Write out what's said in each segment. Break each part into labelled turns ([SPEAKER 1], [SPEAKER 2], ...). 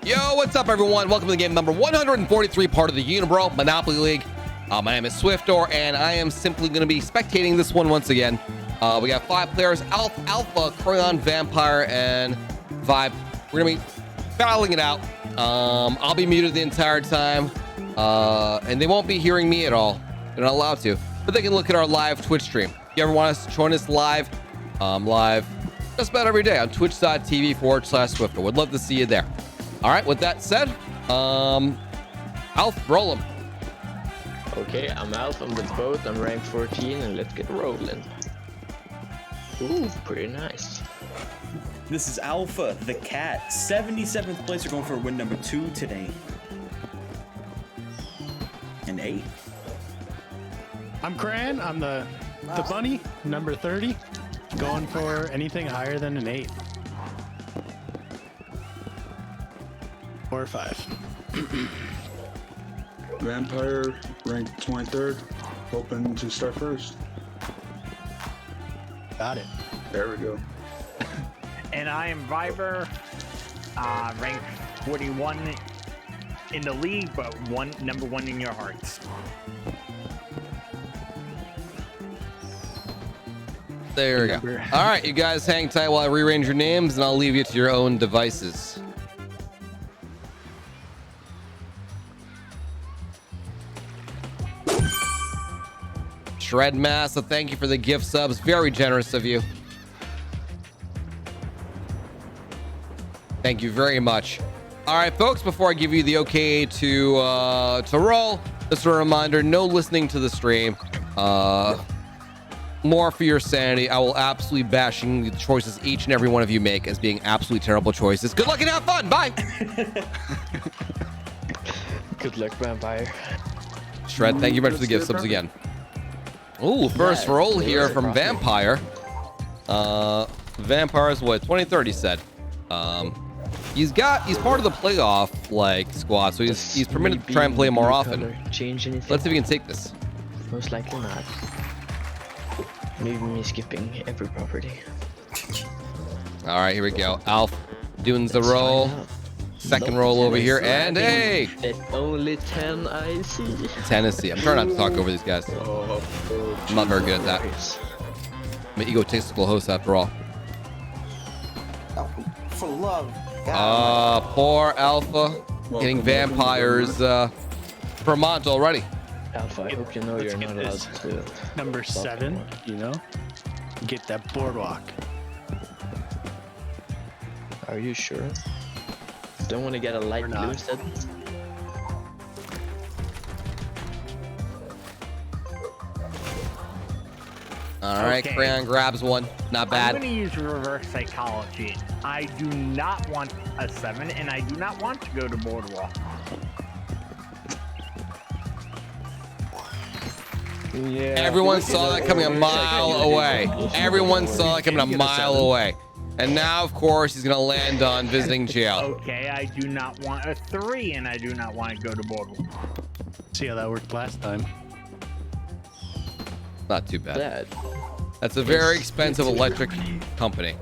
[SPEAKER 1] Yo, what's up, everyone? Welcome to the game number 143, part of the UNIBRO Monopoly League. My name is Swiftor, and I am simply going to be spectating this one once again. We got 5 players, Alpha, Crayon, Vampire, and Vibe. We're going to be battling it out. I'll be muted the entire time, and they won't be hearing me at all. They're not allowed to, but they can look at our live Twitch stream. If you ever want us to join us live, live just about every day on twitch.tv/Swiftor. Would love to see you there. All right, with that said, Alf, roll him.
[SPEAKER 2] Okay, I'm Alf, I'm with both, I'm rank 14, and let's get rolling. Ooh, pretty nice.
[SPEAKER 3] This is Alpha, the cat. 77th place. We're going for win number 2 today. And 8.
[SPEAKER 4] I'm Cran, I'm the bunny, number 30. Going for anything higher than an 8. Or 5.
[SPEAKER 5] Vampire, ranked 23rd, hoping to start first.
[SPEAKER 4] Got it.
[SPEAKER 5] There we go.
[SPEAKER 6] And I am Vibber, ranked 41 in the league, but number 1 in your hearts.
[SPEAKER 1] There we go. All right, you guys hang tight while I rearrange your names, and I'll leave you to your own devices. Shred Massa, thank you for the gift subs. Very generous of you. Thank you very much. All right, folks, before I give you the okay to roll, just a reminder, no listening to the stream. More for your sanity. I will absolutely bashing the choices each and every one of you make as being absolutely terrible choices. Good luck and have fun. Bye.
[SPEAKER 2] Good luck, Vampire.
[SPEAKER 1] Shred, thank you very much for the gift subs again. Ooh, first roll here from Vampire. Vampire's what, 2030 he said. He's part of the playoff squad, so he's permitted to try and play more often.
[SPEAKER 2] Change anything?
[SPEAKER 1] Let's see if we can take this.
[SPEAKER 2] Most likely not. Maybe me skipping every property.
[SPEAKER 1] All right, here we go. Alf doing the roll. Second roll over here, and hey!
[SPEAKER 2] At only 10 I see.
[SPEAKER 1] Tennessee. I'm trying not to talk over these guys. I'm not very good at that. I'm an egotistical host after all.
[SPEAKER 7] For love.
[SPEAKER 1] Poor Alpha. Getting Vampires Vermont already.
[SPEAKER 2] Alpha, I hope you know you're not allowed to.
[SPEAKER 4] Number 7, you know? Get that boardwalk.
[SPEAKER 2] Are you sure? Don't want to get a light blue instead?
[SPEAKER 1] All right,
[SPEAKER 6] Okay.
[SPEAKER 1] Crayon grabs one. Not bad.
[SPEAKER 6] I'm going to use reverse psychology. I do not want a 7, and I do not want to go to Boardwalk.
[SPEAKER 2] Yeah.
[SPEAKER 1] Everyone saw that coming a mile away. Everyone saw it coming a mile away. And now, of course, he's going to land on visiting jail.
[SPEAKER 6] Okay, I do not want a 3, and I do not want to go to Boardwalk.
[SPEAKER 4] See how that worked last time.
[SPEAKER 1] Not too bad.
[SPEAKER 2] Bad.
[SPEAKER 1] That's a very expensive electric company.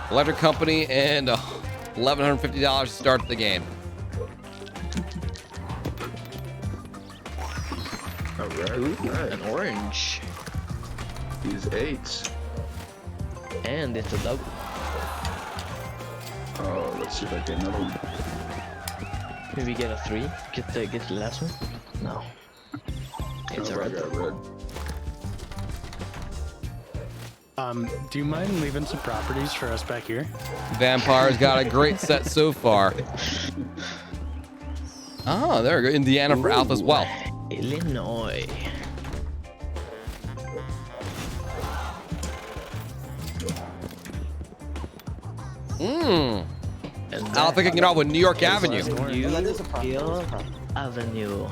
[SPEAKER 1] Electric company and $1,150 to start the game.
[SPEAKER 5] All right.
[SPEAKER 2] Ooh, an orange.
[SPEAKER 5] These 8s.
[SPEAKER 2] And it's a double.
[SPEAKER 5] Oh, let's see if I get another one.
[SPEAKER 2] Maybe get a 3. Get the last one. No. It's a
[SPEAKER 5] I
[SPEAKER 2] red.
[SPEAKER 5] got red.
[SPEAKER 4] Do you mind leaving some properties for us back here?
[SPEAKER 1] Vampire's got a great set so far. Oh, there we go. Indiana for Alpha as well.
[SPEAKER 2] Illinois.
[SPEAKER 1] Alpha kicking it off with New York Avenue.
[SPEAKER 2] New Avenue.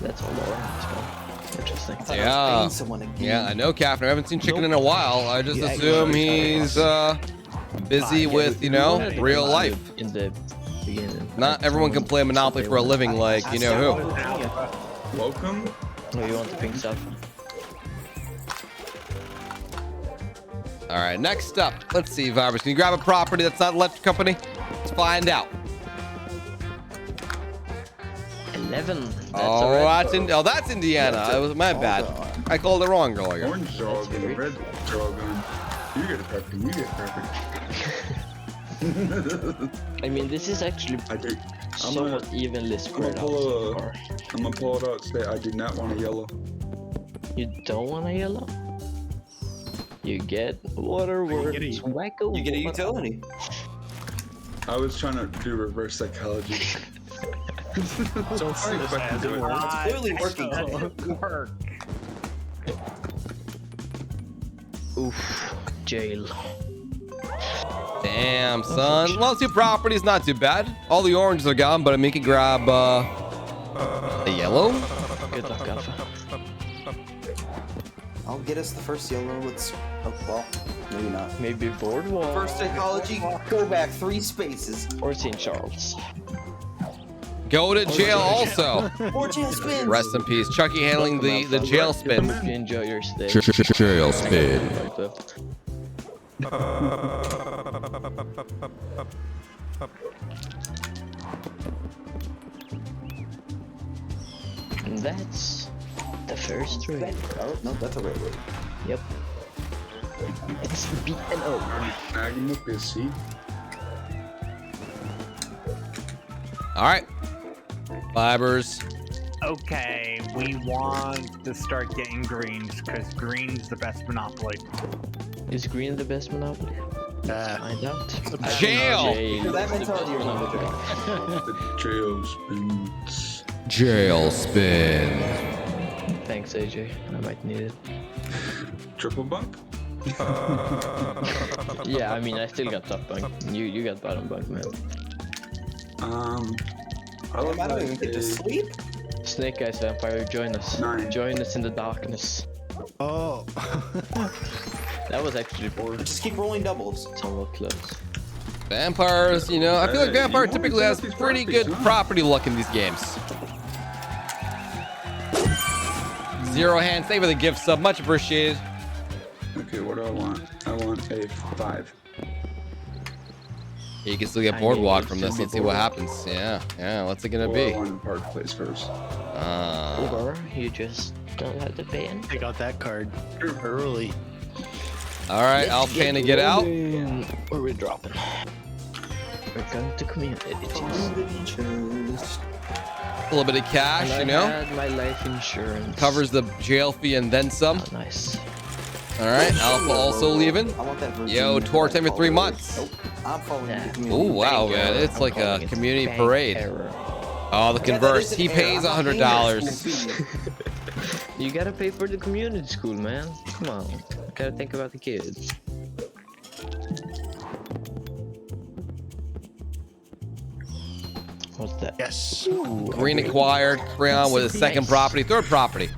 [SPEAKER 2] That's all orange. Interesting.
[SPEAKER 1] Yeah. Yeah, I know, Kafner. I haven't seen Chicken in a while. I just assume he's busy with, you know, real life.
[SPEAKER 2] In the beginning.
[SPEAKER 1] Not everyone can play Monopoly for a living like you know who.
[SPEAKER 5] Welcome.
[SPEAKER 2] Oh, you want the pink stuff?
[SPEAKER 1] All right, next up. Let's see, Vibers. Can you grab a property that's not electric company? Let's find out.
[SPEAKER 2] 11. That's
[SPEAKER 1] Oh, that's Indiana.
[SPEAKER 5] That's
[SPEAKER 1] It was my bad. I called it wrong earlier.
[SPEAKER 5] Orange dog and red dog on. You get a pepper. You get pepper.
[SPEAKER 2] I mean, this is actually
[SPEAKER 5] I do.
[SPEAKER 2] somewhat evenly spread out
[SPEAKER 5] pull
[SPEAKER 2] so
[SPEAKER 5] a-
[SPEAKER 2] far.
[SPEAKER 5] I'm gonna pull it out. Say I do not want a yellow.
[SPEAKER 2] You don't want a yellow? You get waterworks.
[SPEAKER 4] get a-
[SPEAKER 2] Wacko.
[SPEAKER 7] You get a utility.
[SPEAKER 5] I was trying to do reverse psychology.
[SPEAKER 4] So far, this hasn't worked.
[SPEAKER 7] It's clearly working.
[SPEAKER 6] That didn't work.
[SPEAKER 2] Oof. Jail.
[SPEAKER 1] Damn, son. Well, 2 properties, not too bad. All the oranges are gone, but I mean, you can grab a yellow.
[SPEAKER 2] Good luck, Alpha.
[SPEAKER 7] I'll get us the first yellow. Let's. Oh, well, maybe not.
[SPEAKER 2] Maybe Boardwalk.
[SPEAKER 7] First psychology. Go back 3 spaces.
[SPEAKER 2] Or St. Charles.
[SPEAKER 1] Go to jail also.
[SPEAKER 7] 4 jail spins.
[SPEAKER 1] Rest in peace. Chucky handling the jail spin.
[SPEAKER 2] Hope you enjoy your stay.
[SPEAKER 1] Jail spin.
[SPEAKER 2] And that's the first raid.
[SPEAKER 7] Oh, no, that's a red word.
[SPEAKER 2] Yep. It's B&O.
[SPEAKER 5] Snag him up his seat.
[SPEAKER 1] All right. Fibers.
[SPEAKER 6] Okay, we want to start getting greens because green's the best monopoly.
[SPEAKER 2] Is green the best monopoly? Find out.
[SPEAKER 1] Jail.
[SPEAKER 7] For that mentality, you're not good.
[SPEAKER 5] The jail spins.
[SPEAKER 1] Jail spin.
[SPEAKER 2] Thanks, AJ. I might need it.
[SPEAKER 5] Triple bump.
[SPEAKER 2] Yeah, I mean, I still got top bunk. You got bottom bunk, man.
[SPEAKER 5] I
[SPEAKER 7] Damn, I don't even get to sleep.
[SPEAKER 2] Snake Eyes Vampire, join us.
[SPEAKER 5] 9.
[SPEAKER 2] Join us in the darkness.
[SPEAKER 4] Oh.
[SPEAKER 2] That was actually bored.
[SPEAKER 7] Just keep rolling doubles.
[SPEAKER 2] Somewhat close.
[SPEAKER 1] Vampires, you know, I feel like
[SPEAKER 5] Hey,
[SPEAKER 1] Vampire
[SPEAKER 5] you
[SPEAKER 1] typically has
[SPEAKER 5] always
[SPEAKER 1] pretty
[SPEAKER 5] these
[SPEAKER 1] good
[SPEAKER 5] properties, huh?
[SPEAKER 1] property luck in these games. 0 hand, thank you for the gift sub, much appreciated.
[SPEAKER 5] Okay, what do I want? I want a 5.
[SPEAKER 1] You can still get
[SPEAKER 2] I
[SPEAKER 1] boardwalk
[SPEAKER 2] need
[SPEAKER 1] from
[SPEAKER 2] to
[SPEAKER 1] this.
[SPEAKER 2] be
[SPEAKER 1] Let's see what
[SPEAKER 2] boardwalk.
[SPEAKER 1] happens. Yeah. What's it gonna
[SPEAKER 5] Or I
[SPEAKER 1] be?
[SPEAKER 5] want Park Place first.
[SPEAKER 2] Or you just don't have to pay anything.
[SPEAKER 4] I got that card early.
[SPEAKER 1] All right, I'll pay to get out.
[SPEAKER 2] Where are we dropping? We're going to community.
[SPEAKER 1] A little bit of cash, you
[SPEAKER 2] I
[SPEAKER 1] know,
[SPEAKER 2] had my life insurance.
[SPEAKER 1] covers the jail fee and then some.
[SPEAKER 2] Oh, nice.
[SPEAKER 1] All right, Alpha also leaving.
[SPEAKER 7] I want that virgin.
[SPEAKER 1] Yo, tour time for 3 months.
[SPEAKER 7] Nope. I'm following
[SPEAKER 2] Yeah.
[SPEAKER 7] the community.
[SPEAKER 1] Oh wow,
[SPEAKER 2] Bank
[SPEAKER 1] man,
[SPEAKER 2] error.
[SPEAKER 1] it's
[SPEAKER 2] I'm
[SPEAKER 1] like a
[SPEAKER 2] calling it
[SPEAKER 1] community
[SPEAKER 2] bank
[SPEAKER 1] parade.
[SPEAKER 2] error.
[SPEAKER 1] Oh, the
[SPEAKER 7] Yeah, that
[SPEAKER 1] converse.
[SPEAKER 7] is
[SPEAKER 1] He
[SPEAKER 7] an error.
[SPEAKER 1] pays
[SPEAKER 7] I'm not paying that
[SPEAKER 1] $100.
[SPEAKER 7] school fee.
[SPEAKER 2] You gotta pay for the community school, man. Come on. Gotta think about the kids. What's that?
[SPEAKER 4] Yes.
[SPEAKER 1] Green acquired. Creon with his second property, third property.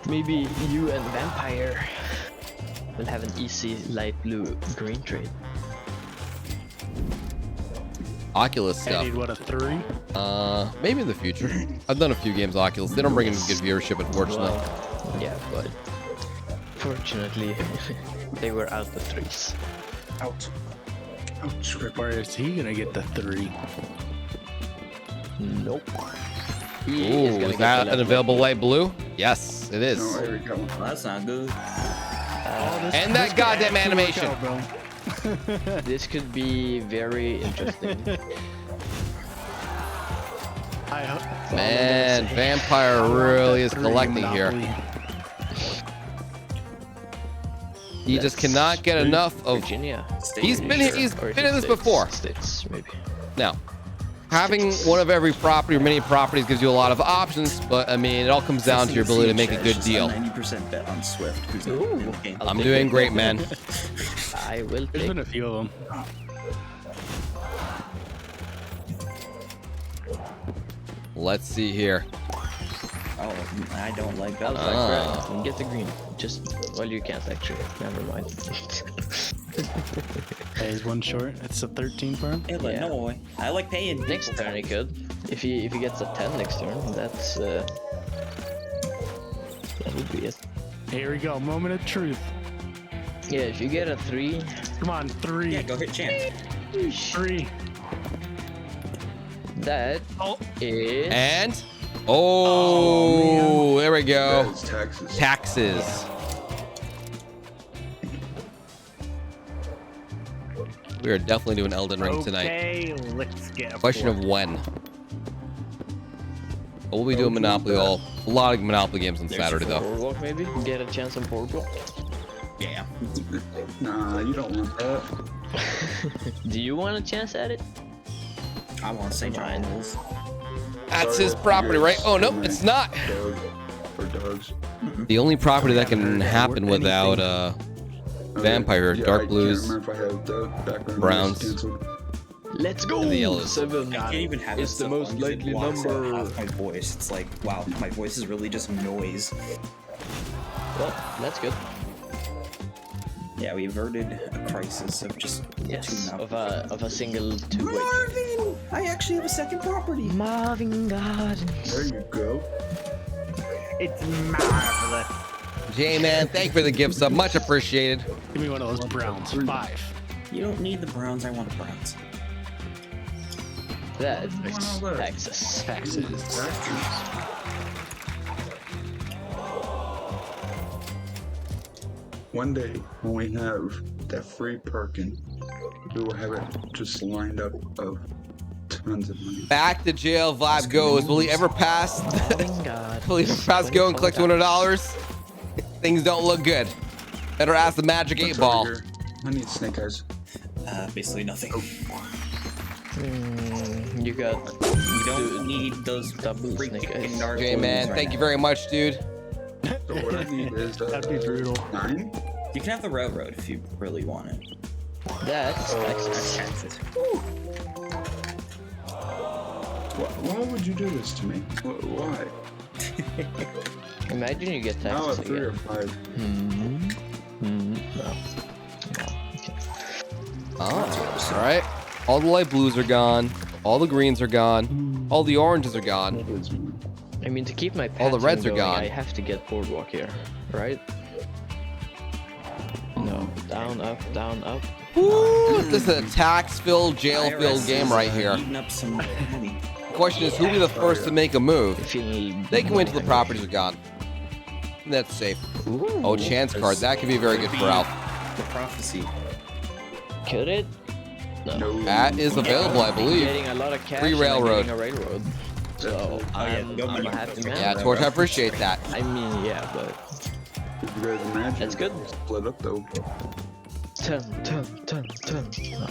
[SPEAKER 2] Maybe you and Vampire will have an easy light blue green trade.
[SPEAKER 1] Oculus
[SPEAKER 4] I
[SPEAKER 1] stuff.
[SPEAKER 4] need what, a 3?
[SPEAKER 1] Maybe in the future. I've done a few games Oculus. They don't bring in good viewership, unfortunately.
[SPEAKER 2] Yeah, but fortunately, they were out the 3s.
[SPEAKER 5] Out. Ouch.
[SPEAKER 4] Where is he gonna get the 3?
[SPEAKER 2] Nope. He
[SPEAKER 1] Ooh,
[SPEAKER 2] is gonna
[SPEAKER 1] is
[SPEAKER 2] get
[SPEAKER 1] that
[SPEAKER 2] the
[SPEAKER 1] an
[SPEAKER 2] left
[SPEAKER 1] available light blue? Yes, it is.
[SPEAKER 5] No, there we go.
[SPEAKER 7] Well, that's not good.
[SPEAKER 1] And that goddamn animation.
[SPEAKER 2] This could be very interesting.
[SPEAKER 4] I hope.
[SPEAKER 1] Man, Vampire really is collecting here. He just cannot get enough of.
[SPEAKER 2] Virginia.
[SPEAKER 1] He's been
[SPEAKER 2] Or
[SPEAKER 1] in
[SPEAKER 2] is
[SPEAKER 1] this
[SPEAKER 2] it
[SPEAKER 1] before.
[SPEAKER 2] States, maybe.
[SPEAKER 1] Now, having one of every property or many properties gives you a lot of options, but I mean, it all comes down to your ability to make a good deal.
[SPEAKER 7] 90% bet on Swift. Who's not
[SPEAKER 2] Ooh.
[SPEAKER 7] in the game.
[SPEAKER 2] I'll
[SPEAKER 1] I'm
[SPEAKER 2] take
[SPEAKER 1] doing
[SPEAKER 2] it.
[SPEAKER 1] great, man.
[SPEAKER 2] I will
[SPEAKER 4] There's
[SPEAKER 2] take
[SPEAKER 4] been a few of them.
[SPEAKER 1] Let's see here.
[SPEAKER 7] Oh, I don't like that.
[SPEAKER 2] Alpha Grant. Get the green. Just, well, you can't actually. Never mind.
[SPEAKER 4] Hey, is one short. It's a 13 for him.
[SPEAKER 7] Hey, but
[SPEAKER 2] Yeah.
[SPEAKER 7] no way. I like paying.
[SPEAKER 2] Next
[SPEAKER 7] people.
[SPEAKER 2] turn he could. If he gets a 10 next turn, that's that would be it.
[SPEAKER 4] Here we go. Moment of truth.
[SPEAKER 2] Yeah, if you get a 3,
[SPEAKER 4] Come on, 3.
[SPEAKER 3] Yeah, go hit chance.
[SPEAKER 4] 3.
[SPEAKER 2] that
[SPEAKER 4] Oh.
[SPEAKER 2] is
[SPEAKER 1] And oh, there we go.
[SPEAKER 5] That is taxes.
[SPEAKER 1] Taxes. We are definitely doing Elden Ring tonight.
[SPEAKER 6] Okay, let's get a
[SPEAKER 1] Question of when. We'll be doing Monopoly a lot of Monopoly games on Saturday though.
[SPEAKER 2] Boardwalk maybe. Get a chance on Boardwalk.
[SPEAKER 3] Yeah.
[SPEAKER 5] Nah, you don't want that.
[SPEAKER 2] Do you want a chance at it?
[SPEAKER 3] I want St.
[SPEAKER 2] Fine.
[SPEAKER 3] John's.
[SPEAKER 1] That's his property, right? Oh no, it's not.
[SPEAKER 5] Dog or dogs.
[SPEAKER 1] The only property that can happen without Vampire,
[SPEAKER 5] Yeah,
[SPEAKER 1] Dark
[SPEAKER 5] I
[SPEAKER 1] Blues,
[SPEAKER 5] can't remember if I have the background
[SPEAKER 1] Browns.
[SPEAKER 5] noise canceled.
[SPEAKER 2] Let's go.
[SPEAKER 1] And the yellows.
[SPEAKER 2] 7.
[SPEAKER 3] I can't even have
[SPEAKER 2] It's
[SPEAKER 3] it
[SPEAKER 2] the
[SPEAKER 3] so
[SPEAKER 2] most
[SPEAKER 3] long 'cause it
[SPEAKER 2] likely
[SPEAKER 3] blocks out
[SPEAKER 2] number.
[SPEAKER 3] half my voice. It's like, wow, my voice is really just noise.
[SPEAKER 2] Well, that's good.
[SPEAKER 3] Yeah, we averted a crisis of just
[SPEAKER 2] Yes,
[SPEAKER 3] two
[SPEAKER 2] of a single 2-way.
[SPEAKER 3] Marvin! I actually have a second property.
[SPEAKER 2] Marvin Gardens.
[SPEAKER 5] There you go.
[SPEAKER 6] It's marvelous.
[SPEAKER 1] J-Man, thank you for the gift sub. Much appreciated.
[SPEAKER 4] Give me one of those Browns. 5.
[SPEAKER 3] You don't need the Browns, I want the Browns.
[SPEAKER 2] That is
[SPEAKER 5] Wow.
[SPEAKER 2] Texas.
[SPEAKER 4] Taxes.
[SPEAKER 5] One day, when we have that free parking, we will have it just lined up of tons of money.
[SPEAKER 1] Back to jail vibe goes. Will he ever pass?
[SPEAKER 2] Marvin Gardens.
[SPEAKER 1] Will he ever pass go and collect $200? Things don't look good. Better ask the magic 8
[SPEAKER 5] What's
[SPEAKER 1] ball.
[SPEAKER 5] over here? I need snake eyes.
[SPEAKER 3] Basically nothing.
[SPEAKER 2] You got.
[SPEAKER 3] You don't need those
[SPEAKER 2] double snake eyes.
[SPEAKER 3] freaking dark
[SPEAKER 1] J-Man,
[SPEAKER 3] ones right
[SPEAKER 1] thank you
[SPEAKER 3] now.
[SPEAKER 1] very much, dude.
[SPEAKER 5] So what I need is
[SPEAKER 4] That'd be brutal.
[SPEAKER 5] 9.
[SPEAKER 3] You can have the railroad if you really want it.
[SPEAKER 2] That's Texas.
[SPEAKER 3] Texas.
[SPEAKER 5] Why would you do this to me? Why?
[SPEAKER 2] Imagine you get
[SPEAKER 5] Now
[SPEAKER 2] Texas
[SPEAKER 5] at 3 or
[SPEAKER 2] again.
[SPEAKER 5] 5.
[SPEAKER 2] No.
[SPEAKER 1] Oh, all right. All the light blues are gone. All the greens are gone. All the oranges are gone.
[SPEAKER 2] I mean, to keep my
[SPEAKER 1] All the
[SPEAKER 2] pattern
[SPEAKER 1] reds are
[SPEAKER 2] going,
[SPEAKER 1] gone.
[SPEAKER 2] I have to get Boardwalk here, right? No. Down, up, down, up.
[SPEAKER 1] Woo, this is a tax-filled, jail-filled
[SPEAKER 3] IRS
[SPEAKER 1] game
[SPEAKER 3] is,
[SPEAKER 1] right here.
[SPEAKER 3] Eating up some money.
[SPEAKER 1] The question is, who'll be the first to make a move?
[SPEAKER 2] If you need
[SPEAKER 1] They can wait till the properties are gone. That's safe. Oh, chance card. That could be very good for Alf.
[SPEAKER 3] The prophecy.
[SPEAKER 2] Could it? No.
[SPEAKER 1] That is available, I believe.
[SPEAKER 2] Getting a lot of cash.
[SPEAKER 1] Free
[SPEAKER 2] and I'm
[SPEAKER 1] railroad.
[SPEAKER 2] getting a railroad. So I'm a happy man.
[SPEAKER 1] Yeah, Torch, I appreciate that.
[SPEAKER 2] I mean, yeah, but
[SPEAKER 5] If you guys imagine,
[SPEAKER 2] That's good.
[SPEAKER 5] Split up though.
[SPEAKER 2] 10.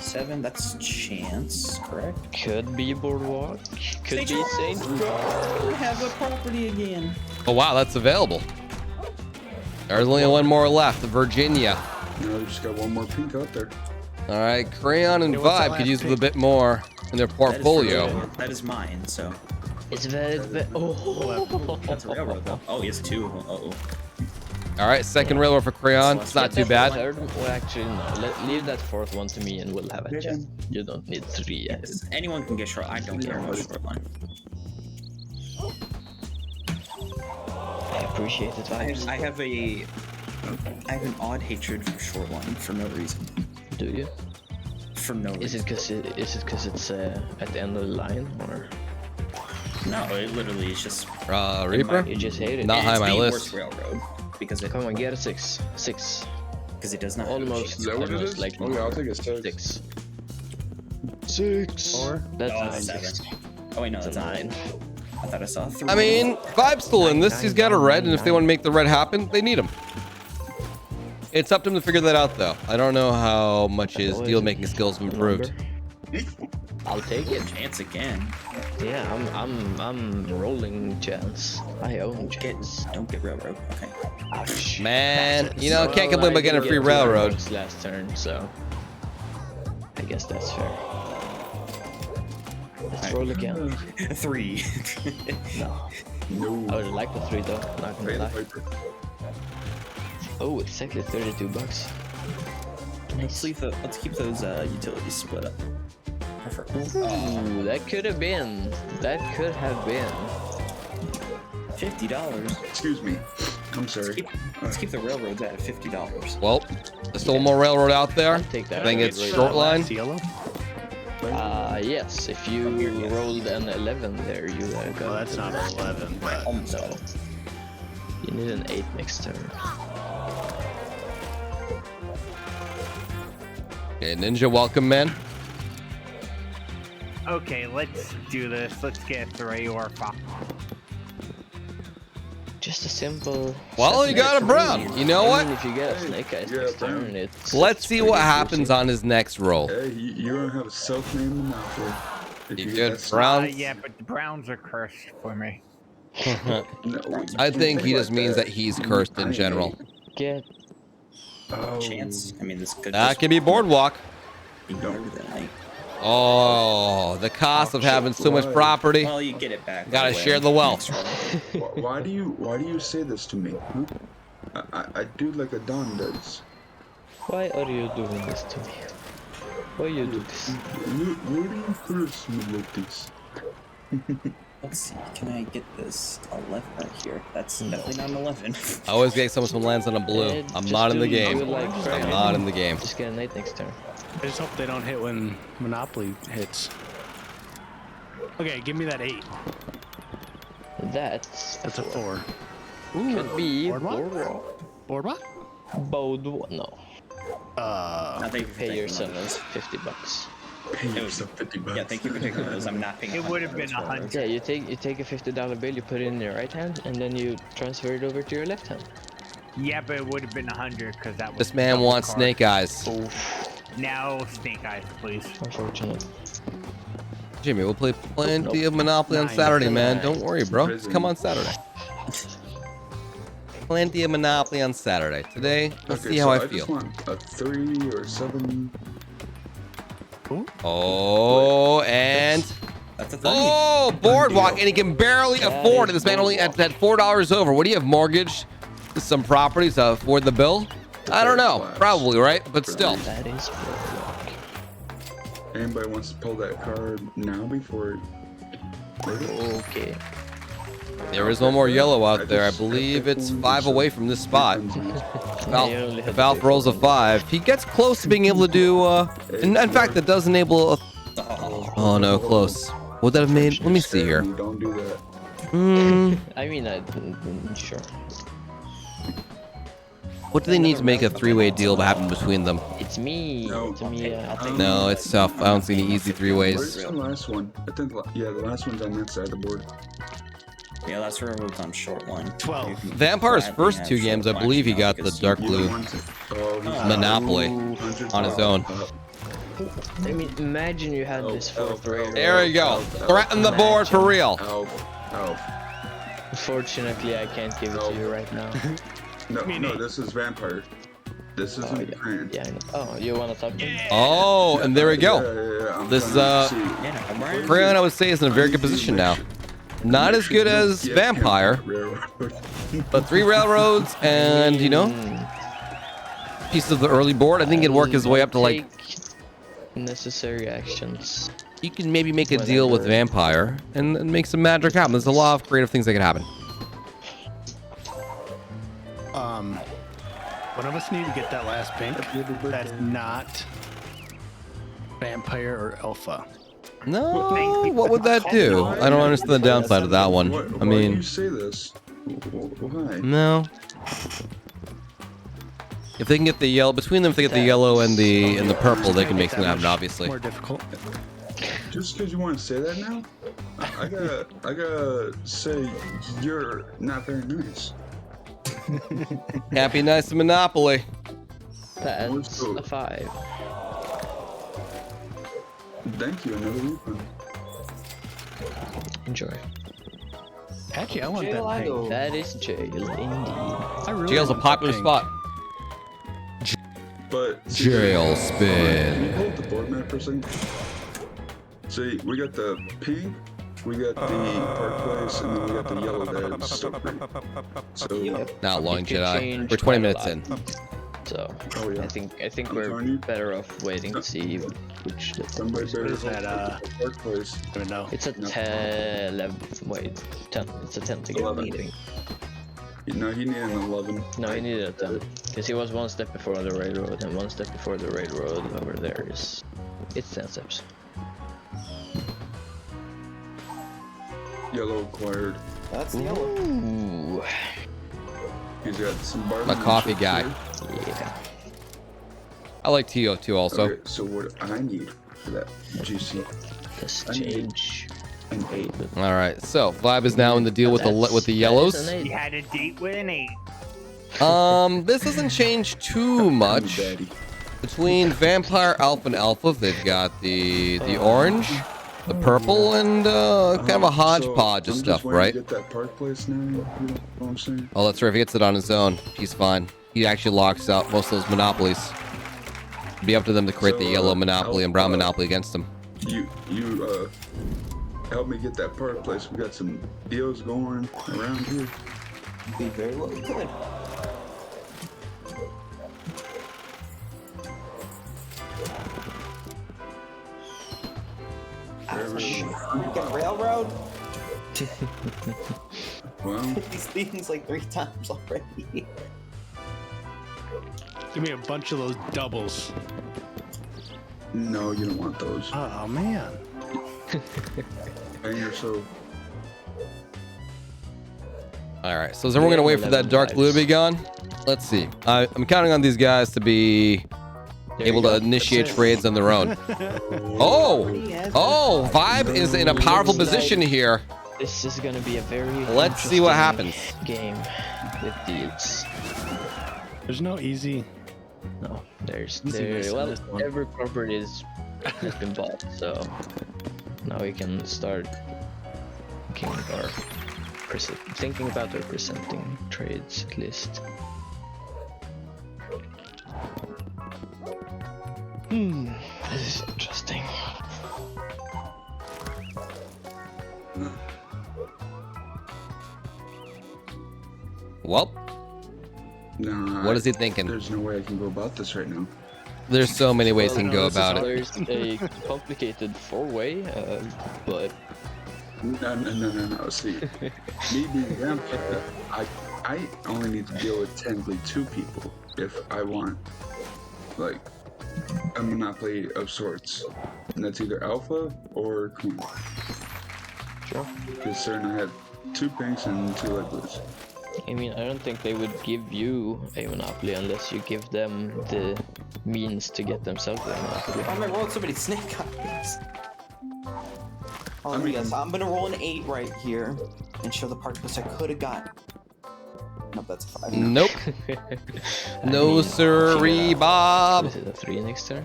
[SPEAKER 3] 7, that's chance, correct?
[SPEAKER 2] Could be Boardwalk. Could be Saint.
[SPEAKER 3] We have a property again.
[SPEAKER 1] Oh, wow, that's available. There's only one more left, Virginia.
[SPEAKER 5] No, we just got one more pink out there.
[SPEAKER 1] All right, Crayon and
[SPEAKER 4] Hey, what's that
[SPEAKER 1] Vibe could
[SPEAKER 4] last
[SPEAKER 1] use
[SPEAKER 4] pick?
[SPEAKER 1] a bit more in their
[SPEAKER 3] That is
[SPEAKER 1] portfolio.
[SPEAKER 3] for- That is mine, so.
[SPEAKER 2] It's very. Oh.
[SPEAKER 3] That's a railroad though. Oh, he has 2. Uh-oh.
[SPEAKER 1] All right, second railroad for Crayon. It's not too bad.
[SPEAKER 2] Third, well, actually, no. Leave that 4th one to me, and we'll have a chat. You don't need 3 yet.
[SPEAKER 3] Anyone can get short. I don't care about short line.
[SPEAKER 2] I appreciate it, vibes.
[SPEAKER 3] I have an odd hatred for short line for no reason.
[SPEAKER 2] Do you?
[SPEAKER 3] For no
[SPEAKER 2] Is
[SPEAKER 3] reason.
[SPEAKER 2] it because it's at the end of the line, or
[SPEAKER 3] No, it literally is just.
[SPEAKER 1] Reaper?
[SPEAKER 2] you just hate it?
[SPEAKER 1] Not high on my
[SPEAKER 3] the
[SPEAKER 1] list.
[SPEAKER 3] worst railroad because it
[SPEAKER 2] Come on, get a 6. 6.
[SPEAKER 3] does not.
[SPEAKER 2] Almost.
[SPEAKER 5] Is that what it
[SPEAKER 2] almost
[SPEAKER 5] is?
[SPEAKER 2] like
[SPEAKER 5] Oh yeah, I'll take a 6.
[SPEAKER 2] 6. 6. Or that's
[SPEAKER 3] Oh,
[SPEAKER 2] 9.
[SPEAKER 3] 7. Oh wait, no,
[SPEAKER 2] That's
[SPEAKER 3] that's
[SPEAKER 2] a 9.
[SPEAKER 3] I thought I saw 3.
[SPEAKER 1] I mean, Vibe's still in this. He's got a red, and if they want to make the red happen, they need him. It's up to him to figure that out, though. I don't know how much his deal-making skills have improved.
[SPEAKER 2] I'll take it.
[SPEAKER 3] Chance again.
[SPEAKER 2] Yeah, I'm rolling chance. I own chance.
[SPEAKER 3] Don't get railroad. Okay.
[SPEAKER 2] Ouch.
[SPEAKER 1] Man, you know, can't
[SPEAKER 2] Well,
[SPEAKER 1] complain about
[SPEAKER 2] I
[SPEAKER 1] getting a
[SPEAKER 2] did
[SPEAKER 1] free
[SPEAKER 2] get
[SPEAKER 1] railroad.
[SPEAKER 2] railroads last turn, so I guess that's fair. Let's roll again.
[SPEAKER 3] 3.
[SPEAKER 2] No,
[SPEAKER 5] No.
[SPEAKER 2] I would like the 3 though. Not gonna lie.
[SPEAKER 5] Viper.
[SPEAKER 2] Oh, it's actually $32. Nice.
[SPEAKER 3] Let's keep those utilities split up. Perfect.
[SPEAKER 2] Ooh, that could have been. That could have been.
[SPEAKER 3] $50.
[SPEAKER 5] Excuse me. I'm sorry.
[SPEAKER 3] Let's keep the railroads at $50.
[SPEAKER 1] Well, there's still more railroad out there.
[SPEAKER 2] I'll take that.
[SPEAKER 1] I think it's
[SPEAKER 2] Right
[SPEAKER 1] short
[SPEAKER 2] now.
[SPEAKER 1] line.
[SPEAKER 4] Last yellow.
[SPEAKER 2] Yes, if you rolled an 11 there, you got.
[SPEAKER 4] Well, that's not 11, but
[SPEAKER 3] Almost.
[SPEAKER 2] No. You need an 8 next turn.
[SPEAKER 1] Okay, Ninja, welcome, man.
[SPEAKER 6] Okay, let's do this. Let's get 3 or 5.
[SPEAKER 2] Just a simple.
[SPEAKER 1] Well, you got a brown. You know what?
[SPEAKER 2] If you get a snake eyes
[SPEAKER 5] Yeah,
[SPEAKER 2] next
[SPEAKER 5] brown.
[SPEAKER 2] turn, it's.
[SPEAKER 1] Let's
[SPEAKER 2] it's
[SPEAKER 1] see
[SPEAKER 2] pretty
[SPEAKER 1] what happens
[SPEAKER 2] juicy.
[SPEAKER 1] on his next roll.
[SPEAKER 5] Hey, you don't have a self-named monopoly. If
[SPEAKER 1] You
[SPEAKER 5] get
[SPEAKER 1] good,
[SPEAKER 5] that
[SPEAKER 1] Brown?
[SPEAKER 6] Yeah, but the Browns are cursed for me.
[SPEAKER 5] No,
[SPEAKER 1] I think he
[SPEAKER 5] like
[SPEAKER 1] just means that he's cursed in general.
[SPEAKER 2] Get.
[SPEAKER 5] Oh,
[SPEAKER 3] Chance. I mean, this could
[SPEAKER 1] That
[SPEAKER 3] just
[SPEAKER 1] could be Boardwalk.
[SPEAKER 3] be better than I.
[SPEAKER 1] Oh, the cost of having so much property.
[SPEAKER 3] Well, you get it back.
[SPEAKER 1] Gotta
[SPEAKER 3] anyway.
[SPEAKER 1] share the wealth.
[SPEAKER 5] why do you say this to me? I do like a Don does.
[SPEAKER 2] Why are you doing this to me? Why you do this?
[SPEAKER 5] Where do you curse me like this?
[SPEAKER 3] Let's see. Can I get this 11 right here? That's definitely not an 11.
[SPEAKER 1] I always get someone lands on a blue. I'm
[SPEAKER 2] Just
[SPEAKER 1] not in the
[SPEAKER 2] do
[SPEAKER 1] game.
[SPEAKER 2] like
[SPEAKER 1] I'm
[SPEAKER 2] Fred.
[SPEAKER 1] not in the game.
[SPEAKER 2] Just get an 8 next turn.
[SPEAKER 4] I just hope they don't hit when Monopoly hits. Okay, give me that 8.
[SPEAKER 2] That's
[SPEAKER 4] That's a 4.
[SPEAKER 2] could be
[SPEAKER 4] Boardwalk? Boardwalk?
[SPEAKER 2] Boardwalk. No,
[SPEAKER 3] Thank you for
[SPEAKER 2] pay
[SPEAKER 3] taking
[SPEAKER 2] yourself
[SPEAKER 3] those.
[SPEAKER 2] $50.
[SPEAKER 5] Pay yourself 50 bucks.
[SPEAKER 3] Yeah, thank you for taking those. I'm not paying.
[SPEAKER 6] It would have been
[SPEAKER 3] $100 for
[SPEAKER 6] 100.
[SPEAKER 2] Yeah, you take a $50 bill, you put it in your right hand, and then you transfer it over to your left hand.
[SPEAKER 6] Yeah, but it would have been 100 because that was.
[SPEAKER 1] This man
[SPEAKER 6] double
[SPEAKER 1] wants
[SPEAKER 6] card.
[SPEAKER 1] snake eyes.
[SPEAKER 6] Now snake eyes, please.
[SPEAKER 2] Unfortunate.
[SPEAKER 1] Jimmy, we'll play plenty of Monopoly on
[SPEAKER 4] Nine.
[SPEAKER 1] Saturday, man. Don't worry, bro. Just come on Saturday. Plenty of Monopoly on Saturday. Today, let's see how
[SPEAKER 5] so
[SPEAKER 1] I
[SPEAKER 5] just
[SPEAKER 1] feel.
[SPEAKER 5] want a 3 or 7.
[SPEAKER 1] Oh, and
[SPEAKER 3] That's a 30.
[SPEAKER 1] oh, Boardwalk, and he can barely afford it. This man only at $4 over. What do you have, mortgage? Some properties to afford the bill? I don't know. Probably, right? But still.
[SPEAKER 2] That is Boardwalk.
[SPEAKER 5] Anybody wants to pull that card now before it?
[SPEAKER 2] Okay.
[SPEAKER 1] There is one more yellow out there. I believe it's 5 away from this spot. If Alf rolls a 5, he gets close to being able to do, in fact, that does enable a, oh no, close. Would that have made, let me see here.
[SPEAKER 5] Don't do that.
[SPEAKER 2] I mean, sure.
[SPEAKER 1] What do they need to make a 3-way deal happen between them?
[SPEAKER 2] It's me.
[SPEAKER 5] No.
[SPEAKER 2] It's me.
[SPEAKER 1] No, it's tough. I don't see any easy 3
[SPEAKER 5] Where's
[SPEAKER 1] ways.
[SPEAKER 5] the last one? I think, yeah, the last one's on that side of the board.
[SPEAKER 3] Yeah, that's where we're on short line.
[SPEAKER 4] 12.
[SPEAKER 3] You can
[SPEAKER 1] Vampire's
[SPEAKER 3] gladly
[SPEAKER 1] first
[SPEAKER 3] have
[SPEAKER 1] 2
[SPEAKER 3] short
[SPEAKER 1] games, I
[SPEAKER 3] line
[SPEAKER 1] believe he
[SPEAKER 3] now
[SPEAKER 1] got the
[SPEAKER 3] because
[SPEAKER 1] dark
[SPEAKER 3] you-
[SPEAKER 5] You
[SPEAKER 1] blue
[SPEAKER 5] don't want to. Oh, he's
[SPEAKER 1] Monopoly
[SPEAKER 5] 100
[SPEAKER 1] on his own.
[SPEAKER 2] I mean, imagine you had this for forever.
[SPEAKER 1] There you go. Threaten the board for real.
[SPEAKER 5] Elf.
[SPEAKER 2] Unfortunately, I can't give it to you right now.
[SPEAKER 5] No, this is Vampire. This isn't Grand.
[SPEAKER 2] Yeah, I know. Oh, you want to talk to me?
[SPEAKER 1] Oh, and there we go.
[SPEAKER 5] Yeah, I'm
[SPEAKER 1] This,
[SPEAKER 5] trying to see.
[SPEAKER 3] Yeah, I'm right.
[SPEAKER 1] Crayon, I would say, is in a very good position now. Not as good as
[SPEAKER 5] Yeah,
[SPEAKER 1] Vampire,
[SPEAKER 5] Railroad.
[SPEAKER 1] but 3 railroads and, you know, pieces of the early board. I think it'd work his way up to like,
[SPEAKER 2] Take necessary actions.
[SPEAKER 1] you can maybe make a deal with Vampire and make some magic happen. There's a lot of creative things that could happen.
[SPEAKER 4] One of us need to get that last pink. That's not Vampire or Alpha.
[SPEAKER 1] No, what would that do? I don't understand the downside of that one.
[SPEAKER 5] Why
[SPEAKER 1] I
[SPEAKER 5] do you
[SPEAKER 1] mean,
[SPEAKER 5] say this? Why?
[SPEAKER 1] no. If they can get the yellow between them, if they get the yellow and the purple, they can make something happen. Obviously.
[SPEAKER 4] More difficult.
[SPEAKER 5] Just because you want to say that now? I gotta say you're not very nice.
[SPEAKER 1] Happy nice Monopoly.
[SPEAKER 2] That's a 5.
[SPEAKER 5] Thank you, another refund.
[SPEAKER 2] Enjoy.
[SPEAKER 4] Actually, I want that pink.
[SPEAKER 2] That is jail, indeed.
[SPEAKER 4] I really
[SPEAKER 1] Jail's a
[SPEAKER 4] want that
[SPEAKER 1] popular
[SPEAKER 4] pink.
[SPEAKER 1] spot.
[SPEAKER 5] But
[SPEAKER 1] Jail
[SPEAKER 5] Can you
[SPEAKER 1] spin.
[SPEAKER 5] hold the board map for a second? See, we got the pink, we got the Park Place, and then we got the yellow there. It's still green. So,
[SPEAKER 1] Not long,
[SPEAKER 2] It could
[SPEAKER 1] Jedi.
[SPEAKER 2] change
[SPEAKER 1] We're 20
[SPEAKER 2] quite a
[SPEAKER 1] minutes
[SPEAKER 2] lot.
[SPEAKER 1] in.
[SPEAKER 2] So
[SPEAKER 5] oh yeah.
[SPEAKER 2] I think
[SPEAKER 5] I'm
[SPEAKER 2] we're
[SPEAKER 5] telling you.
[SPEAKER 2] better off waiting to see which.
[SPEAKER 5] Somebody better
[SPEAKER 4] is
[SPEAKER 5] hold
[SPEAKER 4] that,
[SPEAKER 5] the Park Place.
[SPEAKER 4] I don't know.
[SPEAKER 2] It's a
[SPEAKER 5] No.
[SPEAKER 2] 10, 11, wait, 10. It's a 10 to get
[SPEAKER 5] 11.
[SPEAKER 2] meeting.
[SPEAKER 5] No, he needed an 11.
[SPEAKER 2] No, he needed a 10. Because he was one step before the railroad, and one step before the railroad over there is... It's 10 steps.
[SPEAKER 5] Yellow acquired.
[SPEAKER 7] That's the yellow.
[SPEAKER 2] Ooh.
[SPEAKER 5] He's got some barley.
[SPEAKER 1] My
[SPEAKER 5] and
[SPEAKER 1] coffee
[SPEAKER 5] chips
[SPEAKER 1] guy.
[SPEAKER 5] here.
[SPEAKER 2] Yeah.
[SPEAKER 1] I like TO2 also.
[SPEAKER 5] Okay, so what do I need for that juicy?
[SPEAKER 2] Let's
[SPEAKER 5] I need
[SPEAKER 2] change.
[SPEAKER 5] an 8.
[SPEAKER 1] All right, so Vibe is now in the deal with the yellows.
[SPEAKER 6] You had a date with an 8.
[SPEAKER 1] This doesn't change too much.
[SPEAKER 5] Daddy.
[SPEAKER 1] Between Vampire Alpha and Alpha, they've got the orange, the purple, and kind of a hodgepodge of
[SPEAKER 5] I'm
[SPEAKER 1] stuff,
[SPEAKER 5] just waiting
[SPEAKER 1] right?
[SPEAKER 5] to get that Park Place now. You know what I'm saying?
[SPEAKER 1] Oh, that's right. If he gets it on his own, he's fine. He actually locks out most of those monopolies. It'd be up to them to create the
[SPEAKER 5] So,
[SPEAKER 1] yellow monopoly and brown monopoly against them.
[SPEAKER 5] You help me get that Park Place. We got some deals going around here.
[SPEAKER 7] Be very well good. You get railroad?
[SPEAKER 5] Well,
[SPEAKER 7] These things like 3 times already.
[SPEAKER 4] Give me a bunch of those doubles.
[SPEAKER 5] no, you don't want those.
[SPEAKER 4] Oh man.
[SPEAKER 5] Anger so.
[SPEAKER 1] All right, so is everyone gonna wait for that dark blue to be gone? Let's see. I'm counting on these guys to be able to initiate trades on their own. Oh, Vibe is in a powerful position here.
[SPEAKER 2] This is gonna be a very
[SPEAKER 1] Let's see what happens.
[SPEAKER 2] Game with deals.
[SPEAKER 4] There's no easy.
[SPEAKER 2] No, there's
[SPEAKER 4] Easiness in
[SPEAKER 2] well,
[SPEAKER 4] this one.
[SPEAKER 2] every property has been bought, so now we can start thinking about our presenting trades at least. This is interesting.
[SPEAKER 1] Well,
[SPEAKER 5] Nah,
[SPEAKER 1] what is he thinking?
[SPEAKER 5] There's no way I can go about this right now.
[SPEAKER 1] There's so many ways he can go about it.
[SPEAKER 2] There's a complicated four-way, but
[SPEAKER 5] No. See, me being vampire, I only need to deal with technically 2 people if I want, like, a monopoly of sorts, and that's either Alpha or Queen.
[SPEAKER 2] sure.
[SPEAKER 5] Because certain I had 2 pinks and 2 light blues.
[SPEAKER 2] I mean, I don't think they would give you a monopoly unless you give them the means to get themselves a monopoly.
[SPEAKER 7] If I'm gonna roll so many snake eyes. Oh, let me guess. I'm gonna roll an 8 right here and show the Park Place I could have got. Nope, that's a 5.
[SPEAKER 1] Nope. No sirree, Bob.
[SPEAKER 2] Is it a 3 next turn?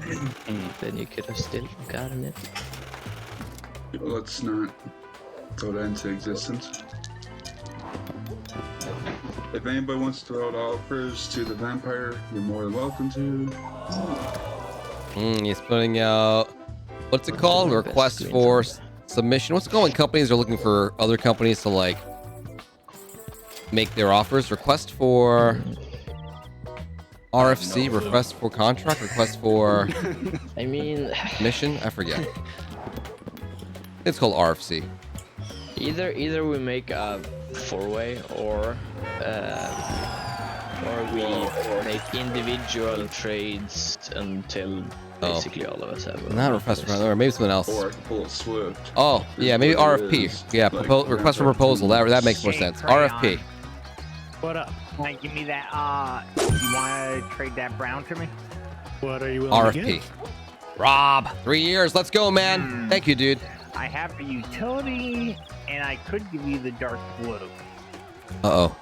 [SPEAKER 2] Then you could have still gotten it.
[SPEAKER 5] Let's not throw that into existence. If anybody wants to throw out offers to the vampire, you're more than welcome to.
[SPEAKER 1] He's putting out, what's it called? Request for submission. What's it called when companies are looking for other companies to like make their offers? Request for RFC, request for contract, request for
[SPEAKER 2] I mean,
[SPEAKER 1] mission. I forget. It's called RFC.
[SPEAKER 2] either we make a 4-way or we make individual trades until basically all of us have a
[SPEAKER 1] Not request for, or maybe something else.
[SPEAKER 5] Or I can pull a Swift.
[SPEAKER 1] Oh, yeah, maybe
[SPEAKER 5] What it
[SPEAKER 1] RFP.
[SPEAKER 5] is,
[SPEAKER 1] Yeah,
[SPEAKER 5] like,
[SPEAKER 1] request for proposal. That makes more
[SPEAKER 6] Hey,
[SPEAKER 1] sense.
[SPEAKER 6] Crayon.
[SPEAKER 1] RFP.
[SPEAKER 4] What up?
[SPEAKER 6] Like, give me that, you wanna trade that brown to me?
[SPEAKER 4] What are you willing to
[SPEAKER 1] RFP.
[SPEAKER 4] give?
[SPEAKER 1] Rob, 3 years. Let's go, man. Thank you, dude.
[SPEAKER 6] I have the utility, and I could give you the dark blue.
[SPEAKER 1] Uh-oh.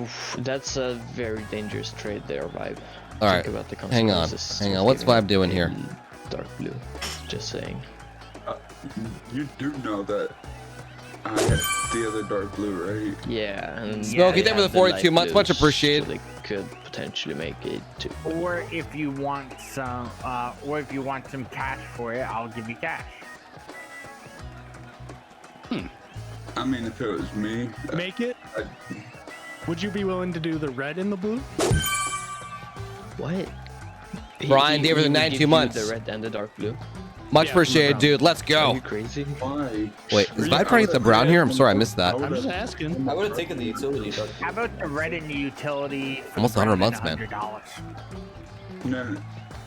[SPEAKER 2] Oof, that's a very dangerous trade there, Vibe.
[SPEAKER 1] All right,
[SPEAKER 2] Think about the
[SPEAKER 1] hang on.
[SPEAKER 2] consequences
[SPEAKER 1] Hang
[SPEAKER 2] of
[SPEAKER 1] on. What's
[SPEAKER 2] giving
[SPEAKER 1] Vibe doing
[SPEAKER 2] a
[SPEAKER 1] here?
[SPEAKER 2] Dark blue. Just saying.
[SPEAKER 5] You do know that I had the other dark blue, right?
[SPEAKER 2] Yeah, and
[SPEAKER 1] Smokey,
[SPEAKER 2] they
[SPEAKER 1] thank you for the
[SPEAKER 2] have
[SPEAKER 1] 42
[SPEAKER 2] light
[SPEAKER 1] months. Much
[SPEAKER 2] blues,
[SPEAKER 1] appreciated.
[SPEAKER 2] So they could potentially make it 2.
[SPEAKER 6] Or if you want some, cash for it, I'll give you cash.
[SPEAKER 5] I mean, if it was me,
[SPEAKER 4] Make it?
[SPEAKER 5] I,
[SPEAKER 4] Would you be willing to do the red and the blue?
[SPEAKER 2] What?
[SPEAKER 1] Brian,
[SPEAKER 2] He
[SPEAKER 1] gave her the
[SPEAKER 2] would
[SPEAKER 1] 92
[SPEAKER 2] give you
[SPEAKER 1] months.
[SPEAKER 2] The red and the dark blue.
[SPEAKER 1] Much
[SPEAKER 4] Yeah,
[SPEAKER 1] appreciated, dude. Let's
[SPEAKER 2] Are
[SPEAKER 1] go.
[SPEAKER 2] you crazy?
[SPEAKER 5] Why?
[SPEAKER 1] Wait, is Vibe trying to get the brown here? I'm sorry, I missed that.
[SPEAKER 4] I'm just asking.
[SPEAKER 7] I would have taken the utility, but
[SPEAKER 6] How about the red and the utility? For
[SPEAKER 1] Almost
[SPEAKER 6] the
[SPEAKER 1] 100
[SPEAKER 6] brown
[SPEAKER 1] months, man.
[SPEAKER 6] and $100?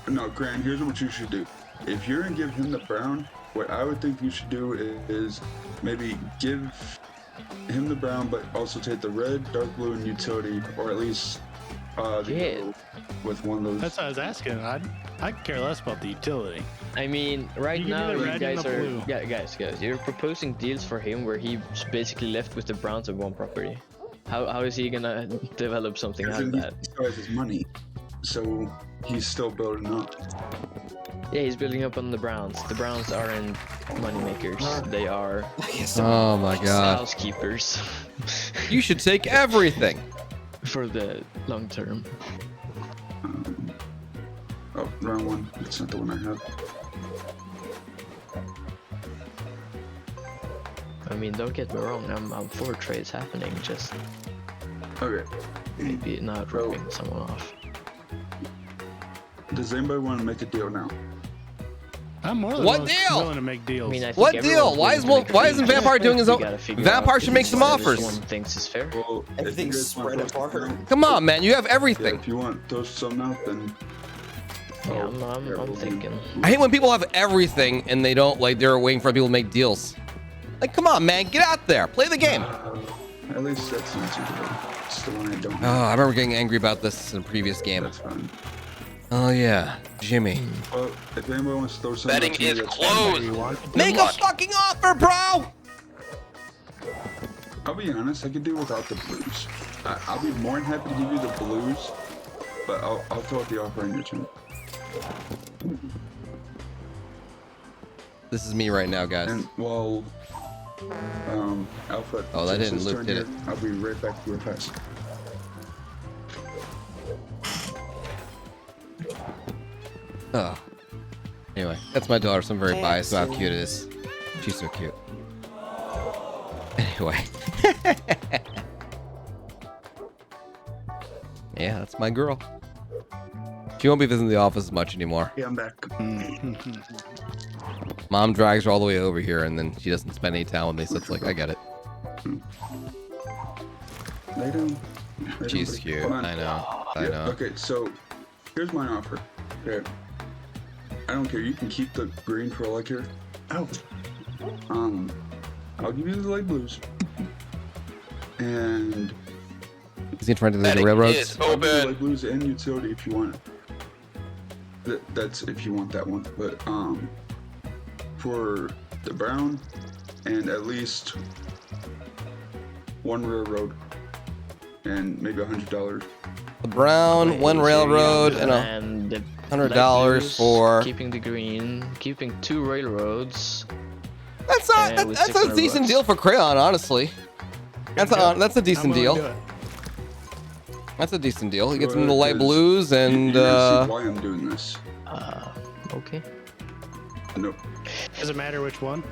[SPEAKER 5] No, Grant, here's what you should do. If you're gonna give him the brown, what I would think you should do is maybe give him the brown, but also take the red, dark blue, and utility, or at least the
[SPEAKER 2] Yeah.
[SPEAKER 5] yellow with one of those.
[SPEAKER 4] That's what I was asking. I care less about the utility.
[SPEAKER 2] I mean, right
[SPEAKER 4] You give me
[SPEAKER 2] now
[SPEAKER 4] the
[SPEAKER 2] you
[SPEAKER 4] red and
[SPEAKER 2] guys
[SPEAKER 4] the
[SPEAKER 2] are
[SPEAKER 4] blue.
[SPEAKER 2] guys, you're proposing deals for him where he's basically left with the browns of one property. How is he gonna develop something out of that?
[SPEAKER 5] He still has his money, so he's still building up.
[SPEAKER 2] Yeah, he's building up on the browns. The browns aren't money makers. They are
[SPEAKER 1] Oh my god.
[SPEAKER 2] housekeepers
[SPEAKER 1] You should take everything.
[SPEAKER 2] for the long term.
[SPEAKER 5] Oh, wrong one. That's not the one I have.
[SPEAKER 2] I mean, don't get me wrong. I'm for trades happening. Just
[SPEAKER 5] Okay.
[SPEAKER 2] maybe not
[SPEAKER 5] Bro.
[SPEAKER 2] ripping someone off.
[SPEAKER 5] Does anybody want to make a deal now?
[SPEAKER 4] I'm more than
[SPEAKER 1] What
[SPEAKER 4] willing,
[SPEAKER 1] deal?
[SPEAKER 4] willing to make deals.
[SPEAKER 2] I mean, I think
[SPEAKER 1] What
[SPEAKER 2] everyone's
[SPEAKER 1] deal? Why
[SPEAKER 2] willing
[SPEAKER 1] is
[SPEAKER 2] to make a
[SPEAKER 1] why
[SPEAKER 2] deal.
[SPEAKER 1] isn't Vampire doing his
[SPEAKER 2] We
[SPEAKER 1] own?
[SPEAKER 2] gotta figure
[SPEAKER 1] Vampire
[SPEAKER 2] out
[SPEAKER 1] should make some
[SPEAKER 2] what
[SPEAKER 1] offers.
[SPEAKER 2] everyone thinks is fair.
[SPEAKER 5] Well, if you
[SPEAKER 7] everything's
[SPEAKER 5] guys want
[SPEAKER 7] spread
[SPEAKER 5] those
[SPEAKER 7] apart.
[SPEAKER 5] something out-
[SPEAKER 1] Come on, man. You have
[SPEAKER 5] Yeah,
[SPEAKER 1] everything.
[SPEAKER 5] if you want those something out, then.
[SPEAKER 2] Yeah,
[SPEAKER 5] Oh,
[SPEAKER 2] I'm
[SPEAKER 5] well,
[SPEAKER 2] thinking.
[SPEAKER 1] I hate when people have everything and they don't like. They're waiting for people to make deals. Like, come on, man. Get out there. Play the game.
[SPEAKER 5] At least that's not too bad. It's the one I don't
[SPEAKER 1] Oh,
[SPEAKER 5] have.
[SPEAKER 1] I remember getting angry about this in a previous game.
[SPEAKER 5] That's fine.
[SPEAKER 1] Oh yeah, Jimmy.
[SPEAKER 5] Well, if anybody wants to throw something
[SPEAKER 8] Betting
[SPEAKER 5] out to me,
[SPEAKER 8] is
[SPEAKER 5] that's
[SPEAKER 8] closed.
[SPEAKER 4] You want?
[SPEAKER 1] Make a fucking offer, bro.
[SPEAKER 5] I'll be honest, I could do without the blues. I'll be more than happy to give you the blues, but I'll throw out the offer in your turn.
[SPEAKER 1] This is me right now, guys.
[SPEAKER 5] And while Alpha
[SPEAKER 1] Oh, that
[SPEAKER 5] takes
[SPEAKER 1] didn't
[SPEAKER 5] his
[SPEAKER 1] loop,
[SPEAKER 5] turn
[SPEAKER 1] did
[SPEAKER 5] here,
[SPEAKER 1] it?
[SPEAKER 5] I'll be right back to your pass.
[SPEAKER 1] Oh. Anyway, that's my daughter, so I'm very biased about how cute it is. She's so cute. Anyway. Yeah, that's my girl. She won't be visiting the office much anymore.
[SPEAKER 5] Yeah, I'm back.
[SPEAKER 1] Mom drags her all the way over here, and then she doesn't spend any time with me, so it's like, I get it.
[SPEAKER 5] Lay down. Lay
[SPEAKER 1] She's
[SPEAKER 5] down, buddy.
[SPEAKER 1] cute.
[SPEAKER 5] Hold on.
[SPEAKER 1] I know. I
[SPEAKER 5] Yeah,
[SPEAKER 1] know.
[SPEAKER 5] okay, so here's my offer. Okay. I don't care. You can keep the green for all I care. Out. I'll give you the light blues. And
[SPEAKER 1] Is he trying to do the
[SPEAKER 8] Betting
[SPEAKER 1] railroads?
[SPEAKER 8] is
[SPEAKER 5] I'll give you
[SPEAKER 8] open.
[SPEAKER 5] light blues and utility if you want it. That's if you want that one. But for the brown and at least one railroad and maybe $100.
[SPEAKER 1] The brown, one railroad, and
[SPEAKER 2] the
[SPEAKER 1] $100
[SPEAKER 2] light blues,
[SPEAKER 1] for.
[SPEAKER 2] keeping the green, keeping 2 railroads.
[SPEAKER 1] That's not.
[SPEAKER 2] and with
[SPEAKER 1] That's a
[SPEAKER 2] 600
[SPEAKER 1] decent
[SPEAKER 2] bucks.
[SPEAKER 1] deal for Crayon, honestly. That's a
[SPEAKER 4] I'm
[SPEAKER 1] decent
[SPEAKER 4] willing to
[SPEAKER 1] deal.
[SPEAKER 4] do it.
[SPEAKER 1] That's a decent deal. He gets
[SPEAKER 5] Go
[SPEAKER 1] him the
[SPEAKER 5] ahead,
[SPEAKER 1] light
[SPEAKER 5] 'cause
[SPEAKER 1] blues and
[SPEAKER 5] you're gonna see why I'm doing this.
[SPEAKER 2] Okay.
[SPEAKER 5] Nope.
[SPEAKER 4] Does it matter which one?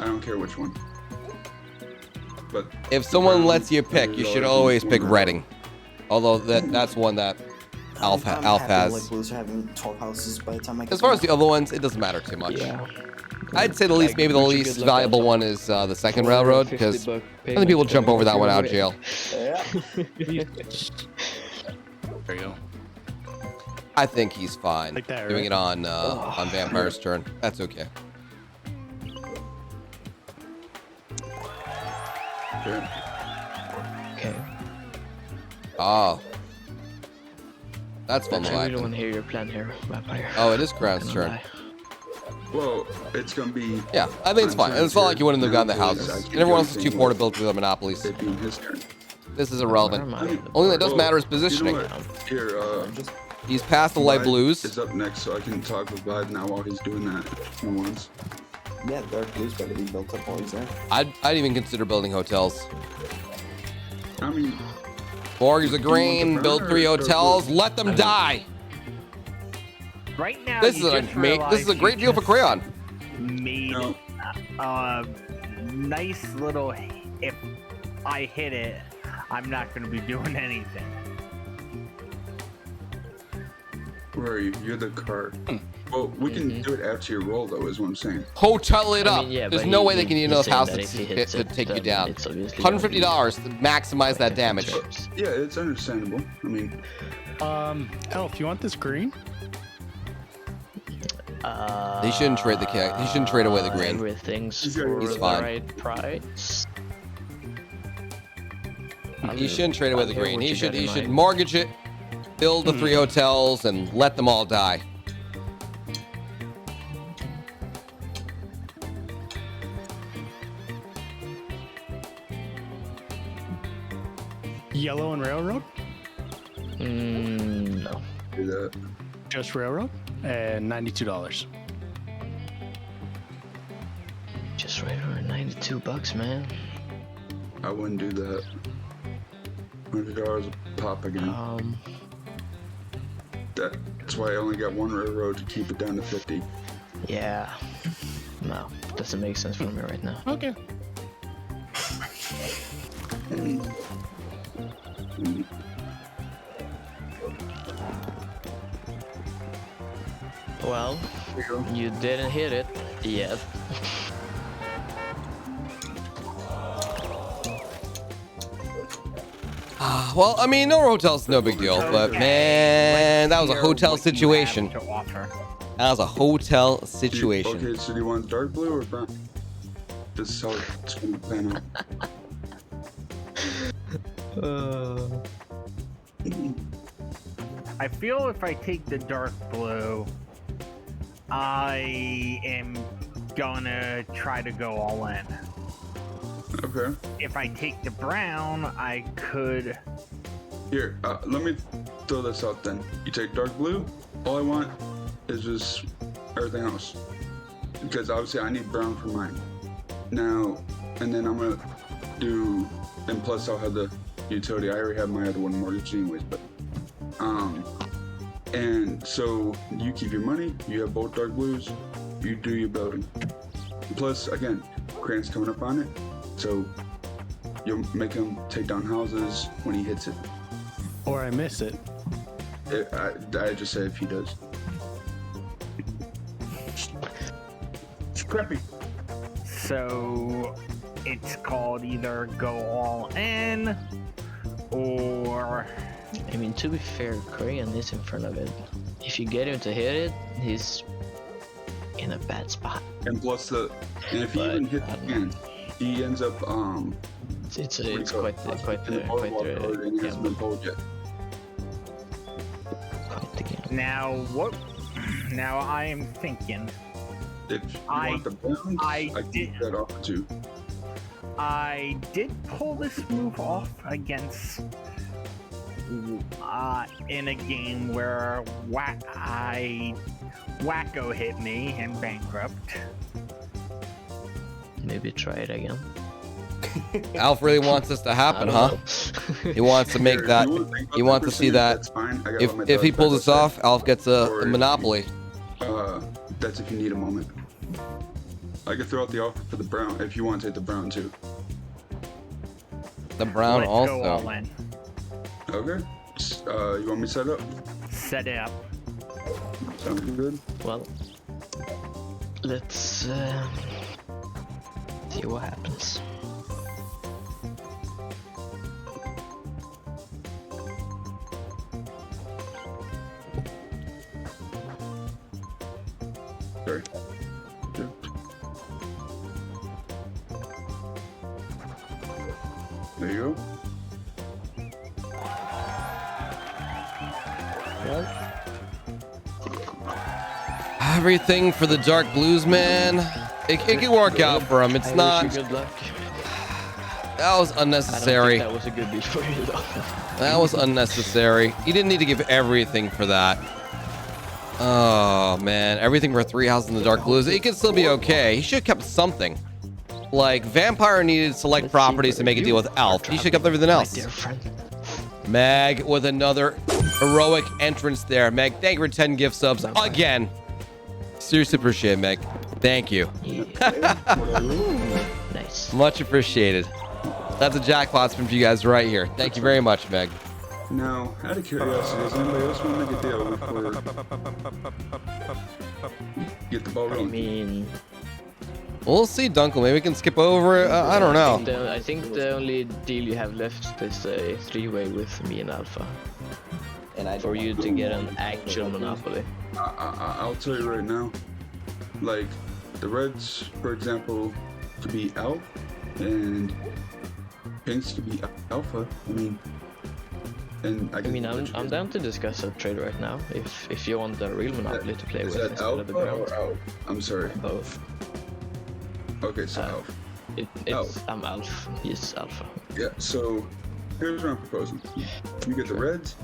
[SPEAKER 5] I don't care which one. But
[SPEAKER 1] if someone
[SPEAKER 5] brown
[SPEAKER 1] lets you pick, you
[SPEAKER 5] is
[SPEAKER 1] should
[SPEAKER 5] always
[SPEAKER 1] always pick
[SPEAKER 5] one
[SPEAKER 1] Redding. Although that's one that Alf
[SPEAKER 7] I'm
[SPEAKER 1] Alf
[SPEAKER 7] happy
[SPEAKER 1] has.
[SPEAKER 7] Like Blues are having 12 houses by the time I get
[SPEAKER 1] As far as
[SPEAKER 7] them.
[SPEAKER 1] the other ones, it doesn't matter too much.
[SPEAKER 2] Yeah.
[SPEAKER 1] I'd say the least, maybe the
[SPEAKER 2] Richard,
[SPEAKER 1] least
[SPEAKER 2] good luck,
[SPEAKER 1] valuable
[SPEAKER 2] Alpha.
[SPEAKER 1] one is the second railroad, because I think people jump over that one out of jail.
[SPEAKER 7] Yeah.
[SPEAKER 4] There you go.
[SPEAKER 1] I think he's fine
[SPEAKER 4] Like that,
[SPEAKER 1] doing
[SPEAKER 4] right?
[SPEAKER 1] it on Vampire's turn. That's okay.
[SPEAKER 5] okay.
[SPEAKER 2] Okay.
[SPEAKER 1] Oh, that's fun.
[SPEAKER 2] Actually, we
[SPEAKER 1] Like.
[SPEAKER 2] don't want to hear your plan here, Vampire.
[SPEAKER 1] Oh, it is Crown's
[SPEAKER 2] Gonna
[SPEAKER 1] turn.
[SPEAKER 2] lie.
[SPEAKER 5] Well, it's gonna be
[SPEAKER 1] Yeah, I think it's fine. It's not like you wouldn't have gotten the houses. And everyone else is too poor to build through the monopolies.
[SPEAKER 5] it being his turn.
[SPEAKER 1] This is
[SPEAKER 2] Where
[SPEAKER 1] irrelevant.
[SPEAKER 2] am I?
[SPEAKER 1] Only thing that does
[SPEAKER 5] Well,
[SPEAKER 1] matter is
[SPEAKER 5] You
[SPEAKER 1] positioning.
[SPEAKER 5] know what? Here,
[SPEAKER 7] Just
[SPEAKER 1] He's past the light
[SPEAKER 5] Vibe
[SPEAKER 1] blues.
[SPEAKER 5] is up next, so I can talk with Vibe now while he's doing that. If he wants.
[SPEAKER 7] yeah, Dark Blues better be built up while he's there.
[SPEAKER 1] I'd even consider building hotels.
[SPEAKER 5] I mean,
[SPEAKER 1] Mortgage the
[SPEAKER 5] Do you want
[SPEAKER 1] green,
[SPEAKER 5] the
[SPEAKER 1] build
[SPEAKER 5] brown
[SPEAKER 1] 3
[SPEAKER 5] or
[SPEAKER 1] hotels,
[SPEAKER 5] blue?
[SPEAKER 1] let them die.
[SPEAKER 6] Right now,
[SPEAKER 1] This is
[SPEAKER 6] you
[SPEAKER 1] a
[SPEAKER 6] just
[SPEAKER 1] this is a
[SPEAKER 6] realized
[SPEAKER 1] great
[SPEAKER 6] you
[SPEAKER 1] deal for
[SPEAKER 6] just
[SPEAKER 1] Crayon.
[SPEAKER 6] Made
[SPEAKER 5] No.
[SPEAKER 6] a nice little. If I hit it, I'm not going to be doing anything.
[SPEAKER 5] Where are you? You're the car. Well, we can do it after your roll, though, is what I'm saying.
[SPEAKER 1] Hotel it
[SPEAKER 2] I
[SPEAKER 1] up.
[SPEAKER 2] mean, yeah,
[SPEAKER 1] There's
[SPEAKER 2] but
[SPEAKER 1] no
[SPEAKER 2] he-
[SPEAKER 1] way they can
[SPEAKER 2] he-
[SPEAKER 1] use
[SPEAKER 2] he's
[SPEAKER 1] enough
[SPEAKER 2] saying
[SPEAKER 1] house
[SPEAKER 2] that if he hits
[SPEAKER 1] to
[SPEAKER 2] it,
[SPEAKER 1] take you
[SPEAKER 2] then
[SPEAKER 1] down.
[SPEAKER 2] it's obviously gonna be
[SPEAKER 1] $150 to maximize that damage.
[SPEAKER 2] trips.
[SPEAKER 5] Yeah, it's understandable. I mean,
[SPEAKER 4] Elf, you want this green?
[SPEAKER 1] He shouldn't trade the kick. He shouldn't trade away the green.
[SPEAKER 2] Everything's
[SPEAKER 5] He's
[SPEAKER 2] for
[SPEAKER 1] He's
[SPEAKER 2] the
[SPEAKER 1] fine.
[SPEAKER 2] right price.
[SPEAKER 1] He shouldn't trade away the
[SPEAKER 2] I'll hear
[SPEAKER 1] green.
[SPEAKER 2] what
[SPEAKER 1] He
[SPEAKER 2] you
[SPEAKER 1] should
[SPEAKER 2] got in mind.
[SPEAKER 1] mortgage it, build the 3 hotels, and let them all die.
[SPEAKER 4] Yellow and railroad?
[SPEAKER 2] No.
[SPEAKER 5] do that.
[SPEAKER 4] Just railroad? And $92.
[SPEAKER 2] Just right around $92, man.
[SPEAKER 5] I wouldn't do that. $100 a pop again. That's why I only got one railroad to keep it down to 50.
[SPEAKER 2] Yeah. No, doesn't make sense for me right now.
[SPEAKER 4] Okay.
[SPEAKER 2] Well, you didn't hit it yet.
[SPEAKER 1] Well, I mean, no hotels, no big deal. But man, that was a
[SPEAKER 6] Hear
[SPEAKER 1] hotel
[SPEAKER 6] what you have
[SPEAKER 1] situation.
[SPEAKER 6] to offer.
[SPEAKER 1] That was a hotel situation.
[SPEAKER 5] Okay, so do you want dark blue or brown? This is how it's going to pan out.
[SPEAKER 6] I feel if I take the dark blue, I am gonna try to go all in.
[SPEAKER 5] Okay.
[SPEAKER 6] If I take the brown, I could.
[SPEAKER 5] Here, let me throw this out then. You take dark blue, all I want is just everything else. Because obviously I need brown for mine. Now, and then I'm gonna do, and plus I'll have the utility. I already have my other one mortgaged anyways, but, and so you keep your money, you have both dark blues, you do your building. Plus, again, Grant's coming up on it, so you'll make him take down houses when he hits it.
[SPEAKER 4] Or I miss it.
[SPEAKER 5] I just say if he does. Scrappy.
[SPEAKER 6] So it's called either go all in or.
[SPEAKER 2] I mean, to be fair, Korean is in front of it. If you get him to hit it, he's in a bad spot.
[SPEAKER 5] And plus and if he
[SPEAKER 2] But,
[SPEAKER 5] even hits
[SPEAKER 2] I don't
[SPEAKER 5] again, he ends up
[SPEAKER 2] It's
[SPEAKER 5] what do you
[SPEAKER 2] it's
[SPEAKER 5] call it?
[SPEAKER 2] quite
[SPEAKER 5] In the boardwalk road and he hasn't been pulled yet.
[SPEAKER 2] quite the game.
[SPEAKER 6] Now what? Now I am thinking.
[SPEAKER 5] If you
[SPEAKER 6] I-
[SPEAKER 5] want the browns,
[SPEAKER 6] I
[SPEAKER 5] I can
[SPEAKER 6] did-
[SPEAKER 5] get that off too.
[SPEAKER 6] I did pull this move off against in a game where Wacko hit me and bankrupt.
[SPEAKER 2] Maybe try it again.
[SPEAKER 1] Alf really wants this to
[SPEAKER 2] I
[SPEAKER 1] happen,
[SPEAKER 2] don't
[SPEAKER 1] huh?
[SPEAKER 2] know.
[SPEAKER 1] He wants to make
[SPEAKER 5] Here,
[SPEAKER 1] that.
[SPEAKER 5] you want to think about
[SPEAKER 1] He wants to see
[SPEAKER 5] 10%?
[SPEAKER 1] that.
[SPEAKER 5] That's fine. I gotta let my
[SPEAKER 1] If he
[SPEAKER 5] dogs
[SPEAKER 1] pulls
[SPEAKER 5] back
[SPEAKER 1] this
[SPEAKER 5] outside.
[SPEAKER 1] off, Alf gets
[SPEAKER 5] Or
[SPEAKER 1] a
[SPEAKER 5] if
[SPEAKER 1] monopoly.
[SPEAKER 5] That's if you need a moment. I could throw out the offer for the brown if you want to take the brown too.
[SPEAKER 1] The brown
[SPEAKER 6] Let's go all
[SPEAKER 1] also.
[SPEAKER 6] in.
[SPEAKER 5] Okay. You want me to set up?
[SPEAKER 6] Set it up.
[SPEAKER 5] Sounds good.
[SPEAKER 2] Well, let's see what happens.
[SPEAKER 5] Sorry. Good. There you go.
[SPEAKER 1] Everything for the dark blues, man. It can work out for him. It's
[SPEAKER 2] I
[SPEAKER 1] not.
[SPEAKER 2] wish you good luck.
[SPEAKER 1] That was
[SPEAKER 2] I don't
[SPEAKER 1] unnecessary.
[SPEAKER 2] think that was a good beat for you though.
[SPEAKER 1] That was unnecessary. He didn't need to give everything for that. Oh man, everything for 3 houses in the dark blues. It could still be okay. He should have kept something. Like Vampire needed select
[SPEAKER 2] Let's see
[SPEAKER 1] properties to
[SPEAKER 2] whether
[SPEAKER 1] make a
[SPEAKER 2] you
[SPEAKER 1] deal with
[SPEAKER 2] are
[SPEAKER 1] Alf. He should have kept
[SPEAKER 2] traveling,
[SPEAKER 1] everything
[SPEAKER 2] my
[SPEAKER 1] else.
[SPEAKER 2] dear friend.
[SPEAKER 1] Meg with another heroic entrance there. Meg, thank you for 10 gift subs again. Seriously appreciate it, Meg. Thank you.
[SPEAKER 2] Yeah. Nice.
[SPEAKER 1] Much appreciated. That's a jackpot spin for you guys right here. Thank you very much, Meg.
[SPEAKER 5] Now, out of curiosity, does anybody else want to make a deal before get the ball
[SPEAKER 2] I
[SPEAKER 5] rolling?
[SPEAKER 2] mean,
[SPEAKER 1] We'll see, Dunkel. Maybe we can skip over it. I don't know.
[SPEAKER 2] I think the only deal you have left is a 3-way with me and Alpha
[SPEAKER 7] And I
[SPEAKER 2] for you to get an actual monopoly.
[SPEAKER 5] I'll tell you right now, like, the reds, for example, could be Alpha, and pinks could be Alpha. I mean, and
[SPEAKER 2] I mean, I'm down to discuss a trade right now. If you want a real monopoly to play
[SPEAKER 5] Is
[SPEAKER 2] with
[SPEAKER 5] that
[SPEAKER 2] instead
[SPEAKER 5] Alpha
[SPEAKER 2] of the brown.
[SPEAKER 5] or Alpha? I'm sorry.
[SPEAKER 2] Both.
[SPEAKER 5] Okay, so Alpha.
[SPEAKER 2] It's I'm Alpha. He's Alpha.
[SPEAKER 5] Yeah, so here's what I'm proposing. You get the reds,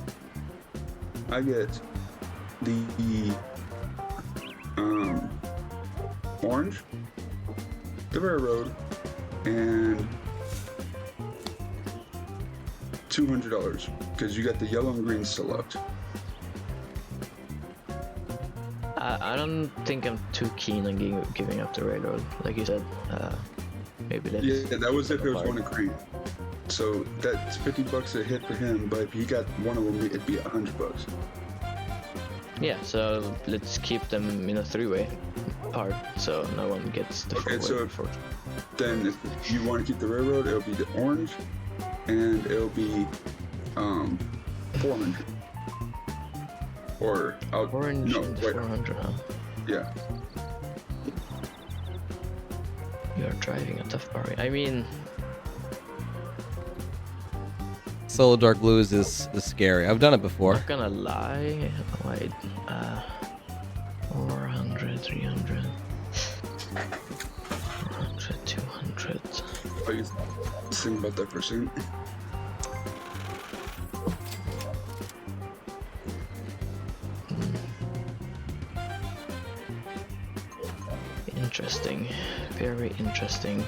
[SPEAKER 5] I get the orange, the railroad, and $200 because you got the yellow and green still left.
[SPEAKER 2] I don't think I'm too keen on giving up the railroad. Like you said, maybe let's.
[SPEAKER 5] Yeah, that was if it was
[SPEAKER 2] apart.
[SPEAKER 5] one of green. So that's $50 a hit for him, but if he got one of them, it'd be $100.
[SPEAKER 2] Yeah, so let's keep them in a 3-way part, so no one gets the
[SPEAKER 5] Okay,
[SPEAKER 2] 4-way
[SPEAKER 5] so
[SPEAKER 2] before.
[SPEAKER 5] Then if you want to keep the railroad, it'll be the orange, and it'll be 400. Or
[SPEAKER 2] Orange
[SPEAKER 5] no,
[SPEAKER 2] and
[SPEAKER 5] wait,
[SPEAKER 2] 400, huh?
[SPEAKER 5] yeah.
[SPEAKER 2] You're driving a tough bar. I mean,
[SPEAKER 1] Solo Dark Blues is scary. I've done it before.
[SPEAKER 2] not gonna lie. Wait, 400, 300, 400, 200.
[SPEAKER 5] Oh, you think about that for a second.
[SPEAKER 2] Interesting. Very interesting.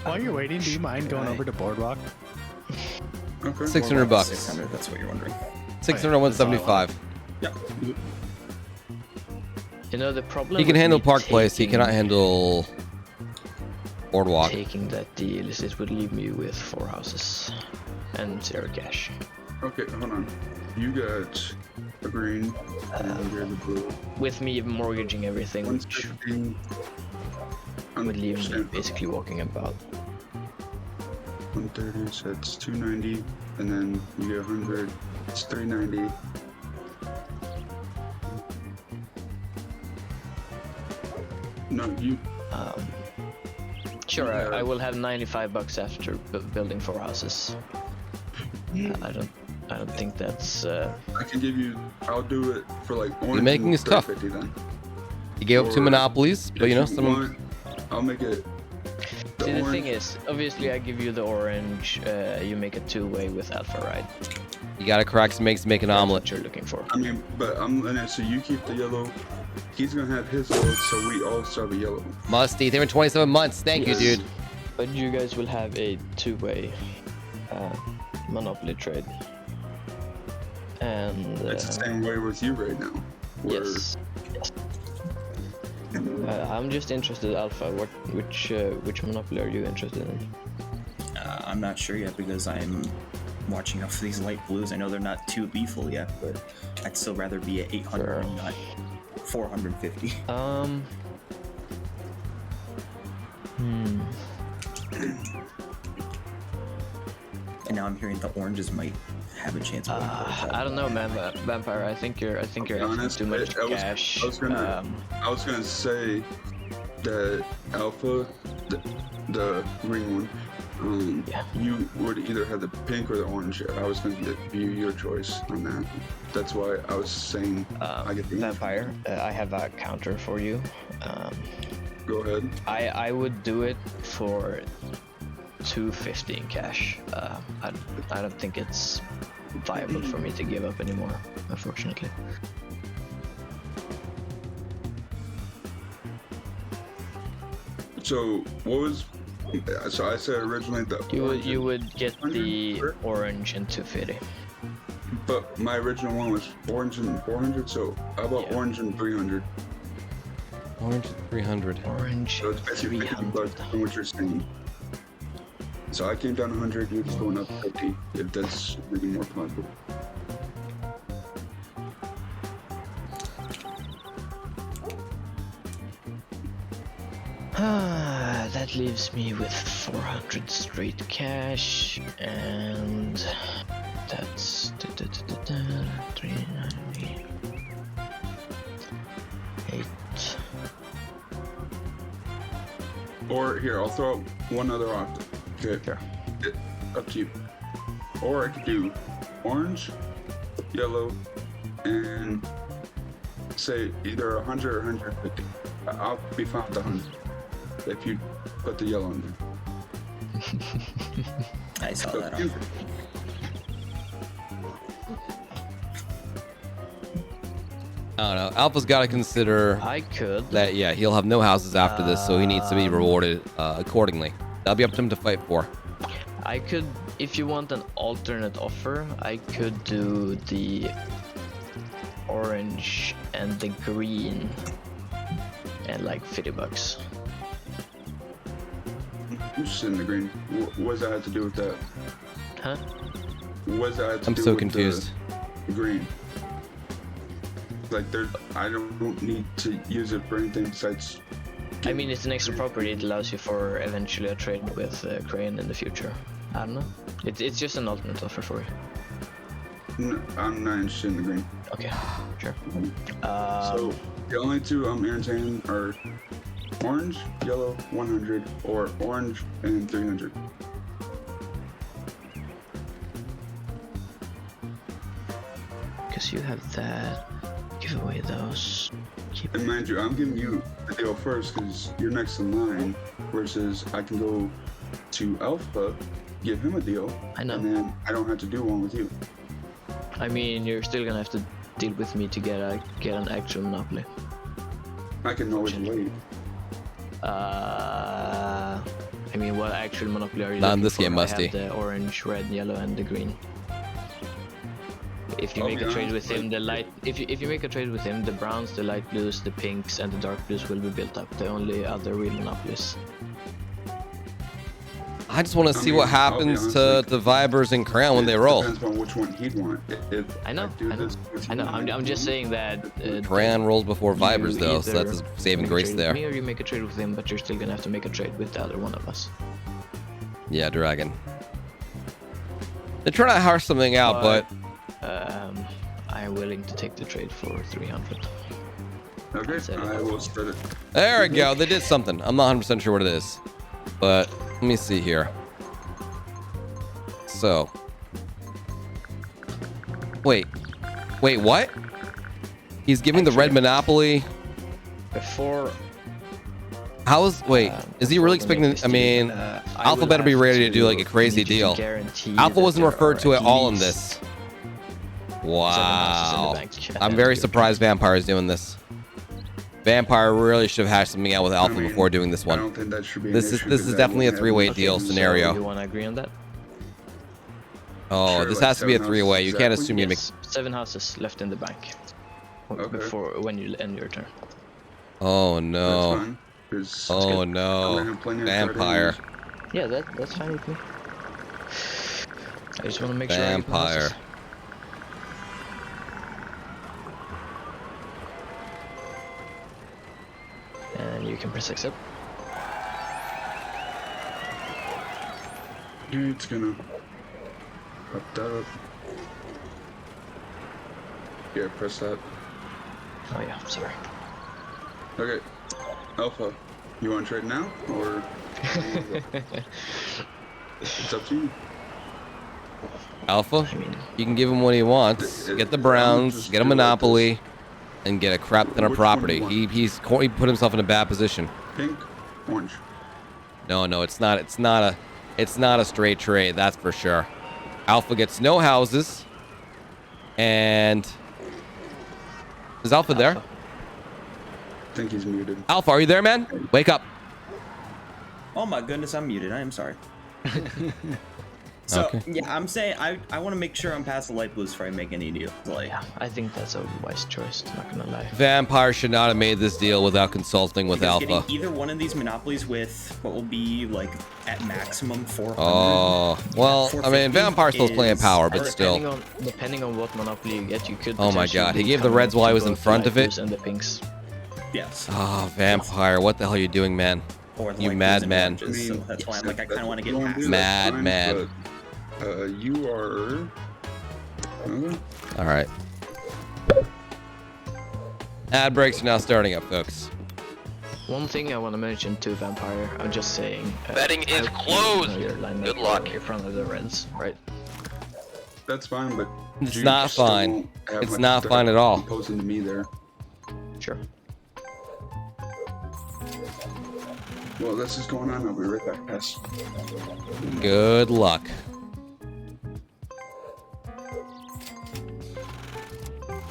[SPEAKER 4] While you're waiting, do you mind going over to Boardwalk?
[SPEAKER 5] Okay.
[SPEAKER 1] $600.
[SPEAKER 3] 600, that's what you're wondering.
[SPEAKER 1] 600, 175.
[SPEAKER 3] Yeah.
[SPEAKER 2] You know the problem.
[SPEAKER 1] He can
[SPEAKER 2] with
[SPEAKER 1] handle
[SPEAKER 2] me
[SPEAKER 1] Park Place. He
[SPEAKER 2] taking-
[SPEAKER 1] cannot handle Boardwalk.
[SPEAKER 2] Taking that deal is it would leave me with 4 houses and 0 cash.
[SPEAKER 5] Okay, hold on. You got a green, and you're the blue.
[SPEAKER 2] With me mortgaging everything, which
[SPEAKER 5] 115.
[SPEAKER 2] would leave me
[SPEAKER 5] Understand.
[SPEAKER 2] basically walking about.
[SPEAKER 5] 130, so that's 290, and then you get 100, it's 390. No, you.
[SPEAKER 2] Sure,
[SPEAKER 5] Yeah.
[SPEAKER 2] I will have $95 after building 4 houses. I don't think that's.
[SPEAKER 5] I can give you. I'll do it for like orange.
[SPEAKER 1] making
[SPEAKER 5] and
[SPEAKER 1] this tough.
[SPEAKER 5] 350 then.
[SPEAKER 1] He gave up 2
[SPEAKER 5] Or
[SPEAKER 1] monopolies, but
[SPEAKER 5] if
[SPEAKER 1] you know, some.
[SPEAKER 5] want, I'll make it.
[SPEAKER 2] See, the thing
[SPEAKER 5] orange-
[SPEAKER 2] is, obviously, I give you the orange. You make a 2-way with Alpha, right?
[SPEAKER 1] You gotta crack some eggs to make an
[SPEAKER 2] That's
[SPEAKER 1] omelet.
[SPEAKER 2] what you're looking for.
[SPEAKER 5] I mean, but I'm gonna. So you keep the yellow. He's gonna have his yellow, so we all still have a yellow.
[SPEAKER 1] Musty, they've been 27 months. Thank
[SPEAKER 2] Yes.
[SPEAKER 1] you, dude.
[SPEAKER 2] But you guys will have a 2-way monopoly trade. And
[SPEAKER 5] It's the same way with you right now. Where
[SPEAKER 2] yes. I'm just interested, Alpha. Which monopoly are you interested in?
[SPEAKER 3] I'm not sure yet because I'm watching out for these light blues. I know they're not too lethal yet, but I'd still rather be at 800
[SPEAKER 2] Sure.
[SPEAKER 3] and not 450. And now I'm hearing the oranges might have a chance. Of
[SPEAKER 2] I don't know, man. Vampire. I think you're asking
[SPEAKER 5] honest,
[SPEAKER 2] too much
[SPEAKER 5] I was
[SPEAKER 2] cash.
[SPEAKER 5] I was gonna say that Alpha, the green one,
[SPEAKER 2] Yeah.
[SPEAKER 5] you would either have the pink or the orange. I was gonna give you your choice on that. That's why I was saying I get the orange.
[SPEAKER 2] Vampire. I have a counter for you.
[SPEAKER 5] Go ahead.
[SPEAKER 2] I would do it for 250 in cash. I don't think it's viable for me to give up anymore, unfortunately.
[SPEAKER 5] So what was? So I said originally the
[SPEAKER 2] You would get the
[SPEAKER 5] 100?
[SPEAKER 2] orange and 250.
[SPEAKER 5] But my original one was orange and 400. So how about
[SPEAKER 2] Yeah.
[SPEAKER 5] orange and 300?
[SPEAKER 1] Orange 300.
[SPEAKER 2] Orange
[SPEAKER 5] So it's basically $50
[SPEAKER 2] 300.
[SPEAKER 5] on what you're saying. So I came down 100, you're just going up 50, if that's maybe more possible.
[SPEAKER 2] That leaves me with 400 straight cash, and that's 390, 8.
[SPEAKER 5] Or here, I'll throw out one other option. Okay.
[SPEAKER 2] Sure.
[SPEAKER 5] Up to you. Or I could do orange, yellow, and say either 100 or 150. I'll be fine with 100 if you put the yellow in there.
[SPEAKER 3] I saw
[SPEAKER 5] So
[SPEAKER 3] that
[SPEAKER 5] you-
[SPEAKER 3] offer.
[SPEAKER 1] I don't know. Alpha's got to consider
[SPEAKER 2] I could.
[SPEAKER 1] that, yeah, he'll have no houses after this, so he needs to be rewarded accordingly. That'll be up to him to fight for.
[SPEAKER 2] I could, if you want an alternate offer, I could do the orange and the green and like $50.
[SPEAKER 5] Who's in the green? What does that have to do with that?
[SPEAKER 2] Huh?
[SPEAKER 5] What does that have to
[SPEAKER 1] I'm
[SPEAKER 5] do
[SPEAKER 1] so
[SPEAKER 5] with
[SPEAKER 1] confused.
[SPEAKER 5] the green? Like, I don't need to use it for anything besides.
[SPEAKER 2] I mean, it's an extra property. It allows you for eventually a trade with Crane in the future. I don't know. It's just an alternate offer for you.
[SPEAKER 5] I'm not interested in the green.
[SPEAKER 2] Okay, sure.
[SPEAKER 5] So the only two I'm entertaining are orange, yellow, 100, or orange and 300.
[SPEAKER 2] Because you have that. Give away those. Keep
[SPEAKER 5] And mind you, I'm giving you the deal first because you're next in line, versus I can go to Alpha, give him a deal,
[SPEAKER 2] I know.
[SPEAKER 5] and then I don't have to do one with you.
[SPEAKER 2] I mean, you're still gonna have to deal with me to get an actual monopoly.
[SPEAKER 5] I can always wait.
[SPEAKER 2] I mean, what actual monopoly are you
[SPEAKER 1] Not in
[SPEAKER 2] looking
[SPEAKER 1] this
[SPEAKER 2] for?
[SPEAKER 1] game,
[SPEAKER 2] I
[SPEAKER 1] Musty.
[SPEAKER 2] have the orange, red, yellow, and the green. If you
[SPEAKER 5] I'll
[SPEAKER 2] make
[SPEAKER 5] be
[SPEAKER 2] a trade
[SPEAKER 5] honest,
[SPEAKER 2] with him,
[SPEAKER 5] like-
[SPEAKER 2] the light. If you make a trade with him, the browns, the light blues, the pinks, and the dark blues will be built up. The only other real monopolies.
[SPEAKER 1] I just want to
[SPEAKER 5] I
[SPEAKER 1] see
[SPEAKER 5] mean,
[SPEAKER 1] what
[SPEAKER 5] I'll be
[SPEAKER 1] happens
[SPEAKER 5] honest,
[SPEAKER 1] to
[SPEAKER 5] like,
[SPEAKER 1] the Vibers and Crown when they roll.
[SPEAKER 5] Depends on which one he'd want. If
[SPEAKER 2] I know.
[SPEAKER 5] do
[SPEAKER 2] I know.
[SPEAKER 5] this with
[SPEAKER 2] I know.
[SPEAKER 5] you,
[SPEAKER 2] I'm just saying that.
[SPEAKER 1] Crown rolls before
[SPEAKER 2] you
[SPEAKER 1] Vibers, though, so
[SPEAKER 2] either
[SPEAKER 1] that's his saving
[SPEAKER 2] make a
[SPEAKER 1] grace
[SPEAKER 2] trade
[SPEAKER 1] there.
[SPEAKER 2] with me, or you make a trade with him, but you're still gonna have to make a trade with the other one of us.
[SPEAKER 1] Yeah, Dragon. They're trying to harsh something out, but
[SPEAKER 2] I'm willing to take the trade for 300.
[SPEAKER 5] Okay, I will start it.
[SPEAKER 1] there we go. They did something. I'm not 100% sure what it is, but let me see here. So, wait, what? He's giving the red monopoly.
[SPEAKER 2] Before.
[SPEAKER 1] Wait, is he really
[SPEAKER 2] before we
[SPEAKER 1] expecting?
[SPEAKER 2] make this
[SPEAKER 1] I mean,
[SPEAKER 2] deal, I
[SPEAKER 1] Alpha
[SPEAKER 2] will
[SPEAKER 1] better be
[SPEAKER 2] have
[SPEAKER 1] ready to do like a crazy
[SPEAKER 2] need you to
[SPEAKER 1] deal.
[SPEAKER 2] guarantee
[SPEAKER 1] Alpha
[SPEAKER 2] that
[SPEAKER 1] wasn't
[SPEAKER 2] there
[SPEAKER 1] referred
[SPEAKER 2] are
[SPEAKER 1] to at all in
[SPEAKER 2] least
[SPEAKER 1] this.
[SPEAKER 2] 7 houses in the
[SPEAKER 1] Wow.
[SPEAKER 2] bank at
[SPEAKER 1] I'm
[SPEAKER 2] the
[SPEAKER 1] very
[SPEAKER 2] end of your
[SPEAKER 1] surprised Vampire's doing this. Vampire really should have hashed something out with Alpha
[SPEAKER 5] I mean,
[SPEAKER 1] before doing this
[SPEAKER 5] I
[SPEAKER 1] one.
[SPEAKER 5] don't think that should be an
[SPEAKER 1] This is
[SPEAKER 5] issue,
[SPEAKER 1] this
[SPEAKER 5] 'cause
[SPEAKER 1] is
[SPEAKER 5] I
[SPEAKER 1] definitely a
[SPEAKER 5] won't have
[SPEAKER 1] three-way
[SPEAKER 5] enough
[SPEAKER 1] deal
[SPEAKER 5] to-
[SPEAKER 1] scenario.
[SPEAKER 2] You want to agree on that?
[SPEAKER 1] Oh,
[SPEAKER 5] Sure,
[SPEAKER 1] this
[SPEAKER 5] like
[SPEAKER 1] has to be a
[SPEAKER 5] 7 houses
[SPEAKER 1] three-way. You can't
[SPEAKER 5] exactly?
[SPEAKER 1] assume you make.
[SPEAKER 2] Yes, 7 houses left in the bank.
[SPEAKER 5] Okay.
[SPEAKER 2] Before when you end your turn.
[SPEAKER 1] Oh
[SPEAKER 5] That's
[SPEAKER 1] no.
[SPEAKER 5] fine, 'cause
[SPEAKER 1] Oh
[SPEAKER 5] I'm gonna
[SPEAKER 1] no.
[SPEAKER 5] have plenty of card
[SPEAKER 1] Vampire.
[SPEAKER 5] anyways.
[SPEAKER 2] Yeah, that's fine with me. I just want to make sure I get my
[SPEAKER 1] Vampire.
[SPEAKER 2] houses. And you can press accept.
[SPEAKER 5] It's gonna pop up. Here, press that.
[SPEAKER 2] Oh yeah, sorry.
[SPEAKER 5] Okay, Alpha, you want to trade now or? It's up to you.
[SPEAKER 1] Alpha,
[SPEAKER 2] I mean,
[SPEAKER 1] you can give him what he wants. Get the Browns, get a monopoly, and get a crap ton of
[SPEAKER 5] Which one
[SPEAKER 1] property.
[SPEAKER 5] do you want?
[SPEAKER 1] He put himself in a bad position.
[SPEAKER 5] Pink, orange.
[SPEAKER 1] No, it's not a straight trade, that's for sure. Alpha gets no houses, and is Alpha there?
[SPEAKER 5] I think he's muted.
[SPEAKER 1] Alpha, are you there, man? Wake up.
[SPEAKER 3] Oh my goodness, I'm muted. I am sorry. So
[SPEAKER 1] Okay.
[SPEAKER 3] yeah, I'm saying I want to make sure I'm past the light blues before I make any deal. Like,
[SPEAKER 2] Yeah, I think that's a wise choice. Not gonna lie.
[SPEAKER 1] Vampire should not have made this deal without consulting with
[SPEAKER 3] because
[SPEAKER 1] Alpha.
[SPEAKER 3] getting either one of these monopolies with what will be like at maximum 400.
[SPEAKER 1] Oh, well, I mean,
[SPEAKER 3] 450
[SPEAKER 1] Vampire's still playing
[SPEAKER 3] is-
[SPEAKER 1] power, but still.
[SPEAKER 2] Depending on what monopoly you get, you could.
[SPEAKER 1] Oh my
[SPEAKER 2] potentially
[SPEAKER 1] God, he
[SPEAKER 2] be
[SPEAKER 1] gave the
[SPEAKER 2] coming
[SPEAKER 1] reds
[SPEAKER 2] up
[SPEAKER 1] while
[SPEAKER 2] to
[SPEAKER 1] he was in
[SPEAKER 2] both the
[SPEAKER 1] front
[SPEAKER 2] light
[SPEAKER 1] of it.
[SPEAKER 2] blues and the pinks.
[SPEAKER 3] Yes.
[SPEAKER 1] Oh, Vampire, what the hell are you doing, man?
[SPEAKER 3] Or the
[SPEAKER 1] You
[SPEAKER 3] light
[SPEAKER 1] madman.
[SPEAKER 3] blues and oranges, so that's why I'm like, I kind of want to get
[SPEAKER 5] If you
[SPEAKER 3] past
[SPEAKER 5] do,
[SPEAKER 3] it.
[SPEAKER 5] that's fine,
[SPEAKER 1] Madman.
[SPEAKER 5] but, you are.
[SPEAKER 1] All right. Ad breaks are now starting up, folks.
[SPEAKER 2] One thing I want to mention to Vampire, I'm just saying.
[SPEAKER 8] Betting
[SPEAKER 2] I
[SPEAKER 8] is
[SPEAKER 2] hope you know
[SPEAKER 8] closed.
[SPEAKER 2] your lineup
[SPEAKER 8] Good luck.
[SPEAKER 2] in front of the reds, right?
[SPEAKER 5] That's fine, but
[SPEAKER 1] It's
[SPEAKER 5] you
[SPEAKER 1] not
[SPEAKER 5] still
[SPEAKER 1] fine.
[SPEAKER 5] won't have
[SPEAKER 1] It's
[SPEAKER 5] much
[SPEAKER 1] not
[SPEAKER 5] to
[SPEAKER 1] fine at all.
[SPEAKER 5] Opposing to me there.
[SPEAKER 2] Sure.
[SPEAKER 5] Well, this is going on. I'll be right back, guys.
[SPEAKER 1] Good luck.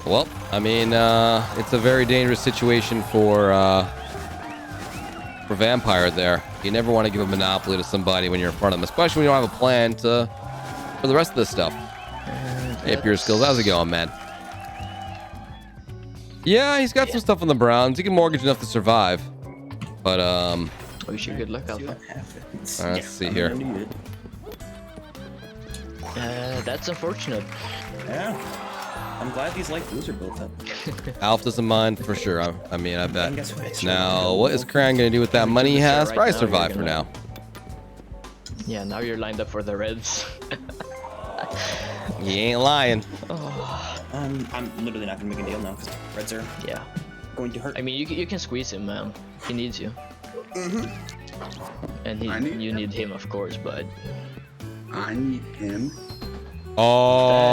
[SPEAKER 1] Well, I mean, it's a very dangerous situation for Vampire there. You never want to give a monopoly to somebody when you're in front of them, especially when you don't have a plan for the rest of this stuff. Hey, Pure Skills, how's it going, man? Yeah, he's got some stuff on the Browns. He can mortgage enough to survive. But,
[SPEAKER 2] Wish you good luck,
[SPEAKER 3] See
[SPEAKER 2] Alpha.
[SPEAKER 3] what happens.
[SPEAKER 1] All right, let's
[SPEAKER 3] Yeah,
[SPEAKER 1] see
[SPEAKER 3] I'm
[SPEAKER 1] here.
[SPEAKER 3] gonna need it.
[SPEAKER 2] That's unfortunate.
[SPEAKER 3] Yeah. I'm glad these light blues are built up.
[SPEAKER 1] Alf doesn't mind for sure. I mean, I
[SPEAKER 3] And
[SPEAKER 1] bet.
[SPEAKER 3] guess what?
[SPEAKER 1] Now, what is Cran going to do with that money he has?
[SPEAKER 2] Right
[SPEAKER 1] Probably
[SPEAKER 2] now,
[SPEAKER 1] survive
[SPEAKER 2] you're
[SPEAKER 1] for now.
[SPEAKER 2] gonna- Yeah, now you're lined up for the reds.
[SPEAKER 1] He ain't lying.
[SPEAKER 3] I'm literally not gonna make a deal now because reds are
[SPEAKER 2] Yeah.
[SPEAKER 3] going to hurt.
[SPEAKER 2] I mean, you can squeeze him, man. He needs you. And you need him, of course, but
[SPEAKER 5] I need him.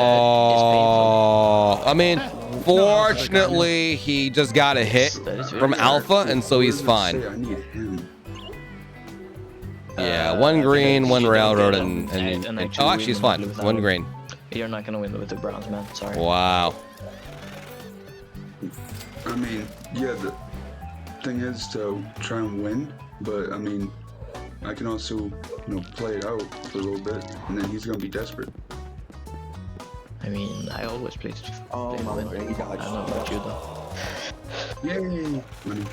[SPEAKER 1] Oh, I mean, fortunately, he just got a hit
[SPEAKER 2] that is
[SPEAKER 1] from
[SPEAKER 2] really
[SPEAKER 1] Alpha, and so he's
[SPEAKER 5] What does it
[SPEAKER 1] fine.
[SPEAKER 5] say? I need him.
[SPEAKER 1] Yeah, one green, one
[SPEAKER 2] you don't
[SPEAKER 1] railroad,
[SPEAKER 2] get
[SPEAKER 1] and
[SPEAKER 2] an actual
[SPEAKER 1] oh, actually, he's
[SPEAKER 2] win
[SPEAKER 1] fine.
[SPEAKER 2] without
[SPEAKER 1] One
[SPEAKER 2] it.
[SPEAKER 1] green.
[SPEAKER 2] You're not gonna win with the Browns, man. Sorry.
[SPEAKER 1] Wow.
[SPEAKER 5] I mean, yeah, the thing is to try and win, but I mean, I can also, play it out for a little bit, and then he's gonna be desperate.
[SPEAKER 2] I mean, I always play to
[SPEAKER 7] Oh,
[SPEAKER 2] play to
[SPEAKER 7] my
[SPEAKER 2] win.
[SPEAKER 7] brain
[SPEAKER 2] I don't know
[SPEAKER 7] dodged.
[SPEAKER 2] about you though.
[SPEAKER 5] Yay! Money.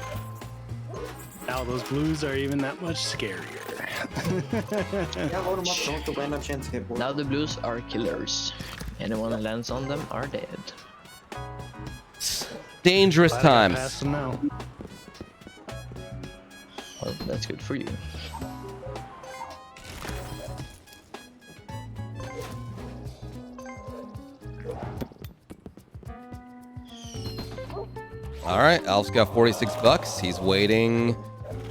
[SPEAKER 4] Now those blues are even that much scarier.
[SPEAKER 7] Yeah, load them up. Don't let the random chance hit.
[SPEAKER 2] Now the blues are killers. Anyone who lands on them are dead.
[SPEAKER 1] Dangerous
[SPEAKER 4] Glad I got
[SPEAKER 1] times.
[SPEAKER 4] past them now.
[SPEAKER 2] Well, that's good for you.
[SPEAKER 1] All right, Alf's got 46 bucks. He's waiting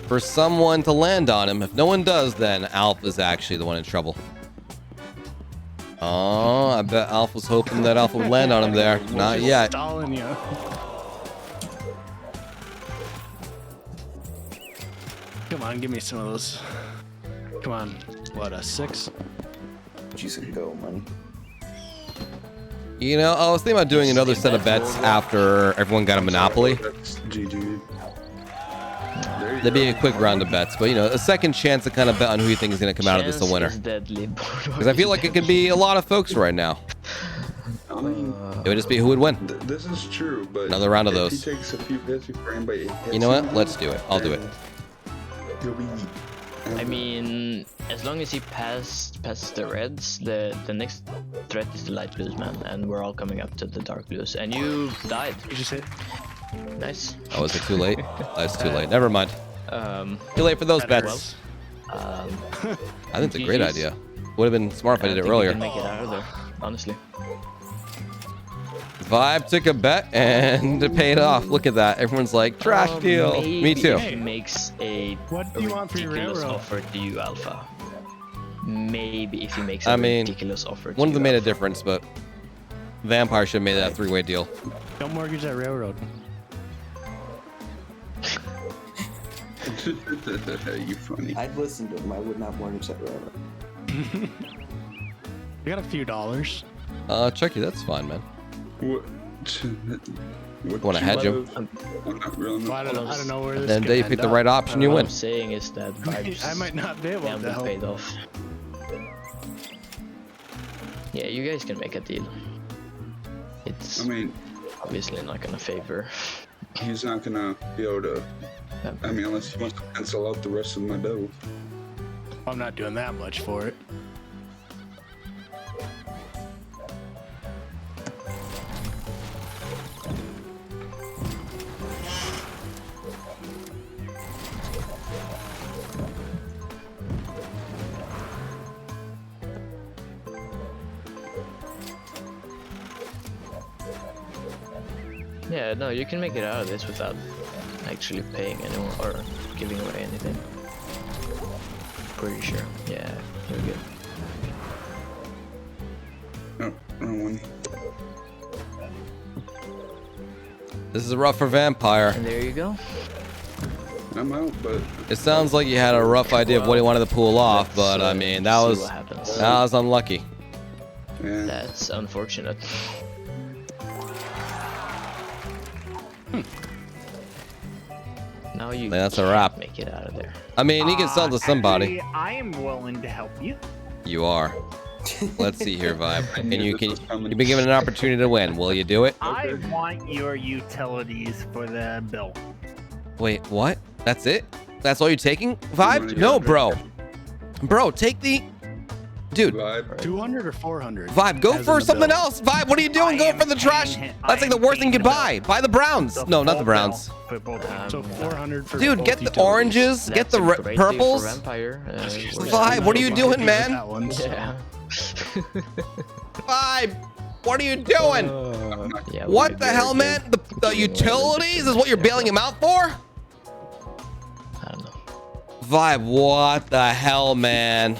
[SPEAKER 1] for someone to land on him. If no one does, then Alf is actually the one in trouble. Oh, I bet Alf was hoping that Alf would land on him there. Not
[SPEAKER 4] Just
[SPEAKER 1] yet.
[SPEAKER 4] Stalling you. Come on, give me some of those. Come on. What, a 6?
[SPEAKER 7] Juice and go, money.
[SPEAKER 1] You know, I was thinking about doing another set of bets after everyone got a monopoly.
[SPEAKER 5] That's GG. There you
[SPEAKER 1] That'd be a
[SPEAKER 5] go.
[SPEAKER 1] quick round of bets, but a second chance to kind of bet on who you think is going to come out of this a
[SPEAKER 2] Chance
[SPEAKER 1] winner.
[SPEAKER 2] is deadly.
[SPEAKER 1] Because I feel like it could be a lot of folks right now.
[SPEAKER 5] I mean,
[SPEAKER 1] It would just be who would win.
[SPEAKER 5] this is true, but
[SPEAKER 1] Another round of
[SPEAKER 5] if
[SPEAKER 1] those.
[SPEAKER 5] he takes a few hits before anybody hits
[SPEAKER 1] You know what?
[SPEAKER 5] him,
[SPEAKER 1] Let's do it. I'll do it.
[SPEAKER 5] then He'll be.
[SPEAKER 2] I mean, as long as he passes the reds, the next threat is the light blues, man, and we're all coming up to the dark blues. And you died.
[SPEAKER 4] You just hit.
[SPEAKER 2] Nice.
[SPEAKER 1] Oh, is it too late? That's too late. Never mind. Too late for those
[SPEAKER 4] Better
[SPEAKER 1] bets.
[SPEAKER 2] Um,
[SPEAKER 1] I think it's a great
[SPEAKER 2] GGs.
[SPEAKER 1] idea. Would have been smart if I did it
[SPEAKER 2] think we
[SPEAKER 1] earlier.
[SPEAKER 2] can make it out of there, honestly.
[SPEAKER 1] Vibe took a bet and it paid off. Look at that. Everyone's like, trash deal. Me
[SPEAKER 2] Maybe
[SPEAKER 1] too.
[SPEAKER 2] if he makes a
[SPEAKER 4] What do you want for your
[SPEAKER 2] ridiculous
[SPEAKER 4] railroad?
[SPEAKER 2] offer to you, Alpha. Maybe if he makes
[SPEAKER 1] I
[SPEAKER 2] a
[SPEAKER 1] mean,
[SPEAKER 2] ridiculous offer to
[SPEAKER 1] One of
[SPEAKER 2] you,
[SPEAKER 1] them made a
[SPEAKER 2] Alpha.
[SPEAKER 1] difference, but Vampire should have made that a three-way deal.
[SPEAKER 4] Don't mortgage that railroad.
[SPEAKER 5] You funny.
[SPEAKER 7] I'd listen to him. I would not mortgage that railroad.
[SPEAKER 4] I got a few dollars.
[SPEAKER 1] Chucky, that's fine, man.
[SPEAKER 5] What?
[SPEAKER 1] Wanna hedge him?
[SPEAKER 5] I'm not really.
[SPEAKER 4] Well, I don't know where this
[SPEAKER 1] Then
[SPEAKER 4] could
[SPEAKER 1] they
[SPEAKER 4] end
[SPEAKER 1] pick the
[SPEAKER 4] up.
[SPEAKER 1] right option, you
[SPEAKER 2] What
[SPEAKER 1] win.
[SPEAKER 2] I'm saying is that Vibes
[SPEAKER 4] I might not be able to
[SPEAKER 2] gamble
[SPEAKER 4] help.
[SPEAKER 2] paid off. Yeah, you guys can make a deal. It's
[SPEAKER 5] I mean,
[SPEAKER 2] obviously not gonna favor.
[SPEAKER 5] he's not gonna be able to. I mean, unless he wants to cancel out the rest of my dough.
[SPEAKER 4] I'm not doing that much for it.
[SPEAKER 2] Yeah, no, you can make it out of this without actually paying anyone or giving away anything. Pretty sure. Yeah, you're good.
[SPEAKER 5] No, wrong one.
[SPEAKER 1] This is rough for Vampire.
[SPEAKER 2] And there you go.
[SPEAKER 5] I'm out, but
[SPEAKER 1] It sounds like you had a rough idea of what he wanted to pull off, but I mean, that
[SPEAKER 2] see
[SPEAKER 1] was
[SPEAKER 2] what happens.
[SPEAKER 1] unlucky.
[SPEAKER 5] yeah.
[SPEAKER 2] That's unfortunate. Now you
[SPEAKER 1] That's a
[SPEAKER 2] can't
[SPEAKER 1] wrap.
[SPEAKER 2] make it out of there.
[SPEAKER 1] I mean, he can sell to somebody.
[SPEAKER 6] Actually, I am willing to help you.
[SPEAKER 1] You are. Let's see here, Vibe.
[SPEAKER 5] I
[SPEAKER 1] And
[SPEAKER 5] knew
[SPEAKER 1] you
[SPEAKER 5] this
[SPEAKER 1] can
[SPEAKER 5] was coming.
[SPEAKER 1] you've been given an opportunity to win. Will you do it?
[SPEAKER 6] I want your utilities for the bill.
[SPEAKER 1] Wait, what? That's it? That's all you're taking?
[SPEAKER 5] wanna
[SPEAKER 1] Vibe?
[SPEAKER 5] get
[SPEAKER 1] No,
[SPEAKER 5] 100.
[SPEAKER 1] bro. Bro, take the dude.
[SPEAKER 5] Vibe.
[SPEAKER 4] 200 or 400?
[SPEAKER 1] Vibe, go
[SPEAKER 4] As in
[SPEAKER 1] for
[SPEAKER 4] the
[SPEAKER 1] something
[SPEAKER 4] bill.
[SPEAKER 1] else. Vibe, what are you doing?
[SPEAKER 6] I
[SPEAKER 1] Go
[SPEAKER 6] am
[SPEAKER 1] for the trash.
[SPEAKER 6] paying him-
[SPEAKER 1] That's
[SPEAKER 6] I
[SPEAKER 1] like the
[SPEAKER 6] am
[SPEAKER 1] worst thing you
[SPEAKER 6] paying
[SPEAKER 1] can
[SPEAKER 6] the
[SPEAKER 1] buy. Buy the Browns.
[SPEAKER 6] The
[SPEAKER 1] No, not the
[SPEAKER 6] full
[SPEAKER 1] Browns.
[SPEAKER 6] bill for both of
[SPEAKER 4] So
[SPEAKER 6] them.
[SPEAKER 4] 400 for
[SPEAKER 1] Dude,
[SPEAKER 4] both
[SPEAKER 1] get the
[SPEAKER 4] utilities.
[SPEAKER 1] oranges. Get
[SPEAKER 2] That's
[SPEAKER 1] the
[SPEAKER 2] a great day for
[SPEAKER 1] purples.
[SPEAKER 2] Vampire.
[SPEAKER 1] Vibe, what are you doing, man?
[SPEAKER 4] That one, so-
[SPEAKER 2] Yeah.
[SPEAKER 1] Vibe, what are you doing?
[SPEAKER 2] Yeah,
[SPEAKER 1] What
[SPEAKER 2] we're
[SPEAKER 1] the
[SPEAKER 2] very
[SPEAKER 1] hell,
[SPEAKER 2] good.
[SPEAKER 1] man? The utilities is what you're bailing him out for?
[SPEAKER 2] I don't know.
[SPEAKER 1] Vibe, what the hell, man?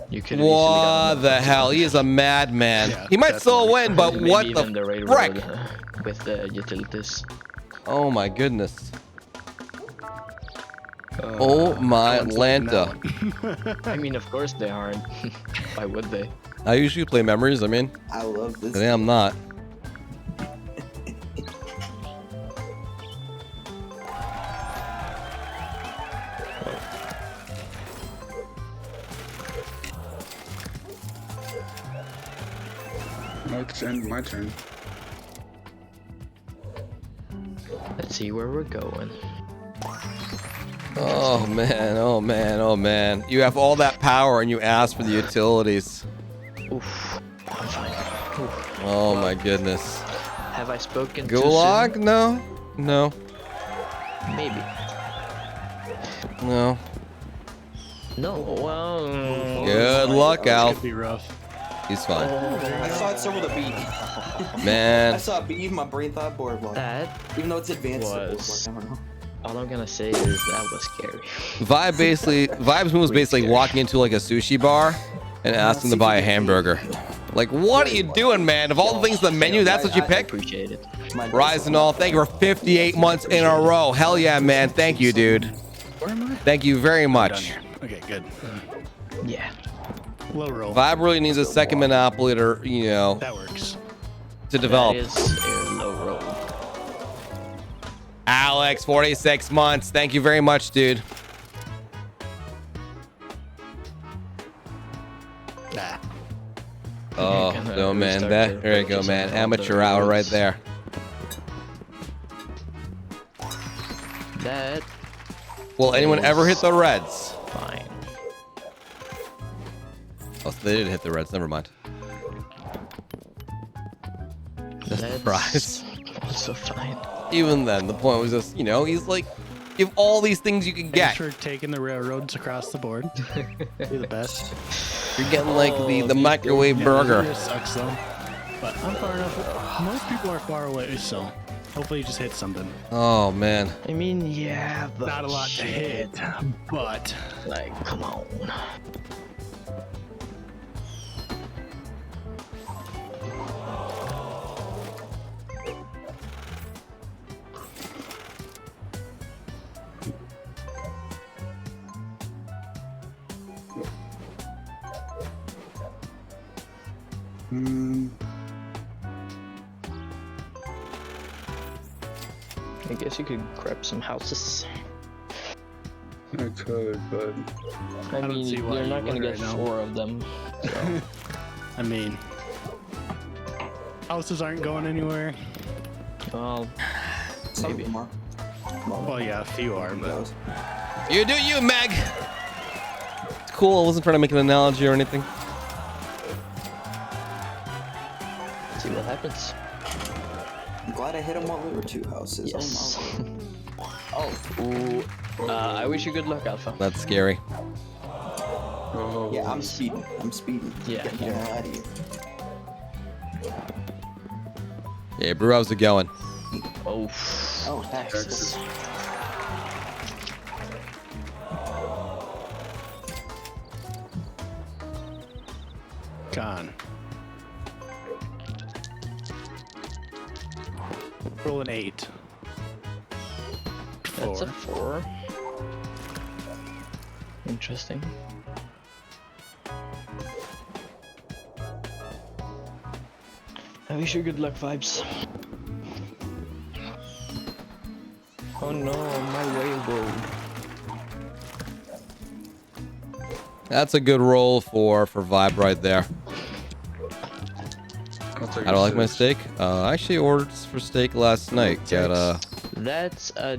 [SPEAKER 2] You could
[SPEAKER 1] What the hell? He is a madman.
[SPEAKER 4] Yeah,
[SPEAKER 1] He might still
[SPEAKER 4] definitely.
[SPEAKER 1] win, but
[SPEAKER 2] Maybe
[SPEAKER 1] what
[SPEAKER 2] even the
[SPEAKER 1] the
[SPEAKER 2] railroad,
[SPEAKER 1] frick?
[SPEAKER 2] with the utilities.
[SPEAKER 1] Oh my goodness. Oh my
[SPEAKER 4] One's like
[SPEAKER 1] Lanta.
[SPEAKER 4] that.
[SPEAKER 2] I mean, of course they aren't. Why would they?
[SPEAKER 1] I usually play memories. I mean,
[SPEAKER 7] I love this.
[SPEAKER 1] today I'm not.
[SPEAKER 5] No, it's end my turn.
[SPEAKER 2] Let's see where we're going.
[SPEAKER 1] Oh man, oh man, oh man. You have all that power and you ask for the utilities.
[SPEAKER 2] Oof. I'm fine. Oof.
[SPEAKER 1] Oh my goodness.
[SPEAKER 2] Have I spoken too
[SPEAKER 1] Gulag?
[SPEAKER 2] soon?
[SPEAKER 1] No. No.
[SPEAKER 2] Maybe.
[SPEAKER 1] No.
[SPEAKER 2] No. Well.
[SPEAKER 1] Good luck,
[SPEAKER 4] This
[SPEAKER 1] Alf.
[SPEAKER 4] could be rough.
[SPEAKER 1] He's fine.
[SPEAKER 7] I saw it start with a B. I
[SPEAKER 1] Man.
[SPEAKER 7] saw a B, my brain thought boardwalk.
[SPEAKER 2] That
[SPEAKER 7] Even though it's advanced
[SPEAKER 2] was-
[SPEAKER 7] boardwalk, I don't know.
[SPEAKER 2] all I'm gonna say is that was scary.
[SPEAKER 1] Vibe's move was basically walking into like a sushi bar and asking to buy a hamburger. Like, what are you doing, man? Of all the things on the menu, that's what you
[SPEAKER 2] I
[SPEAKER 1] pick?
[SPEAKER 2] appreciate it.
[SPEAKER 7] My
[SPEAKER 1] Rise and all, thank you for 58 months in a row. Hell yeah, man. Thank you, dude.
[SPEAKER 4] Where am I?
[SPEAKER 1] Thank you very
[SPEAKER 4] Done
[SPEAKER 1] much.
[SPEAKER 4] here. Okay, good.
[SPEAKER 2] Yeah.
[SPEAKER 4] Low roll.
[SPEAKER 1] Vibe really needs a second monopoly to, you know,
[SPEAKER 4] That works.
[SPEAKER 1] to develop.
[SPEAKER 2] That is a low roll.
[SPEAKER 1] Alex, 46 months. Thank you very much, dude.
[SPEAKER 4] Nah.
[SPEAKER 1] Oh,
[SPEAKER 2] Gonna
[SPEAKER 1] no, man.
[SPEAKER 2] restart
[SPEAKER 1] There
[SPEAKER 2] the
[SPEAKER 1] you go,
[SPEAKER 2] purchase
[SPEAKER 1] man.
[SPEAKER 2] of all the
[SPEAKER 1] Amateur hour right
[SPEAKER 2] rewards.
[SPEAKER 1] there.
[SPEAKER 2] That
[SPEAKER 1] Will anyone ever hit the reds?
[SPEAKER 2] fine.
[SPEAKER 1] Oh, so they did hit the reds. Never mind. Just a surprise.
[SPEAKER 2] Also fine.
[SPEAKER 1] Even then, the point was just, you know, he's like, you have all these things you can
[SPEAKER 4] Thanks
[SPEAKER 1] get.
[SPEAKER 4] for taking the railroads across the board. You're the best.
[SPEAKER 1] You're getting like the microwave burger.
[SPEAKER 4] It sucks though. But I'm far enough. Most people are far away, so hopefully you just hit something.
[SPEAKER 1] Oh, man.
[SPEAKER 2] I mean, yeah, but
[SPEAKER 4] Not a lot to hit, but
[SPEAKER 2] Like, come on. I guess you could grab some houses.
[SPEAKER 5] I could, but
[SPEAKER 2] I
[SPEAKER 4] don't
[SPEAKER 2] mean,
[SPEAKER 4] see why
[SPEAKER 2] you're
[SPEAKER 4] you
[SPEAKER 2] not gonna
[SPEAKER 4] would
[SPEAKER 2] get
[SPEAKER 4] right now.
[SPEAKER 2] 4 of them. So.
[SPEAKER 4] I mean, houses aren't going anywhere.
[SPEAKER 2] Well,
[SPEAKER 7] Some of
[SPEAKER 2] maybe.
[SPEAKER 7] them are.
[SPEAKER 4] Well, yeah, a few are, but
[SPEAKER 1] You do you, Meg. It's cool. I wasn't trying to make an analogy or anything.
[SPEAKER 2] See what happens.
[SPEAKER 7] I'm glad I hit him while we were 2 houses.
[SPEAKER 2] Yes.
[SPEAKER 7] Oh,
[SPEAKER 2] Ooh. I wish you good luck, Alpha.
[SPEAKER 1] That's scary.
[SPEAKER 5] Oh,
[SPEAKER 7] yeah, I'm speeding.
[SPEAKER 2] Yeah,
[SPEAKER 7] Get the hell out of here.
[SPEAKER 1] Yeah, Brew, how's it going?
[SPEAKER 2] Oh.
[SPEAKER 7] Oh, Texas.
[SPEAKER 4] Con. Roll an 8.
[SPEAKER 2] That's a
[SPEAKER 4] 4.
[SPEAKER 2] 4. Interesting. I wish you good luck, vibes. Oh no, my railroad.
[SPEAKER 1] That's a good roll for Vibe right there.
[SPEAKER 5] I'll take
[SPEAKER 1] How do I like my
[SPEAKER 5] 6.
[SPEAKER 1] steak? I actually ordered for steak last night. Got
[SPEAKER 2] That's a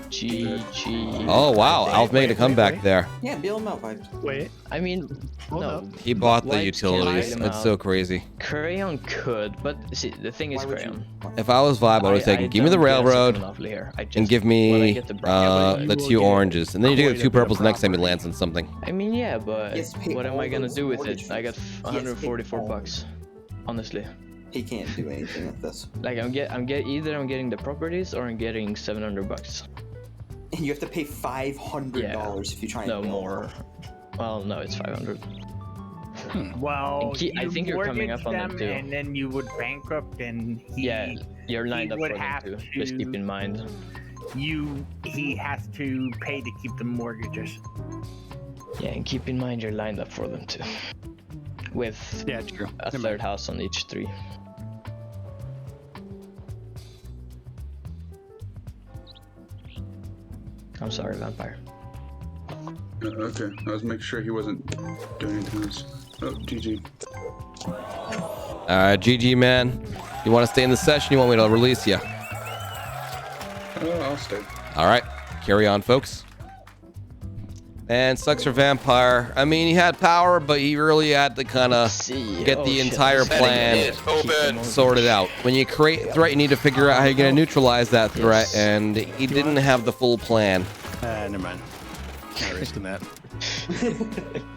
[SPEAKER 2] GG.
[SPEAKER 1] Oh wow, Alf made a
[SPEAKER 4] wait,
[SPEAKER 1] comeback
[SPEAKER 4] wait.
[SPEAKER 1] there.
[SPEAKER 7] Yeah, bail him out, Vibe.
[SPEAKER 4] Wait,
[SPEAKER 2] I mean,
[SPEAKER 4] Hold
[SPEAKER 2] no.
[SPEAKER 4] up.
[SPEAKER 1] He bought the
[SPEAKER 2] Vibes
[SPEAKER 1] utilities.
[SPEAKER 2] can't wait him
[SPEAKER 1] It's so
[SPEAKER 2] out.
[SPEAKER 1] crazy.
[SPEAKER 2] Crayon could, but see, the thing is,
[SPEAKER 7] Why would
[SPEAKER 2] Crayon.
[SPEAKER 7] you?
[SPEAKER 1] If I was Vibe, I would have taken, give me the
[SPEAKER 2] don't guess it's
[SPEAKER 1] railroad
[SPEAKER 2] monopoly here. I
[SPEAKER 1] and
[SPEAKER 2] just-
[SPEAKER 1] give
[SPEAKER 2] when I
[SPEAKER 1] me
[SPEAKER 2] get the bracket,
[SPEAKER 1] the
[SPEAKER 4] will
[SPEAKER 1] 2
[SPEAKER 4] get
[SPEAKER 1] oranges, and then you take the
[SPEAKER 4] quite a
[SPEAKER 1] 2
[SPEAKER 4] bit of
[SPEAKER 1] purples the next time he
[SPEAKER 4] property.
[SPEAKER 1] lands on something.
[SPEAKER 2] I mean, yeah, but
[SPEAKER 7] He has to pay
[SPEAKER 2] what am
[SPEAKER 7] all
[SPEAKER 2] I gonna
[SPEAKER 7] those
[SPEAKER 2] do with
[SPEAKER 7] mortgage
[SPEAKER 2] it? I got
[SPEAKER 7] fees. He has to pay
[SPEAKER 2] 144
[SPEAKER 7] all.
[SPEAKER 2] bucks. Honestly,
[SPEAKER 7] He can't do anything with this.
[SPEAKER 2] like either I'm getting the properties or I'm getting 700 bucks.
[SPEAKER 7] And you have to pay $500 if you try and
[SPEAKER 2] No
[SPEAKER 7] bail him
[SPEAKER 2] more.
[SPEAKER 7] out.
[SPEAKER 2] Well, no, it's 500.
[SPEAKER 6] Well,
[SPEAKER 2] I think you're coming up on them
[SPEAKER 6] mortgage
[SPEAKER 2] too.
[SPEAKER 6] and then you would bankrupt, and he,
[SPEAKER 2] Yeah, you're lined up
[SPEAKER 6] would
[SPEAKER 2] for them
[SPEAKER 6] have
[SPEAKER 2] too. Just keep
[SPEAKER 6] to-
[SPEAKER 2] in mind.
[SPEAKER 6] he has to pay to keep the mortgages.
[SPEAKER 2] Yeah, and keep in mind you're lined up for them too. With
[SPEAKER 4] yeah, true.
[SPEAKER 2] a third house on each 3. I'm sorry, vampire.
[SPEAKER 5] Okay, I was making sure he wasn't doing anything else. Oh, GG.
[SPEAKER 1] All right, GG, man. You want to stay in the session? You want me to release you?
[SPEAKER 5] Oh, I'll stay.
[SPEAKER 1] All right, carry on, folks. And sucks for Vampire. I mean, he had power, but he really had to kind of
[SPEAKER 2] See,
[SPEAKER 1] get
[SPEAKER 2] oh,
[SPEAKER 1] the
[SPEAKER 2] shit,
[SPEAKER 1] entire
[SPEAKER 2] this
[SPEAKER 1] plan
[SPEAKER 2] is open.
[SPEAKER 1] sorted out. When you create a threat, you need to figure out how you're going to neutralize that threat,
[SPEAKER 2] Yes.
[SPEAKER 1] and he didn't have the full plan.
[SPEAKER 4] Never mind. Not risking that.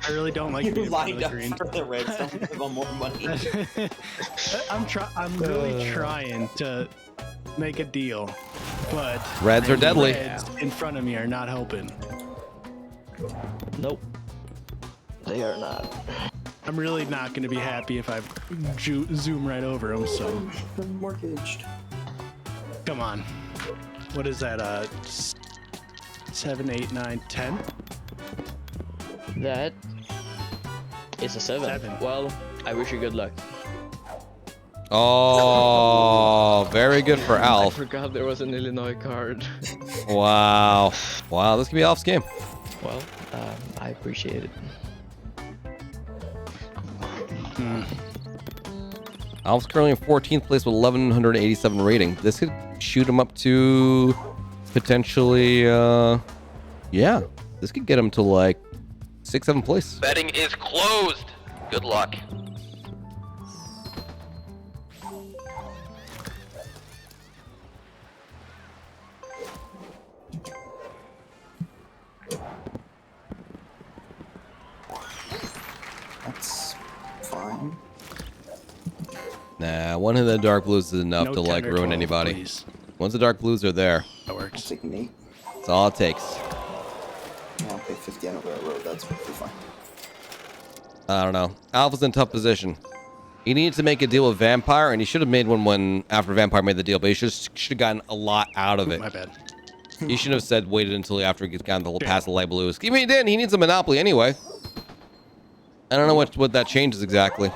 [SPEAKER 4] I really don't like
[SPEAKER 7] You
[SPEAKER 4] being part of
[SPEAKER 7] lined
[SPEAKER 4] the
[SPEAKER 7] up
[SPEAKER 4] green.
[SPEAKER 7] for the red zone to give him more money.
[SPEAKER 4] I'm really trying to make a deal, but
[SPEAKER 1] Reds are
[SPEAKER 4] the
[SPEAKER 1] deadly.
[SPEAKER 4] reds in front of me are not helping.
[SPEAKER 2] Nope. They are not.
[SPEAKER 4] I'm really not going to be happy if I zoom right over them. So
[SPEAKER 7] They're mortgaged.
[SPEAKER 4] come on. What is that? 7, 8, 9, 10.
[SPEAKER 2] That is a 7.
[SPEAKER 4] 7.
[SPEAKER 2] Well, I wish you good luck.
[SPEAKER 1] Oh, very good for
[SPEAKER 2] I
[SPEAKER 1] Alf.
[SPEAKER 2] forgot there was an Illinois card.
[SPEAKER 1] Wow. Wow, this could be Alf's game.
[SPEAKER 2] Well, I appreciate it.
[SPEAKER 1] Alf's currently in 14th place with 1,187 rating. This could shoot him up to potentially, yeah. This could get him to like 6th, 7th place.
[SPEAKER 8] Betting is closed. Good luck.
[SPEAKER 7] That's fine.
[SPEAKER 1] Nah, one of the dark blues is enough
[SPEAKER 4] No
[SPEAKER 1] to like
[SPEAKER 4] 10 or
[SPEAKER 1] ruin
[SPEAKER 4] 12,
[SPEAKER 1] anybody.
[SPEAKER 4] please.
[SPEAKER 1] Once the dark blues are there,
[SPEAKER 4] That
[SPEAKER 7] I'll
[SPEAKER 4] works.
[SPEAKER 7] take an 8.
[SPEAKER 1] that's all it takes.
[SPEAKER 7] I'll pay 50 on a railroad. That's perfectly fine.
[SPEAKER 1] I don't know. Alpha's in a tough position. He needed to make a deal with Vampire, and he should have made one when after Vampire made the deal, but he should have gotten a lot out of it.
[SPEAKER 4] My bad.
[SPEAKER 1] He should have said waited until after he gets gotten the past the light blues. I mean, he didn't. He needs a monopoly anyway. I don't know what that changes exactly.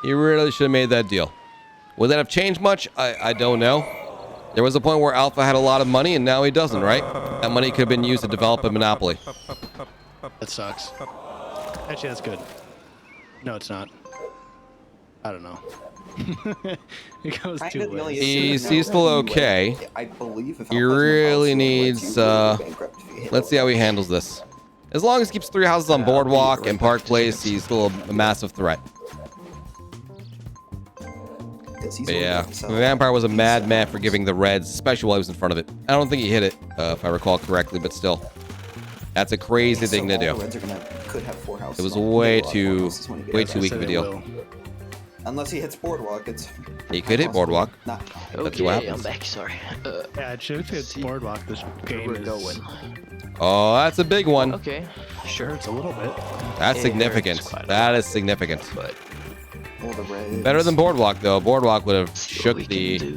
[SPEAKER 1] He really should have made that deal. Would that have changed much? I don't know. There was a point where Alpha had a lot of money, and now he doesn't, right? That money could have been used to develop a monopoly.
[SPEAKER 4] That sucks. Actually, that's good. No, it's not. I don't know. It goes
[SPEAKER 7] Kinda
[SPEAKER 4] two
[SPEAKER 7] the only
[SPEAKER 4] ways.
[SPEAKER 7] issue
[SPEAKER 1] He's
[SPEAKER 7] now
[SPEAKER 1] still
[SPEAKER 7] that
[SPEAKER 1] okay.
[SPEAKER 7] I believe if
[SPEAKER 1] He
[SPEAKER 7] Alpha's
[SPEAKER 1] really
[SPEAKER 7] monopoly
[SPEAKER 1] needs,
[SPEAKER 7] lets you go bankrupt if you hit
[SPEAKER 1] Let's see how he handles this. As long as he keeps 3 houses on Boardwalk and Park Place, he's still a massive threat.
[SPEAKER 7] 'cause he's
[SPEAKER 1] But
[SPEAKER 7] only
[SPEAKER 1] yeah,
[SPEAKER 7] gonna sell-
[SPEAKER 1] the Vampire was a madman for giving the Reds, especially while he was in front of it. I don't think he hit it, if I recall correctly, but still. That's a crazy
[SPEAKER 7] So
[SPEAKER 1] thing to
[SPEAKER 7] all the
[SPEAKER 1] do.
[SPEAKER 7] Reds could have 4 houses.
[SPEAKER 1] It was
[SPEAKER 7] on-
[SPEAKER 1] way
[SPEAKER 7] they will have 4
[SPEAKER 1] too,
[SPEAKER 7] houses when he
[SPEAKER 1] way
[SPEAKER 7] gets
[SPEAKER 1] too
[SPEAKER 7] there.
[SPEAKER 1] weak of a
[SPEAKER 4] Said it
[SPEAKER 1] deal.
[SPEAKER 4] will.
[SPEAKER 7] Unless he hits Boardwalk, it's.
[SPEAKER 1] He could hit
[SPEAKER 7] possible.
[SPEAKER 1] Boardwalk.
[SPEAKER 7] Nah.
[SPEAKER 1] Let's see what
[SPEAKER 2] Okay, I'm
[SPEAKER 1] happens.
[SPEAKER 2] back. Sorry.
[SPEAKER 4] Yeah, it should fit Boardwalk. This game
[SPEAKER 2] We're
[SPEAKER 4] is
[SPEAKER 2] going.
[SPEAKER 1] Oh, that's a big one.
[SPEAKER 2] Okay, sure.
[SPEAKER 4] hurts a little bit.
[SPEAKER 1] That's
[SPEAKER 2] It
[SPEAKER 1] significant.
[SPEAKER 2] hurts quite a
[SPEAKER 1] That
[SPEAKER 2] lot.
[SPEAKER 1] is significant.
[SPEAKER 2] But
[SPEAKER 7] All the Reds.
[SPEAKER 1] Better than Boardwalk, though. Boardwalk would have
[SPEAKER 2] see what
[SPEAKER 1] shook
[SPEAKER 2] we
[SPEAKER 1] the
[SPEAKER 2] can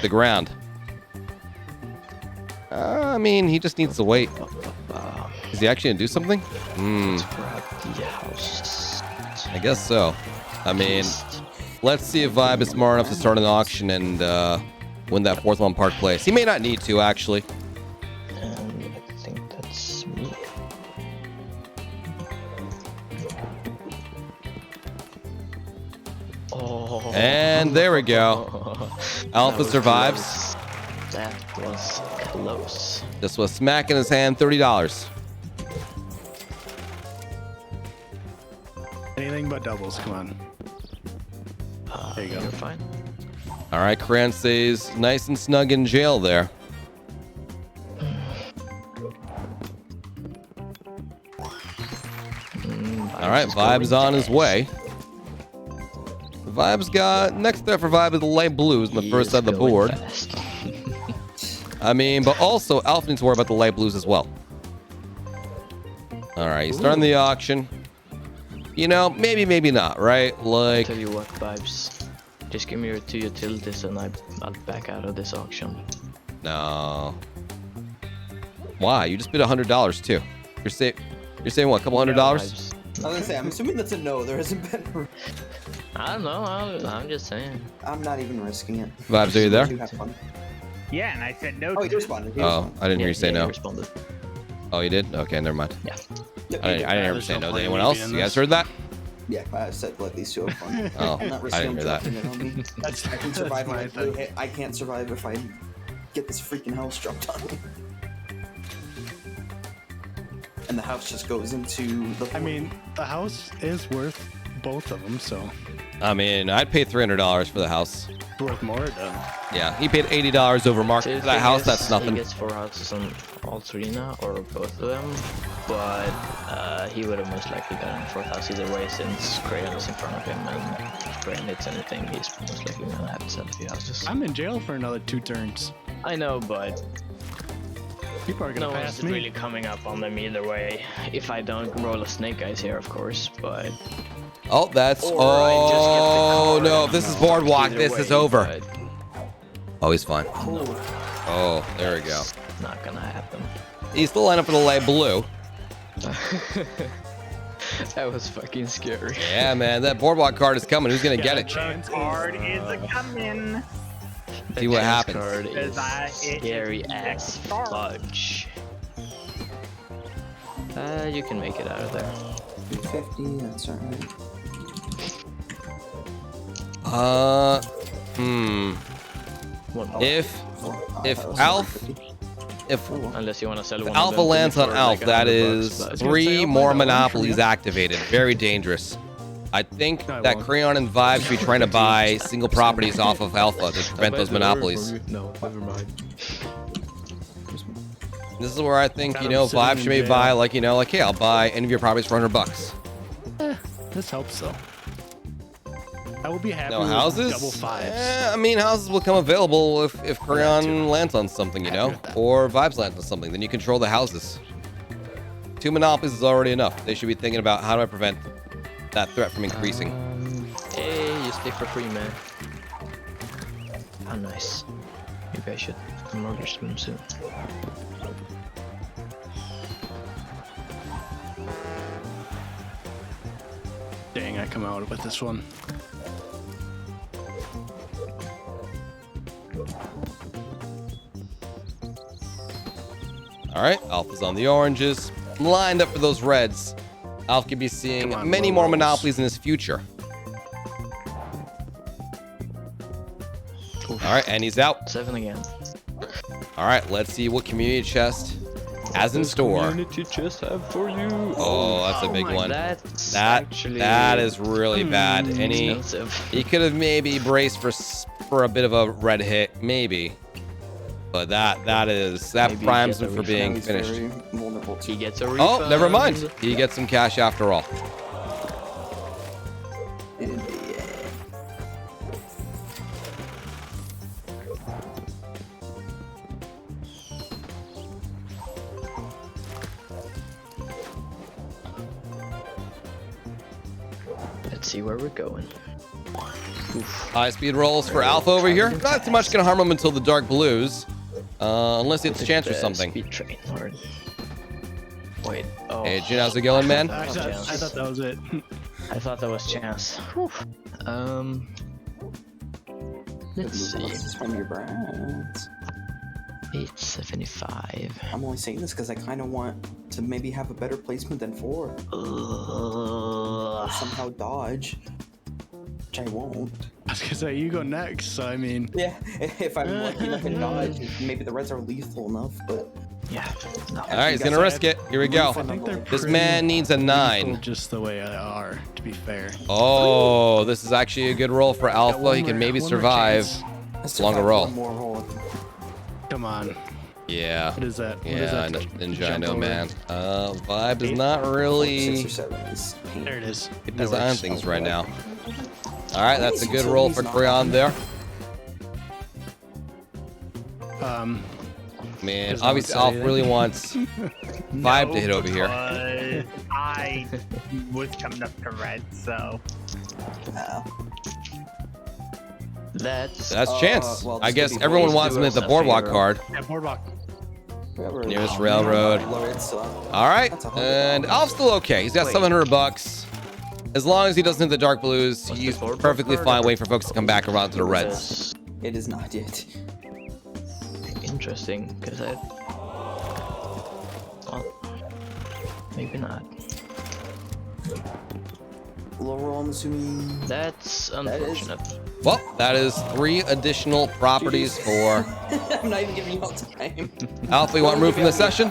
[SPEAKER 2] do.
[SPEAKER 1] ground. I mean, he just needs to wait. Is he actually gonna do something? Hmm.
[SPEAKER 2] Grab the house.
[SPEAKER 1] I guess so. I mean, let's see if Vibe is smart enough to start an auction and win that 4th one Park Place. He may not need to, actually.
[SPEAKER 2] And I think that's me. Oh.
[SPEAKER 1] And there we go. Alpha
[SPEAKER 2] That was
[SPEAKER 1] survives.
[SPEAKER 2] close. That was close.
[SPEAKER 1] This was smack in his hand, $30.
[SPEAKER 4] Anything but doubles. Come on. There you go.
[SPEAKER 2] You're fine.
[SPEAKER 1] All right, Cran stays nice and snug in jail there. All right, Vibe's on his way. Vibe's got next up for Vibe is the light blues on the first side of the board. I mean, but also Alpha needs to worry about the light blues as well. All right, he's starting the auction. You know, maybe not, right? Like,
[SPEAKER 2] Tell you what, Vibes. Just give me your 2 utilities and I'll back out of this auction.
[SPEAKER 1] no. Why? You just bid $100 too. You're saying what? A couple $100?
[SPEAKER 7] I was gonna say, I'm assuming that's a no. There hasn't been.
[SPEAKER 2] I don't know. I'm just saying.
[SPEAKER 7] I'm not even risking it.
[SPEAKER 1] Vibes, are you there?
[SPEAKER 7] You have fun.
[SPEAKER 6] Yeah, and I said no.
[SPEAKER 7] Oh, he responded. He
[SPEAKER 1] Oh,
[SPEAKER 7] responded.
[SPEAKER 1] I didn't hear you say
[SPEAKER 2] He
[SPEAKER 1] no.
[SPEAKER 2] responded.
[SPEAKER 1] Oh, you did? Okay, never mind.
[SPEAKER 2] Yeah.
[SPEAKER 7] Yep,
[SPEAKER 1] I
[SPEAKER 7] he
[SPEAKER 1] didn't
[SPEAKER 7] did.
[SPEAKER 1] ever
[SPEAKER 4] there's
[SPEAKER 1] say
[SPEAKER 4] no
[SPEAKER 1] no. Did
[SPEAKER 4] point
[SPEAKER 1] anyone
[SPEAKER 4] in me
[SPEAKER 1] else?
[SPEAKER 4] being
[SPEAKER 1] You guys
[SPEAKER 4] this.
[SPEAKER 1] heard that?
[SPEAKER 7] Yeah, I said let these two have fun.
[SPEAKER 1] Oh,
[SPEAKER 7] I'm not
[SPEAKER 1] I
[SPEAKER 7] risking
[SPEAKER 1] didn't hear that.
[SPEAKER 7] dropping it on me. I can survive
[SPEAKER 4] my
[SPEAKER 7] on a blue
[SPEAKER 4] thing.
[SPEAKER 7] hit. I can't survive if I get this freaking house dropped on me. And the house just goes into the.
[SPEAKER 4] I mean, the house is worth both of them, so
[SPEAKER 1] I mean, I'd pay $300 for the house.
[SPEAKER 4] it's worth more than.
[SPEAKER 1] Yeah, he paid $80 over market
[SPEAKER 2] So
[SPEAKER 1] for
[SPEAKER 2] the
[SPEAKER 1] that
[SPEAKER 2] thing
[SPEAKER 1] house.
[SPEAKER 2] is,
[SPEAKER 1] That's nothing.
[SPEAKER 2] He gets 4 houses on all 3 now, or both of them. But he would have most likely gotten 4th house either way, since Crayon is in front of him, and if Crayon hits anything, he's most likely gonna have to sell a few houses.
[SPEAKER 4] I'm in jail for another 2 turns.
[SPEAKER 2] I know, but
[SPEAKER 4] People are gonna
[SPEAKER 2] no
[SPEAKER 4] pass
[SPEAKER 2] one's
[SPEAKER 4] me.
[SPEAKER 2] really coming up on them either way. If I don't roll a snake eyes here, of course, but
[SPEAKER 1] Oh, that's.
[SPEAKER 2] or I just get the
[SPEAKER 1] Oh
[SPEAKER 2] card.
[SPEAKER 1] no! If this is Boardwalk,
[SPEAKER 2] Either
[SPEAKER 1] this
[SPEAKER 2] way,
[SPEAKER 1] is over.
[SPEAKER 2] but
[SPEAKER 1] Oh, he's fine. Oh, there we go.
[SPEAKER 2] it's not gonna happen.
[SPEAKER 1] He's still lining up for the light blue.
[SPEAKER 2] That was fucking scary.
[SPEAKER 1] Yeah, man, that Boardwalk card is coming. Who's gonna get it?
[SPEAKER 4] Chance
[SPEAKER 6] Card is a coming.
[SPEAKER 1] See what
[SPEAKER 2] This
[SPEAKER 1] happens.
[SPEAKER 2] card is
[SPEAKER 6] it-
[SPEAKER 2] scary as fudge. You can make it out of there.
[SPEAKER 7] 250. That's alright.
[SPEAKER 2] One more.
[SPEAKER 1] If Alf, if
[SPEAKER 2] Unless you want to sell one.
[SPEAKER 1] Alpha
[SPEAKER 2] of them to me
[SPEAKER 1] lands on
[SPEAKER 2] for
[SPEAKER 1] Alf,
[SPEAKER 2] like
[SPEAKER 1] that
[SPEAKER 2] $100,
[SPEAKER 1] is
[SPEAKER 2] but-
[SPEAKER 1] 3 more
[SPEAKER 4] Alpha,
[SPEAKER 1] monopolies
[SPEAKER 4] yeah.
[SPEAKER 1] activated. Very dangerous. I think
[SPEAKER 4] No, I
[SPEAKER 1] that
[SPEAKER 4] won't.
[SPEAKER 1] Crayon and Vibe should be trying to buy single properties off of Alpha to prevent those monopolies.
[SPEAKER 2] No, never mind.
[SPEAKER 1] This is where I think,
[SPEAKER 4] Got
[SPEAKER 1] you
[SPEAKER 4] him
[SPEAKER 1] know,
[SPEAKER 4] sitting
[SPEAKER 1] Vibe
[SPEAKER 4] in
[SPEAKER 1] should maybe
[SPEAKER 4] jail.
[SPEAKER 1] buy, like, you know, like, hey, I'll buy any of your properties for $100.
[SPEAKER 4] This helps though. I will be happy
[SPEAKER 1] No
[SPEAKER 4] with
[SPEAKER 1] houses?
[SPEAKER 4] double 5s.
[SPEAKER 1] I mean, houses will come available if Crayon lands on something, you know,
[SPEAKER 4] with that.
[SPEAKER 1] or Vibes lands on something. Then you control the houses. 2 monopolies is already enough. They should be thinking about how do I prevent that threat from increasing.
[SPEAKER 2] Hey, you stay for free, man. How nice. Maybe I should mortgage them soon.
[SPEAKER 4] Dang, I come out with this one.
[SPEAKER 1] All right, Alpha's on the oranges, lined up for those reds. Alpha could be seeing
[SPEAKER 4] Come on,
[SPEAKER 1] many
[SPEAKER 4] low
[SPEAKER 1] more
[SPEAKER 4] rolls.
[SPEAKER 1] monopolies in his future. All right, and he's out.
[SPEAKER 2] 7 again.
[SPEAKER 1] All right, let's see what community chest has in store.
[SPEAKER 2] Community chest have for you.
[SPEAKER 1] Oh, that's a big one.
[SPEAKER 2] That's
[SPEAKER 1] That
[SPEAKER 2] actually
[SPEAKER 1] that is really bad. Any
[SPEAKER 2] expensive.
[SPEAKER 1] he could have maybe braced for a bit of a red hit, maybe. But that
[SPEAKER 2] Maybe
[SPEAKER 1] primes
[SPEAKER 2] get
[SPEAKER 1] him
[SPEAKER 2] a
[SPEAKER 1] for being
[SPEAKER 7] He's
[SPEAKER 1] finished.
[SPEAKER 7] very vulnerable to
[SPEAKER 2] He gets a refund.
[SPEAKER 1] Oh, never mind. He gets some cash after all.
[SPEAKER 2] Let's see where we're going. Oof.
[SPEAKER 1] High speed rolls for Alpha over here. Not too much gonna harm him until the dark blues. Unless it's a chance or something.
[SPEAKER 2] Speed train. Or... Wait. Oh.
[SPEAKER 1] Hey, Jin, how's it going, man?
[SPEAKER 4] I thought that was it.
[SPEAKER 2] I thought that was chance. Let's see.
[SPEAKER 7] From your brands.
[SPEAKER 2] 875.
[SPEAKER 7] I'm only saying this because I kind of want to maybe have a better placement than 4. Somehow dodge, which I won't.
[SPEAKER 4] I was gonna say you go next, so I mean.
[SPEAKER 7] Yeah, if I'm lucky enough to dodge, maybe the reds are lethal enough, but
[SPEAKER 2] Yeah. No.
[SPEAKER 1] All right, he's gonna risk it. Here we go.
[SPEAKER 4] I think they're
[SPEAKER 1] This
[SPEAKER 4] pretty
[SPEAKER 1] man needs a 9.
[SPEAKER 4] just the way they are, to be fair.
[SPEAKER 1] Oh, this is actually a good roll for Alpha.
[SPEAKER 4] one
[SPEAKER 1] He can
[SPEAKER 4] more-
[SPEAKER 1] maybe
[SPEAKER 4] one more
[SPEAKER 1] survive.
[SPEAKER 4] chance.
[SPEAKER 7] let's
[SPEAKER 1] Longer
[SPEAKER 7] survive
[SPEAKER 1] roll.
[SPEAKER 7] one more roll.
[SPEAKER 4] Come on.
[SPEAKER 1] Yeah.
[SPEAKER 4] What is that? What is
[SPEAKER 1] Yeah,
[SPEAKER 4] that?
[SPEAKER 1] Ninja, I
[SPEAKER 4] Jump
[SPEAKER 1] know,
[SPEAKER 4] over?
[SPEAKER 1] man. Vibe is
[SPEAKER 4] Eight?
[SPEAKER 1] not
[SPEAKER 7] 6
[SPEAKER 1] really
[SPEAKER 7] or 7 is pain.
[SPEAKER 4] There it is.
[SPEAKER 1] getting
[SPEAKER 4] That
[SPEAKER 1] his eye on
[SPEAKER 4] works.
[SPEAKER 1] things right now. All right, that's a good roll for Creon there. Man,
[SPEAKER 4] Doesn't
[SPEAKER 1] obviously
[SPEAKER 4] say
[SPEAKER 1] Alpha
[SPEAKER 4] anything.
[SPEAKER 1] really wants Vibe to hit over here.
[SPEAKER 6] Because I was coming up to red, so
[SPEAKER 2] That's
[SPEAKER 1] That's chance.
[SPEAKER 7] well,
[SPEAKER 1] I
[SPEAKER 7] this
[SPEAKER 1] guess
[SPEAKER 7] could be
[SPEAKER 1] everyone
[SPEAKER 2] ways
[SPEAKER 1] wants
[SPEAKER 2] to
[SPEAKER 1] him at the
[SPEAKER 2] us a
[SPEAKER 1] boardwalk
[SPEAKER 2] favor.
[SPEAKER 1] card.
[SPEAKER 4] Yeah, boardwalk.
[SPEAKER 1] Nearest railroad. All right, and Alpha's still okay. He's got
[SPEAKER 2] Wait.
[SPEAKER 1] $700. As long as he doesn't hit the dark blues,
[SPEAKER 2] What's the
[SPEAKER 1] he's
[SPEAKER 2] boardwalk
[SPEAKER 1] perfectly
[SPEAKER 2] card?
[SPEAKER 1] fine waiting for folks to come back around to the reds.
[SPEAKER 7] It is not yet.
[SPEAKER 2] Interesting, because I. Well, maybe not.
[SPEAKER 7] Low roll, I'm assuming.
[SPEAKER 2] That's
[SPEAKER 7] is-
[SPEAKER 2] unfortunate.
[SPEAKER 1] Well, that is 3 additional properties for
[SPEAKER 7] I'm not even giving you all time.
[SPEAKER 1] Alpha. You want to move from the session?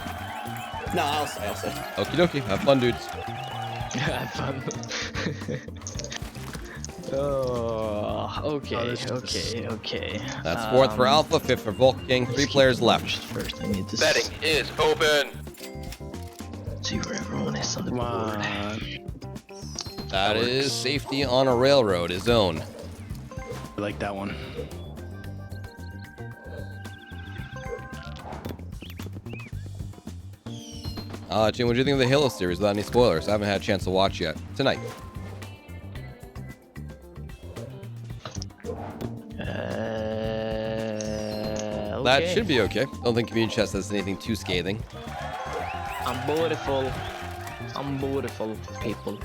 [SPEAKER 7] No, I'll say.
[SPEAKER 1] Okie dokie. Have fun, dudes.
[SPEAKER 2] Have fun. Oh, okay,
[SPEAKER 4] Oh, this is-
[SPEAKER 2] okay.
[SPEAKER 1] That's 4th for Alpha, 5th for Volk King. 3 players left.
[SPEAKER 2] First, I need to
[SPEAKER 8] Betting is open.
[SPEAKER 2] see where everyone is on the
[SPEAKER 4] Come
[SPEAKER 2] board.
[SPEAKER 4] on.
[SPEAKER 1] That is safety on a railroad, his own.
[SPEAKER 4] I like that one.
[SPEAKER 1] Jim, what do you think of the Halo series without any spoilers? I haven't had a chance to watch yet. Tonight. That
[SPEAKER 2] Okay.
[SPEAKER 1] should be okay. Don't think Community Chest has anything too scathing.
[SPEAKER 2] I'm beautiful. I'm beautiful, people.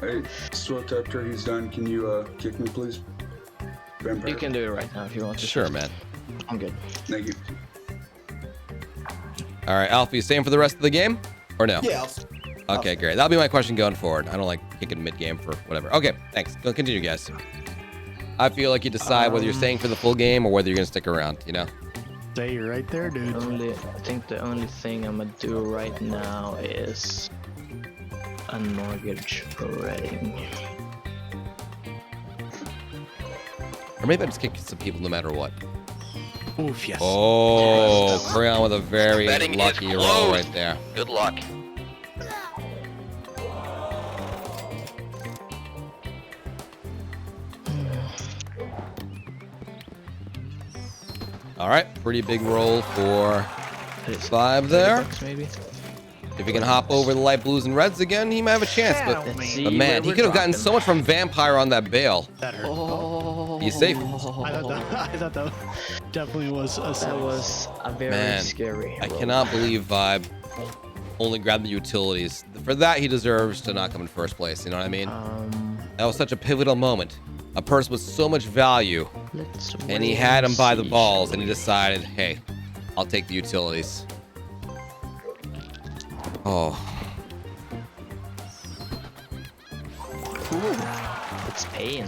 [SPEAKER 5] Hey, Swift, after he's done, can you kick me, please? Vampire.
[SPEAKER 2] You can do it right now if you want to.
[SPEAKER 1] Sure, man.
[SPEAKER 2] I'm good.
[SPEAKER 5] Thank you.
[SPEAKER 1] All right, Alpha, you staying for the rest of the game? Or no?
[SPEAKER 7] Yeah,
[SPEAKER 1] Okay, great. That'll be my question going forward. I don't like kicking mid-game for whatever. Okay, thanks. Go continue, guys. I feel like you decide whether you're staying for the full game or whether you're going to stick around, you know?
[SPEAKER 4] Say you're right there, dude.
[SPEAKER 2] I think the only thing I'm gonna do right now is unmortgage rating.
[SPEAKER 1] Or maybe I just kick some people no matter what.
[SPEAKER 4] Oof, yes.
[SPEAKER 1] Oh, Creon with a very
[SPEAKER 8] Betting is
[SPEAKER 1] lucky roll
[SPEAKER 8] closed.
[SPEAKER 1] right there.
[SPEAKER 8] Good luck.
[SPEAKER 1] All right, pretty big roll for 5 there.
[SPEAKER 2] $30 maybe.
[SPEAKER 1] If he can hop over the light blues and reds again, he might have a chance.
[SPEAKER 6] Tell
[SPEAKER 1] But,
[SPEAKER 6] me.
[SPEAKER 2] See
[SPEAKER 1] but man,
[SPEAKER 2] where
[SPEAKER 1] he
[SPEAKER 2] we're
[SPEAKER 1] could have gotten
[SPEAKER 2] dropping.
[SPEAKER 1] so much from Vampire on that bail.
[SPEAKER 4] That hurt.
[SPEAKER 2] Oh,
[SPEAKER 1] He's safe.
[SPEAKER 4] I thought that definitely was a
[SPEAKER 2] That
[SPEAKER 4] save.
[SPEAKER 2] was a very
[SPEAKER 1] Man,
[SPEAKER 2] scary.
[SPEAKER 1] I
[SPEAKER 2] roll.
[SPEAKER 1] cannot believe Vibe only grabbed the utilities. For that, he deserves to not come in first place. You know what I mean? That was such a pivotal moment. A person with so much value,
[SPEAKER 2] Let's
[SPEAKER 1] and he
[SPEAKER 2] wait
[SPEAKER 1] had him by the
[SPEAKER 2] see,
[SPEAKER 1] balls,
[SPEAKER 2] shall
[SPEAKER 1] and he
[SPEAKER 2] we?
[SPEAKER 1] decided, hey, I'll take the utilities. Oh,
[SPEAKER 2] Ooh, it's pain.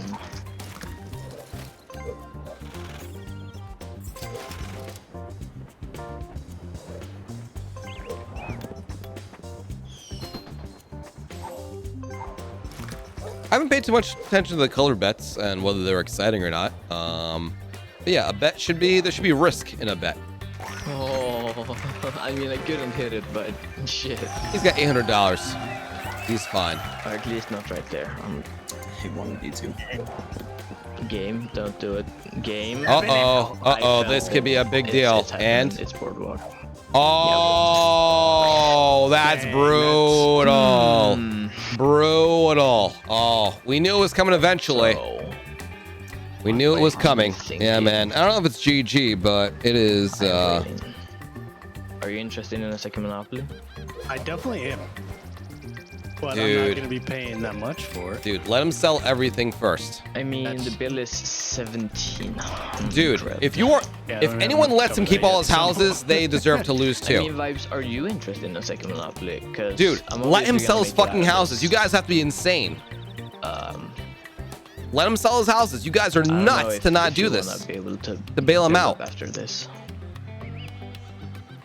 [SPEAKER 1] I haven't paid too much attention to the colored bets and whether they're exciting or not. But yeah, a bet should be, there should be risk in a bet.
[SPEAKER 2] Oh, I mean, I couldn't hit it, but shit.
[SPEAKER 1] He's got $800. He's fine.
[SPEAKER 2] Or at least not right there.
[SPEAKER 3] He wanted you to.
[SPEAKER 2] Game, don't do it. Game.
[SPEAKER 1] Uh-oh, this could be a big deal.
[SPEAKER 2] It's
[SPEAKER 1] and
[SPEAKER 2] it's boardwalk.
[SPEAKER 1] oh, that's brutal. Brutal. Oh, we knew it was coming eventually.
[SPEAKER 2] So,
[SPEAKER 1] We knew it was coming.
[SPEAKER 2] thinking.
[SPEAKER 1] Yeah, man. I don't know if it's GG, but it is.
[SPEAKER 2] Are you interested in a second Monopoly?
[SPEAKER 4] I definitely am. But I'm
[SPEAKER 1] Dude.
[SPEAKER 4] not going to be paying that much for it.
[SPEAKER 1] Dude, let him sell everything first.
[SPEAKER 2] I mean,
[SPEAKER 4] That's-
[SPEAKER 2] the bill is 1700.
[SPEAKER 1] Dude, if you are,
[SPEAKER 4] Yeah, I
[SPEAKER 1] if
[SPEAKER 4] don't have
[SPEAKER 1] anyone
[SPEAKER 4] much
[SPEAKER 1] lets him
[SPEAKER 4] over
[SPEAKER 1] keep
[SPEAKER 4] there
[SPEAKER 1] all
[SPEAKER 4] yet,
[SPEAKER 1] his
[SPEAKER 4] so-
[SPEAKER 1] houses, they deserve to lose
[SPEAKER 2] I
[SPEAKER 1] too.
[SPEAKER 2] mean, Vibes, are you interested in a second Monopoly? Cause
[SPEAKER 1] Dude,
[SPEAKER 2] I'm
[SPEAKER 1] let him
[SPEAKER 2] obviously
[SPEAKER 1] sell
[SPEAKER 2] gonna
[SPEAKER 1] his
[SPEAKER 2] make it
[SPEAKER 1] fucking
[SPEAKER 2] out of
[SPEAKER 1] houses.
[SPEAKER 2] this.
[SPEAKER 1] You guys have to be insane.
[SPEAKER 2] Um,
[SPEAKER 1] Let him sell his houses. You guys are
[SPEAKER 2] I don't know
[SPEAKER 1] nuts
[SPEAKER 2] if-
[SPEAKER 1] to not
[SPEAKER 2] if
[SPEAKER 1] do
[SPEAKER 2] you
[SPEAKER 1] this.
[SPEAKER 2] wanna be able to
[SPEAKER 1] bail him
[SPEAKER 2] build
[SPEAKER 1] out.
[SPEAKER 2] up after this.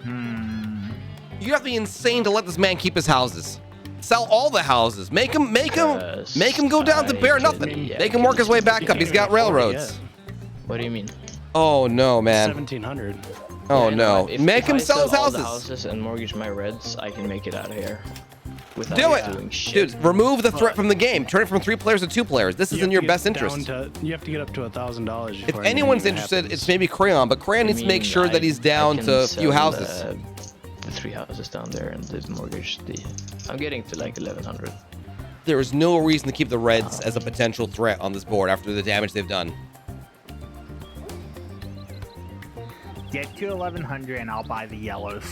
[SPEAKER 1] You have to be insane to let this man keep his houses. Sell all the houses. Make him go down to bare nothing.
[SPEAKER 2] yeah,
[SPEAKER 1] Make him work his way back
[SPEAKER 4] You
[SPEAKER 1] up. He's
[SPEAKER 4] can't
[SPEAKER 1] got
[SPEAKER 4] even afford it
[SPEAKER 1] railroads.
[SPEAKER 2] What do you mean?
[SPEAKER 1] Oh no, man.
[SPEAKER 4] 1,700.
[SPEAKER 1] Oh
[SPEAKER 2] Yeah,
[SPEAKER 1] no.
[SPEAKER 2] if
[SPEAKER 1] Make him
[SPEAKER 2] I
[SPEAKER 1] sell his
[SPEAKER 2] all the
[SPEAKER 1] houses.
[SPEAKER 2] houses and mortgage my reds, I can make it out of here. Without
[SPEAKER 1] Do
[SPEAKER 2] doing
[SPEAKER 1] it,
[SPEAKER 2] shit.
[SPEAKER 1] dude. Remove the threat from the game. Turn it from 3 players to 2 players. This is
[SPEAKER 4] You
[SPEAKER 1] in
[SPEAKER 4] have
[SPEAKER 1] your
[SPEAKER 4] to
[SPEAKER 1] best
[SPEAKER 4] get down
[SPEAKER 1] interest.
[SPEAKER 4] you have to get up to $1,000.
[SPEAKER 1] If anyone's interested, it's maybe Crayon, but Crayon needs to make sure that he's
[SPEAKER 2] I
[SPEAKER 1] down
[SPEAKER 2] can
[SPEAKER 1] to a few
[SPEAKER 2] sell,
[SPEAKER 1] houses.
[SPEAKER 2] The 3 houses down there and the mortgage. I'm getting to like 1100.
[SPEAKER 1] There is no reason to keep the Reds as a potential threat on this board after the damage they've done.
[SPEAKER 6] Get to 1100 and I'll buy the yellows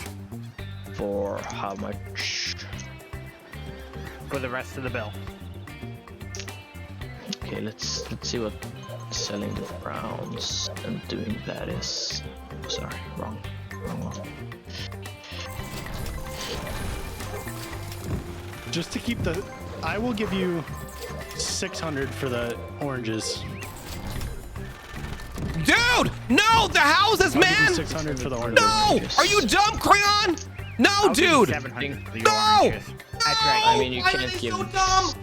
[SPEAKER 2] For how much?
[SPEAKER 6] for the rest of the bill.
[SPEAKER 2] Okay, let's see what selling the browns and doing that is. Sorry, wrong one.
[SPEAKER 4] Just to keep the... I will give you 600 for the oranges.
[SPEAKER 1] Dude, no, the houses,
[SPEAKER 4] I'll give you
[SPEAKER 1] man.
[SPEAKER 4] 600 for the oranges.
[SPEAKER 1] No, are you dumb, Crayon? No,
[SPEAKER 6] I'll give you
[SPEAKER 1] dude.
[SPEAKER 6] 700 for the
[SPEAKER 1] No!
[SPEAKER 6] oranges. That's right.
[SPEAKER 2] I mean, you
[SPEAKER 1] Why are
[SPEAKER 2] can't
[SPEAKER 1] they
[SPEAKER 2] give.
[SPEAKER 1] so dumb?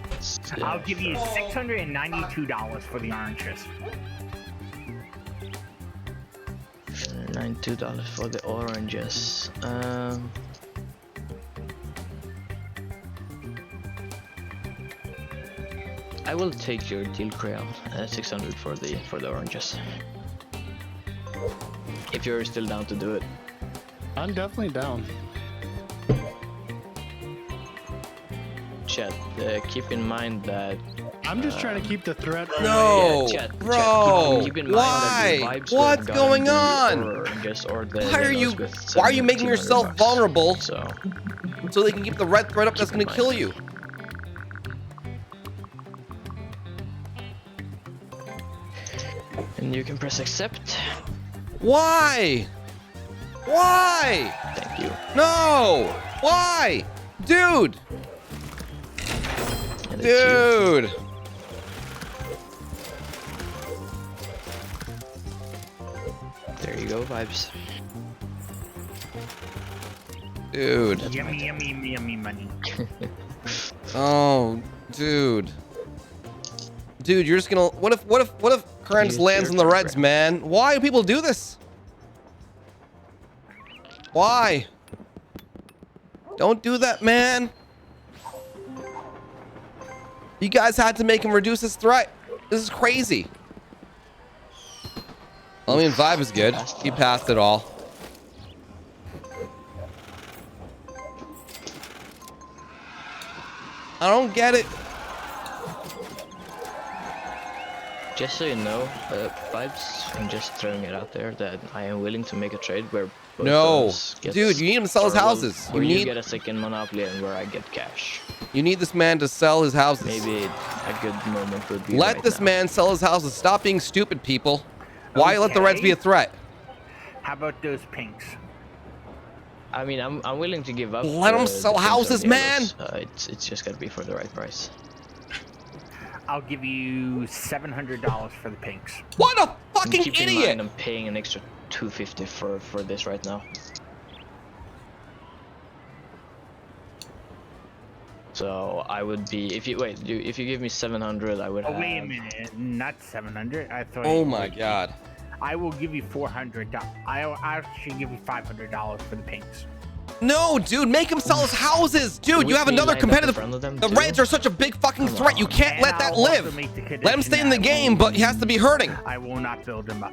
[SPEAKER 6] I'll give you $692 for the oranges.
[SPEAKER 2] $92 for the oranges. I will take your deal, Crayon. 600 for the oranges. If you're still down to do it.
[SPEAKER 4] I'm definitely down.
[SPEAKER 2] Chat, keep in mind that.
[SPEAKER 4] I'm just trying to keep the threat.
[SPEAKER 1] No,
[SPEAKER 2] Yeah, chat,
[SPEAKER 1] bro.
[SPEAKER 2] keep in mind
[SPEAKER 1] Why?
[SPEAKER 2] that your vibes
[SPEAKER 1] What's
[SPEAKER 2] have gotten
[SPEAKER 1] going
[SPEAKER 2] the
[SPEAKER 1] on?
[SPEAKER 2] oranges or the
[SPEAKER 1] Why are you?
[SPEAKER 2] yellows with
[SPEAKER 1] Why are you making
[SPEAKER 2] 1700
[SPEAKER 1] yourself
[SPEAKER 2] bucks.
[SPEAKER 1] vulnerable
[SPEAKER 2] So
[SPEAKER 1] so they can keep the red threat up? That's
[SPEAKER 2] Keep in
[SPEAKER 1] gonna kill
[SPEAKER 2] mind.
[SPEAKER 1] you.
[SPEAKER 2] and you can press accept.
[SPEAKER 1] Why? Why?
[SPEAKER 2] Thank you.
[SPEAKER 1] No. Why? Dude.
[SPEAKER 2] And it's you.
[SPEAKER 1] Dude.
[SPEAKER 2] There you go, vibes.
[SPEAKER 1] Dude.
[SPEAKER 6] Yummy, yummy, yummy, yummy money.
[SPEAKER 1] Oh, dude. Dude, you're just gonna. What if Crayon just
[SPEAKER 2] You
[SPEAKER 1] lands on the
[SPEAKER 2] cheer for
[SPEAKER 1] Reds,
[SPEAKER 2] Crayon.
[SPEAKER 1] man? Why do people do this? Why? Don't do that, man. You guys had to make him reduce his threat. This is crazy. I mean, Vibe is good. He passed it all. I don't get it.
[SPEAKER 2] Just so you know, vibes, I'm just throwing it out there that I am willing to make a trade where both
[SPEAKER 1] No.
[SPEAKER 2] of us get
[SPEAKER 1] Dude, you need him to sell his
[SPEAKER 2] or well,
[SPEAKER 1] houses.
[SPEAKER 2] Where
[SPEAKER 1] You
[SPEAKER 2] you
[SPEAKER 1] need
[SPEAKER 2] get a second monopoly and where I get cash.
[SPEAKER 1] you need this man to sell his houses.
[SPEAKER 2] Maybe a good moment would be
[SPEAKER 1] Let
[SPEAKER 2] right
[SPEAKER 1] this
[SPEAKER 2] now.
[SPEAKER 1] man sell his houses. Stop being stupid, people. Why let the Reds be a threat?
[SPEAKER 6] How about those pinks?
[SPEAKER 2] I mean, I'm willing to give up.
[SPEAKER 1] Let 'em
[SPEAKER 2] the
[SPEAKER 1] sell
[SPEAKER 2] pinks and
[SPEAKER 1] houses, man.
[SPEAKER 2] yellows. It's just gotta be for the right price.
[SPEAKER 6] I'll give you $700 for the pinks.
[SPEAKER 1] What a
[SPEAKER 2] And
[SPEAKER 1] fucking
[SPEAKER 2] keep in
[SPEAKER 1] idiot!
[SPEAKER 2] mind, I'm paying an extra $250 for this right now. So So I would be if you give me 700, I would
[SPEAKER 6] Oh
[SPEAKER 2] have.
[SPEAKER 6] wait a minute, not 700. I thought.
[SPEAKER 1] Oh my god.
[SPEAKER 6] I will give you $400. I'll actually give you $500 for the pinks.
[SPEAKER 1] No, dude, make him sell his houses. Dude, you have
[SPEAKER 2] With me
[SPEAKER 1] another
[SPEAKER 2] lined up in
[SPEAKER 1] competitive.
[SPEAKER 2] front of them,
[SPEAKER 1] The
[SPEAKER 2] too?
[SPEAKER 1] Reds are such a big fucking threat. You can't
[SPEAKER 6] And
[SPEAKER 1] let that
[SPEAKER 6] I'll also
[SPEAKER 1] live.
[SPEAKER 6] make the
[SPEAKER 1] Let him
[SPEAKER 6] condition
[SPEAKER 1] stay in the
[SPEAKER 6] that
[SPEAKER 1] game, but he has to be hurting.
[SPEAKER 6] I will not build him up.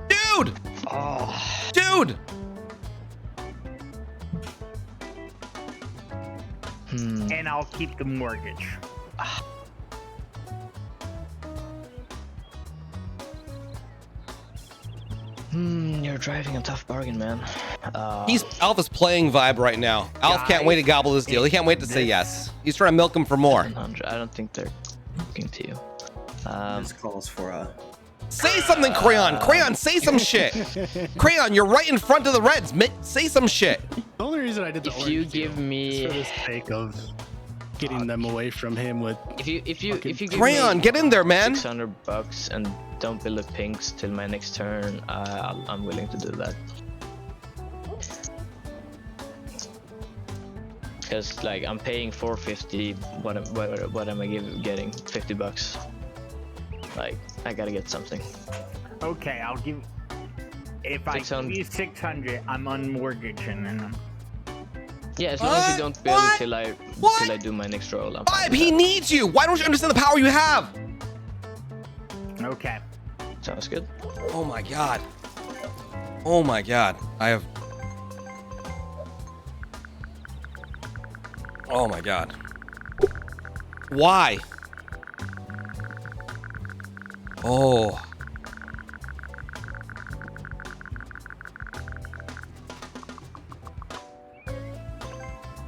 [SPEAKER 1] Dude!
[SPEAKER 2] Oh.
[SPEAKER 1] Dude!
[SPEAKER 6] And I'll keep the mortgage.
[SPEAKER 2] You're driving a tough bargain, man.
[SPEAKER 1] Alf is playing Vibe right now. Alf can't wait to gobble this deal. He can't wait to say yes. He's trying to milk him for more.
[SPEAKER 2] 700. I don't think they're looking to you.
[SPEAKER 3] This calls for
[SPEAKER 1] Say something, Crayon. Crayon, say some shit. Crayon, you're right in front of the Reds. Say some shit.
[SPEAKER 4] The only reason I did the
[SPEAKER 2] If you
[SPEAKER 4] orange deal
[SPEAKER 2] give me-
[SPEAKER 4] is for the sake of getting them away from him with.
[SPEAKER 2] If you give
[SPEAKER 1] Crayon,
[SPEAKER 2] me
[SPEAKER 1] get in there, man.
[SPEAKER 2] $600 and don't build the pinks till my next turn, I'm willing to do that. Because like I'm paying 450. What am I getting? $50. Like I gotta get something.
[SPEAKER 6] Okay, I'll give. If I give
[SPEAKER 2] 600.
[SPEAKER 6] you 600, I'm unmortgaging them.
[SPEAKER 2] Yeah, as long as you don't build
[SPEAKER 1] What?
[SPEAKER 2] till I do my next roll. I'm fine
[SPEAKER 1] Vibe,
[SPEAKER 2] with
[SPEAKER 1] he
[SPEAKER 2] that.
[SPEAKER 1] needs you. Why don't you understand the power you have?
[SPEAKER 6] Okay.
[SPEAKER 2] Sounds good.
[SPEAKER 1] Oh my god. Oh my god. I have. Oh my god. Why? Oh.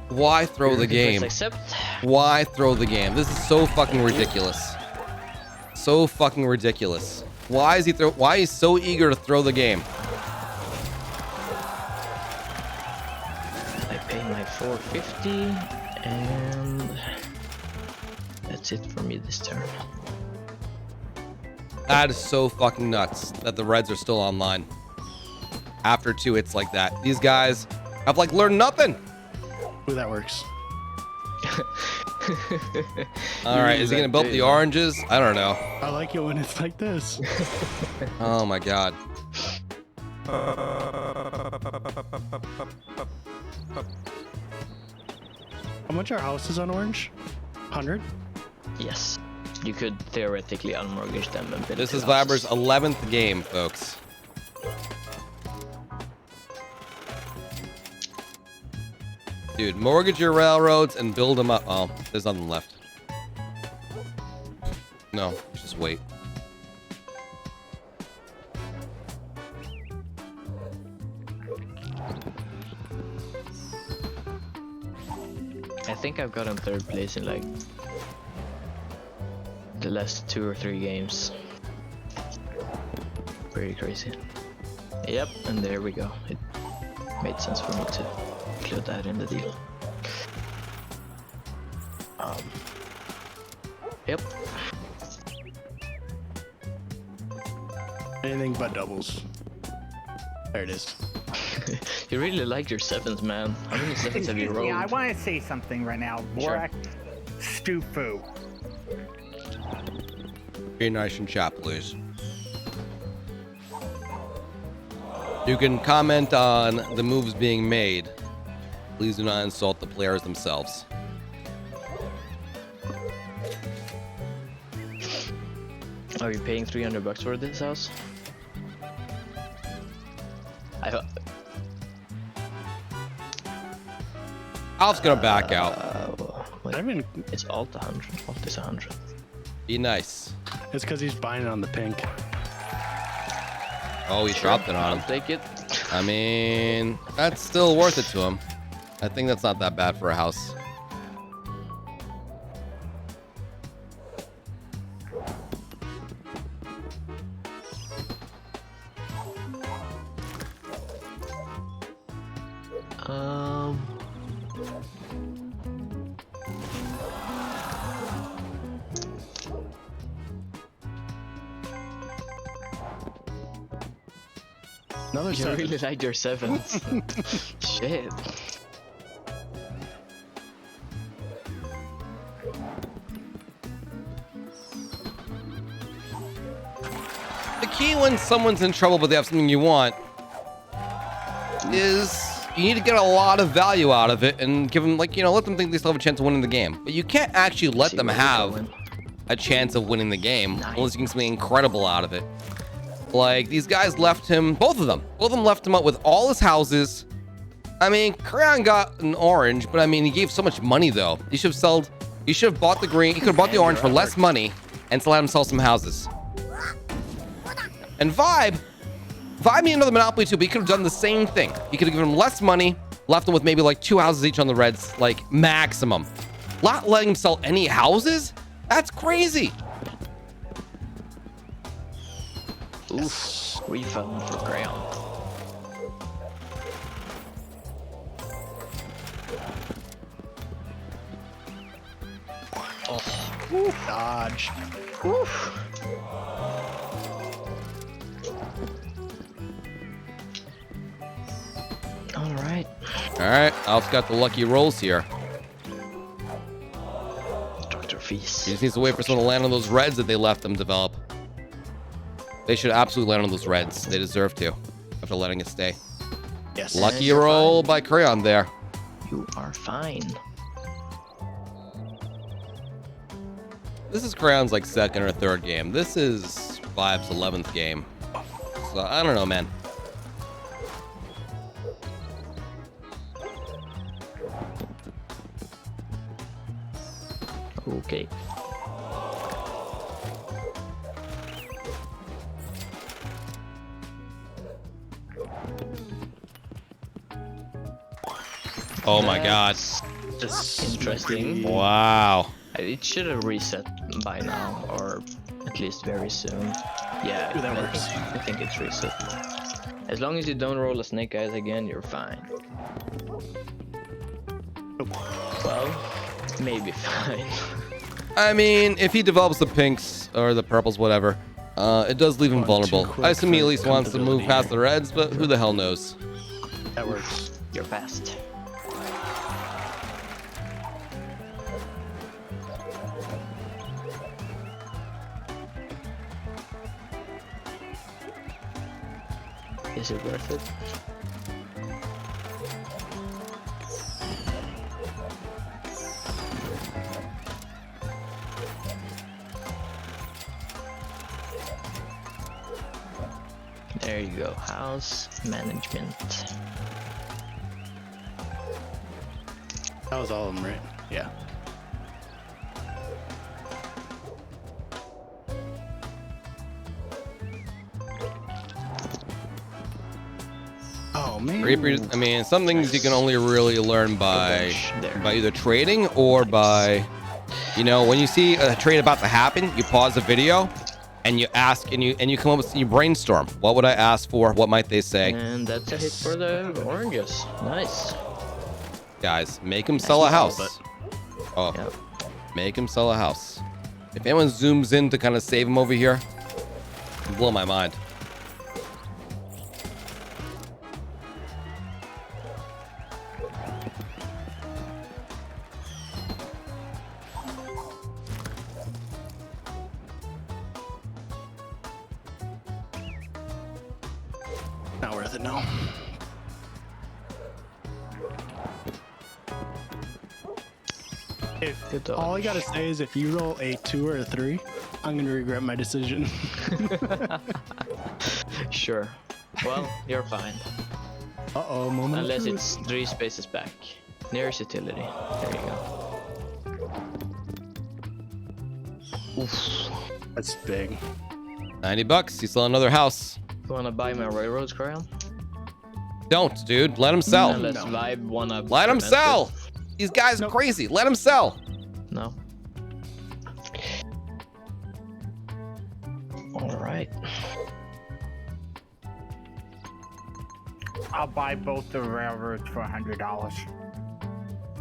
[SPEAKER 1] Why throw the game?
[SPEAKER 2] Accept.
[SPEAKER 1] Why throw the game? This is so fucking ridiculous. So fucking ridiculous. Why is he why is he so eager to throw the game?
[SPEAKER 2] I pay my 450 and that's it for me this turn.
[SPEAKER 1] That is so fucking nuts that the Reds are still online. After 2 hits like that. These guys have like learned nothing.
[SPEAKER 4] Ooh, that works.
[SPEAKER 1] All right, is he gonna build the oranges? I don't know.
[SPEAKER 4] I like it when it's like this.
[SPEAKER 1] Oh my god.
[SPEAKER 4] How much are houses on orange? 100?
[SPEAKER 2] Yes. You could theoretically unmortgage them and build
[SPEAKER 1] This
[SPEAKER 2] two
[SPEAKER 1] is
[SPEAKER 2] houses.
[SPEAKER 1] Vibber's 11th game, folks. Dude, mortgage your railroads and build them up. Oh, there's nothing left. No, just wait.
[SPEAKER 2] I think I've gotten 3rd place in like the last 2 or 3 games. Pretty crazy. Yep, and there we go. It made sense for me to include that in the deal. Yep.
[SPEAKER 4] Anything but doubles. There it is.
[SPEAKER 2] You really like your 7s, man. How many 7s have you
[SPEAKER 6] Excuse
[SPEAKER 2] rolled?
[SPEAKER 6] me, I want to say something right now.
[SPEAKER 2] Sure.
[SPEAKER 6] Borak Stufu.
[SPEAKER 1] Be nice in chat, please. You can comment on the moves being made. Please do not insult the players themselves.
[SPEAKER 2] Are you paying $300 for this house?
[SPEAKER 1] Alf's gonna back out.
[SPEAKER 2] Wait,
[SPEAKER 4] I mean,
[SPEAKER 2] it's alt 100. Alt is 100.
[SPEAKER 1] Be nice.
[SPEAKER 4] it's because he's buying on the pink.
[SPEAKER 1] Oh, he dropped it on
[SPEAKER 2] I'll
[SPEAKER 1] him.
[SPEAKER 2] take it.
[SPEAKER 1] I mean, that's still worth it to him. I think that's not that bad for a house.
[SPEAKER 4] Another
[SPEAKER 2] You
[SPEAKER 4] seven.
[SPEAKER 2] really like your 7s. Shit.
[SPEAKER 1] key when someone's in trouble but they have something you want is you need to get a lot of value out of it and give them, like, you know, let them think they still have a chance of winning the game. But you can't actually let them have a chance of winning the game unless you can get something incredible out of it. Like, these guys left him, both of them left him out with all his houses. I mean, Crayon got an orange, but I mean, he gave so much money though. He should have bought the green. He could have bought the orange for less money and still let him sell some houses. And Vibe made another monopoly too, but he could have done the same thing. He could have given him less money, left him with maybe like 2 houses each on the reds, like maximum. Not letting him sell any houses? That's crazy.
[SPEAKER 2] Oof, refund for Crayon.
[SPEAKER 4] Ooh, dodge.
[SPEAKER 2] Oof. All
[SPEAKER 1] right, Alf's got the lucky rolls here.
[SPEAKER 2] Dr. Feast.
[SPEAKER 1] He just needs to wait for someone to land on those reds that they left them develop. They should absolutely land on those reds. They deserve to, after letting it stay.
[SPEAKER 4] Yes.
[SPEAKER 1] Lucky roll by Crayon there.
[SPEAKER 2] You are fine.
[SPEAKER 1] This is Crayon's like second or third game. This is Vibe's 11th game. So I don't know, man.
[SPEAKER 2] Okay.
[SPEAKER 1] Oh my god.
[SPEAKER 2] Just interesting.
[SPEAKER 1] Wow.
[SPEAKER 2] It should have reset by now, or at least very soon. Yeah,
[SPEAKER 4] that works.
[SPEAKER 2] I think it's reset. As long as you don't roll a snake eyes again, you're fine. Well, maybe fine.
[SPEAKER 1] I mean, if he develops the pinks or the purples, whatever, it does leave him vulnerable. I assume he at least wants to move past the reds, but who the hell knows?
[SPEAKER 4] That works.
[SPEAKER 2] You're fast. Is it worth it? There you go, house management.
[SPEAKER 4] That was all of them, right? Yeah. Oh man.
[SPEAKER 1] Reaper, I mean, some things you can only really learn by either trading or by, you know, when you see a trade about to happen, you pause the video and you ask and you come up with, you brainstorm. What would I ask for? What might they say?
[SPEAKER 2] And that's a hit for the oranges. Nice.
[SPEAKER 1] Guys, make him sell a house.
[SPEAKER 4] But
[SPEAKER 1] Oh,
[SPEAKER 2] Yep.
[SPEAKER 1] make him sell a house. If anyone zooms in to kind of save him over here, it'll blow my mind.
[SPEAKER 4] not worth it, no. If
[SPEAKER 2] Good
[SPEAKER 4] all I
[SPEAKER 2] dodge.
[SPEAKER 4] gotta say is if you roll a 2 or a 3, I'm gonna regret my decision.
[SPEAKER 2] Sure. Well, you're fine.
[SPEAKER 4] Uh-oh, moment of
[SPEAKER 2] Unless
[SPEAKER 4] truth.
[SPEAKER 2] it's 3 spaces back. Nearest utility. There you go. Oof.
[SPEAKER 4] That's big.
[SPEAKER 1] $90. You sell another house.
[SPEAKER 2] You wanna buy my railroads, Crayon?
[SPEAKER 1] Don't, dude. Let him sell.
[SPEAKER 2] Unless
[SPEAKER 4] No.
[SPEAKER 2] Vibe wanna
[SPEAKER 1] Let him
[SPEAKER 2] prevent
[SPEAKER 1] sell.
[SPEAKER 2] it.
[SPEAKER 1] These guys are
[SPEAKER 4] Nope.
[SPEAKER 1] crazy. Let him sell.
[SPEAKER 2] No. Alright.
[SPEAKER 6] I'll buy both the railroads for $100.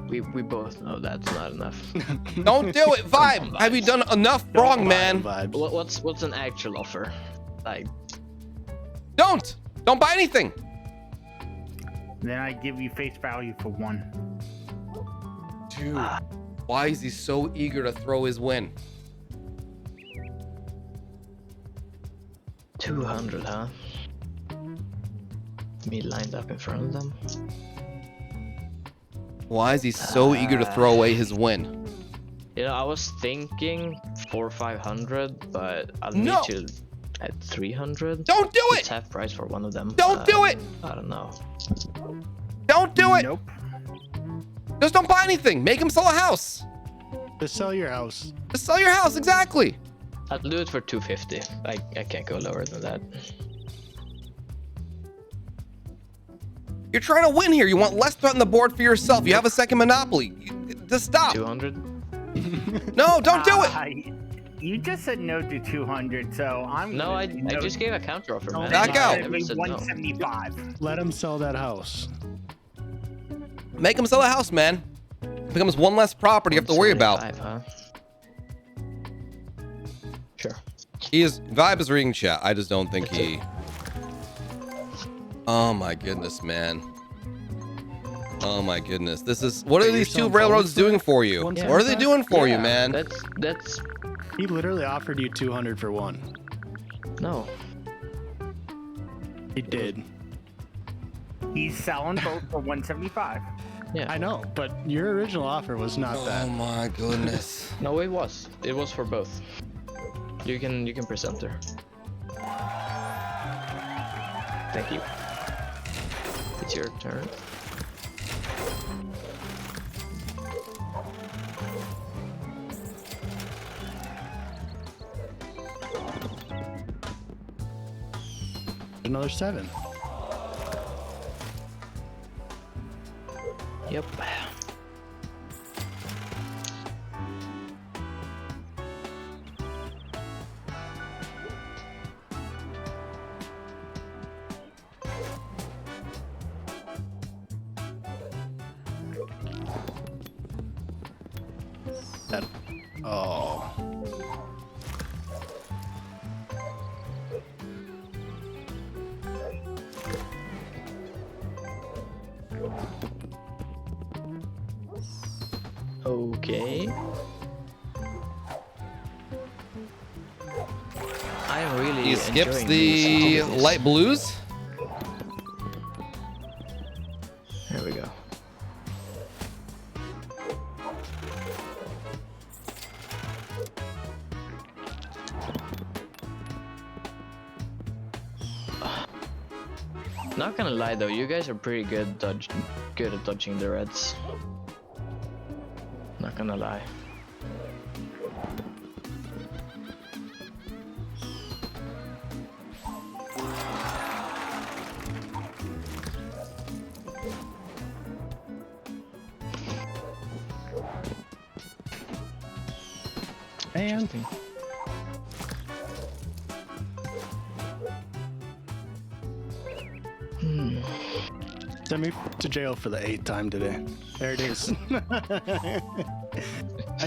[SPEAKER 2] We both know that's not enough.
[SPEAKER 1] Don't do it, Vibe. Have you done enough wrong, man?
[SPEAKER 4] Vibes.
[SPEAKER 2] What's an actual offer? Like,
[SPEAKER 1] Don't buy anything.
[SPEAKER 6] Then I give you face value for 1.
[SPEAKER 1] Dude, why is he so eager to throw his win?
[SPEAKER 2] 2. 200, huh? Me lined up in front of them.
[SPEAKER 1] Why is he so eager to throw away his win?
[SPEAKER 2] You know, I was thinking 400 or 500, but I'll
[SPEAKER 1] No.
[SPEAKER 2] need to at 300.
[SPEAKER 1] Don't do
[SPEAKER 2] It's
[SPEAKER 1] it!
[SPEAKER 2] half price for one of them.
[SPEAKER 1] Don't do it!
[SPEAKER 2] I don't know.
[SPEAKER 1] Don't do it!
[SPEAKER 6] Nope.
[SPEAKER 1] Just don't buy anything. Make him sell a house.
[SPEAKER 4] Just sell your house.
[SPEAKER 1] Just sell your house, exactly.
[SPEAKER 2] I'll do it for 250. I can't go lower than that.
[SPEAKER 1] You're trying to win here. You want less threat on the board for yourself. You have a second monopoly. Just stop.
[SPEAKER 2] 200.
[SPEAKER 1] No, don't do it.
[SPEAKER 6] You just said no to 200, so I'm.
[SPEAKER 2] No, I
[SPEAKER 6] no,
[SPEAKER 2] just gave a counter offer, man.
[SPEAKER 1] Back out.
[SPEAKER 2] I never said no.
[SPEAKER 6] 175.
[SPEAKER 4] Let him sell that house.
[SPEAKER 1] Make him sell a house, man. Becomes one less property you have to worry about.
[SPEAKER 2] 175, huh? Sure.
[SPEAKER 1] Vibe is reading chat. I just don't think he. Oh my goodness, man. Oh my goodness. This is. What are these two railroads doing for you? What are they doing for you, man?
[SPEAKER 2] That's.
[SPEAKER 4] He literally offered you 200 for one.
[SPEAKER 2] No.
[SPEAKER 4] He did.
[SPEAKER 6] He's selling both for 175.
[SPEAKER 2] Yeah.
[SPEAKER 4] I know, but your original offer was not
[SPEAKER 1] Oh
[SPEAKER 4] that.
[SPEAKER 1] my goodness.
[SPEAKER 2] No, it was. It was for both. You can present her. Thank you. It's your turn.
[SPEAKER 4] Another 7.
[SPEAKER 2] Yep.
[SPEAKER 4] That. Oh.
[SPEAKER 2] Okay. I am really.
[SPEAKER 1] He skips
[SPEAKER 2] enjoying
[SPEAKER 1] the
[SPEAKER 2] this.
[SPEAKER 1] light blues.
[SPEAKER 2] There we go. Not gonna lie though, you guys are pretty good at dodging the reds. Not gonna lie.
[SPEAKER 4] And
[SPEAKER 2] Interesting.
[SPEAKER 4] send me to jail for the 8th time today. There it is. I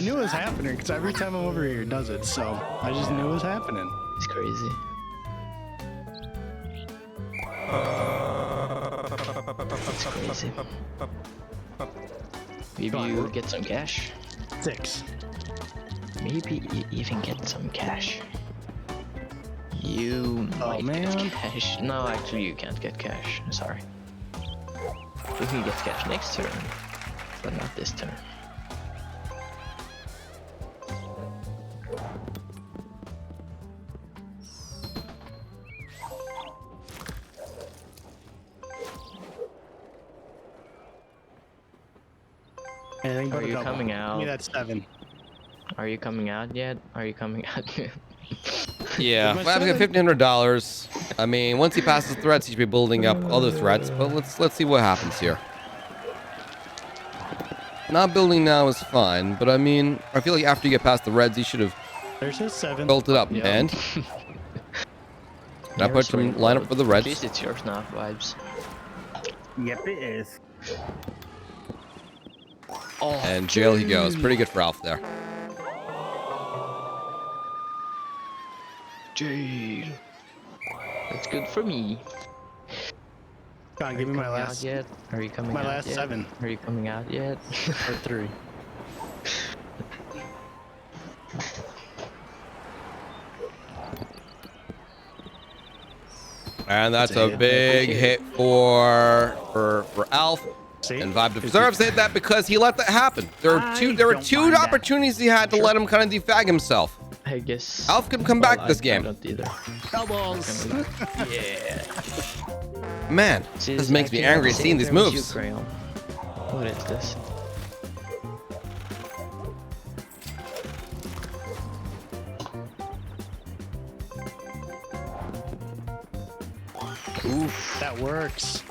[SPEAKER 4] knew it was happening because every time I'm over here, it does it. So I just knew it was happening.
[SPEAKER 2] It's crazy. It's crazy. Maybe you get some cash.
[SPEAKER 4] 6.
[SPEAKER 2] Maybe you even get some cash. You might
[SPEAKER 4] man.
[SPEAKER 2] get cash. No, actually you can't get cash. Sorry. You can get cash next turn, but not this turn.
[SPEAKER 4] Anything but
[SPEAKER 2] Are
[SPEAKER 4] a
[SPEAKER 2] you
[SPEAKER 4] double.
[SPEAKER 2] coming
[SPEAKER 4] Give
[SPEAKER 2] out?
[SPEAKER 4] me that 7.
[SPEAKER 2] Are you coming out yet? Are you coming out yet?
[SPEAKER 1] Yeah,
[SPEAKER 4] With my
[SPEAKER 1] Fab's got $1,500. I mean, once he passes threats, he should be building up other threats. But let's see what happens here. Not building now is fine, but I mean, I feel like after you get past the reds, he should have
[SPEAKER 4] There's his 7.
[SPEAKER 1] built it up.
[SPEAKER 2] Yeah.
[SPEAKER 1] And I put some line up for the
[SPEAKER 2] At
[SPEAKER 1] reds.
[SPEAKER 2] least it's yours now, vibes.
[SPEAKER 6] Yep, it is.
[SPEAKER 2] Oh,
[SPEAKER 1] And jail he goes. Pretty good for Alf there.
[SPEAKER 2] jail. That's good for me.
[SPEAKER 4] Come on, give me my
[SPEAKER 2] Coming out
[SPEAKER 4] last
[SPEAKER 2] yet? Are you coming out
[SPEAKER 4] last
[SPEAKER 2] yet?
[SPEAKER 4] 7.
[SPEAKER 2] Are you coming out yet?
[SPEAKER 4] or 3.
[SPEAKER 1] And that's
[SPEAKER 4] That's a
[SPEAKER 1] a
[SPEAKER 4] hit.
[SPEAKER 1] big hit for Alf.
[SPEAKER 4] See?
[SPEAKER 1] And Vibe deserves to hit that because he let that happen. There were two
[SPEAKER 6] don't mind that.
[SPEAKER 1] opportunities he had to let him kind of defag himself.
[SPEAKER 2] I guess.
[SPEAKER 1] Alf can come back this
[SPEAKER 2] I
[SPEAKER 1] game.
[SPEAKER 2] don't either.
[SPEAKER 4] Elbows.
[SPEAKER 2] Yeah.
[SPEAKER 1] Man,
[SPEAKER 2] See,
[SPEAKER 1] this makes me angry seeing these moves.
[SPEAKER 2] What is this?
[SPEAKER 4] Oof, that works.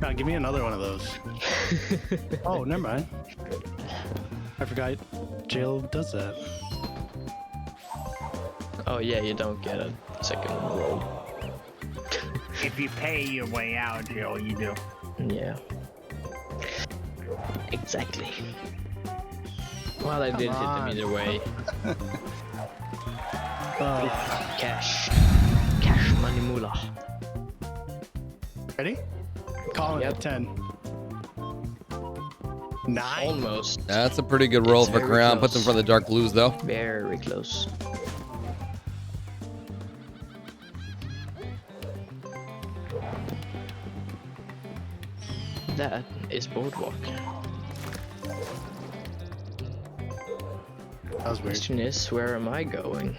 [SPEAKER 4] Now give me another one of those. Oh, never mind. I forgot jail does that.
[SPEAKER 2] Oh yeah, you don't get a second roll.
[SPEAKER 6] If you pay your way out, Jill, you do.
[SPEAKER 2] Yeah. Exactly. Well, I did hit him either way. Cash. Cash money moolah.
[SPEAKER 4] Ready? Calling
[SPEAKER 2] Yep.
[SPEAKER 4] it 10. 9.
[SPEAKER 2] Almost.
[SPEAKER 1] That's a pretty good roll
[SPEAKER 2] It's
[SPEAKER 1] for
[SPEAKER 2] very
[SPEAKER 1] Crown.
[SPEAKER 2] close.
[SPEAKER 1] Puts him for the dark blues though.
[SPEAKER 2] Very close. That is boardwalk.
[SPEAKER 4] That was weird.
[SPEAKER 2] Question is, where am I going?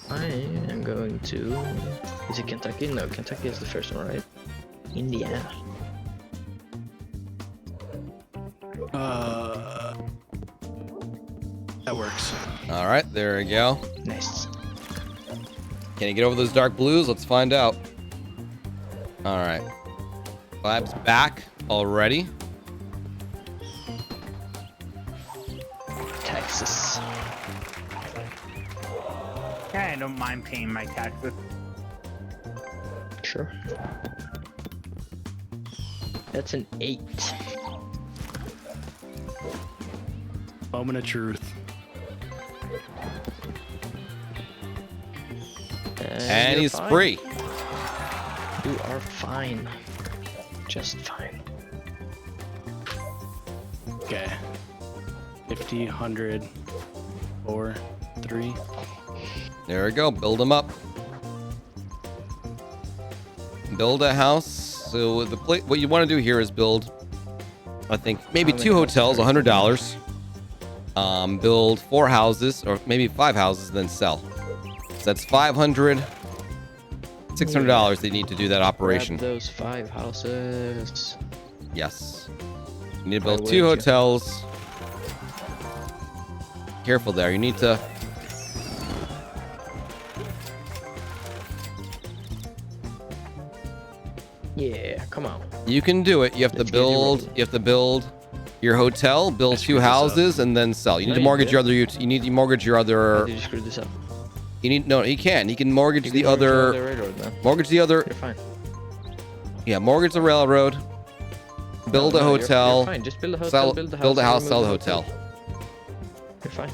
[SPEAKER 2] I am going to... Is it Kentucky? No, Kentucky is the first one, right? Indiana.
[SPEAKER 4] That works.
[SPEAKER 1] All right, there we go.
[SPEAKER 2] Nice.
[SPEAKER 1] Can he get over those dark blues? Let's find out. All right. Vibe's back already.
[SPEAKER 2] Texas.
[SPEAKER 6] Yeah, I don't mind paying my taxes.
[SPEAKER 2] Sure. That's an 8.
[SPEAKER 4] Moment of truth.
[SPEAKER 1] And
[SPEAKER 2] you're
[SPEAKER 1] he's
[SPEAKER 2] fine.
[SPEAKER 1] free.
[SPEAKER 2] You are fine. Just fine.
[SPEAKER 4] Okay. 50, 100, 4, 3.
[SPEAKER 1] There we go. Build him up. Build a house. So what you want to do here is build, I think, maybe
[SPEAKER 2] How
[SPEAKER 1] 2
[SPEAKER 2] many
[SPEAKER 1] hotels,
[SPEAKER 2] houses?
[SPEAKER 1] $100. Build 4 houses, or maybe 5 houses, then sell. So that's $500, $600 they need to do that operation.
[SPEAKER 2] Grab those 5 houses.
[SPEAKER 1] Yes. You need to
[SPEAKER 2] Why
[SPEAKER 1] build
[SPEAKER 2] would
[SPEAKER 1] 2
[SPEAKER 2] you?
[SPEAKER 1] hotels. Careful there. You need to...
[SPEAKER 2] Yeah, come on.
[SPEAKER 1] You can do it. You have to
[SPEAKER 2] Let's get it
[SPEAKER 1] build.
[SPEAKER 2] rolling.
[SPEAKER 1] You have to build your hotel, build
[SPEAKER 4] I
[SPEAKER 1] 2
[SPEAKER 4] screwed this up.
[SPEAKER 1] houses, and then sell. You need
[SPEAKER 2] No,
[SPEAKER 1] to
[SPEAKER 2] you
[SPEAKER 1] mortgage
[SPEAKER 2] did.
[SPEAKER 1] your other. You need to mortgage your
[SPEAKER 2] How
[SPEAKER 1] other.
[SPEAKER 2] did you screw this up?
[SPEAKER 1] You need no. He can. He can mortgage
[SPEAKER 2] You
[SPEAKER 1] the
[SPEAKER 2] can mortgage all
[SPEAKER 1] other.
[SPEAKER 2] the railroad, man.
[SPEAKER 1] Mortgage the other.
[SPEAKER 2] You're fine.
[SPEAKER 1] Yeah, mortgage the railroad. Build
[SPEAKER 2] No,
[SPEAKER 1] a
[SPEAKER 2] no, you're
[SPEAKER 1] hotel.
[SPEAKER 2] fine. Just build a hotel,
[SPEAKER 1] Sell.
[SPEAKER 2] build a house,
[SPEAKER 1] Build a
[SPEAKER 2] and
[SPEAKER 1] house.
[SPEAKER 2] remove
[SPEAKER 1] Sell
[SPEAKER 2] the
[SPEAKER 1] the hotel.
[SPEAKER 2] You're fine.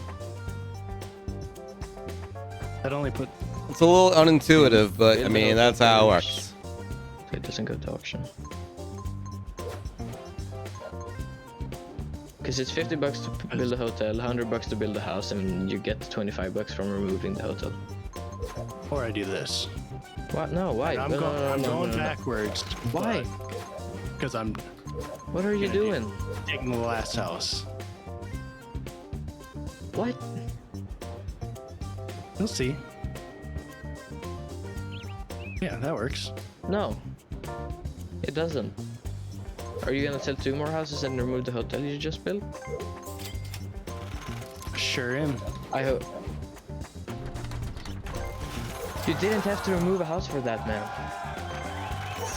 [SPEAKER 4] That only put.
[SPEAKER 1] It's a little unintuitive, but I
[SPEAKER 2] Build a
[SPEAKER 1] mean
[SPEAKER 2] hotel
[SPEAKER 1] that's how it
[SPEAKER 2] first.
[SPEAKER 1] works.
[SPEAKER 2] So it doesn't go to auction. Because it's $50 to build a hotel, $100 to build a house, and you get $25 from removing the hotel.
[SPEAKER 4] Or I do this.
[SPEAKER 2] What? No, why?
[SPEAKER 4] I'm,
[SPEAKER 2] No,
[SPEAKER 4] go-
[SPEAKER 2] no, no,
[SPEAKER 4] I'm
[SPEAKER 2] no,
[SPEAKER 4] going
[SPEAKER 2] no, no.
[SPEAKER 4] backwards.
[SPEAKER 2] Why?
[SPEAKER 4] Because I'm
[SPEAKER 2] What are you
[SPEAKER 4] gonna do-
[SPEAKER 2] doing?
[SPEAKER 4] taking the last house.
[SPEAKER 2] What?
[SPEAKER 4] You'll see. Yeah, that works.
[SPEAKER 2] No. It doesn't. Are you gonna sell 2 more houses and remove the hotel you just built?
[SPEAKER 4] Sure am.
[SPEAKER 2] I hope. You didn't have to remove a house for that, man.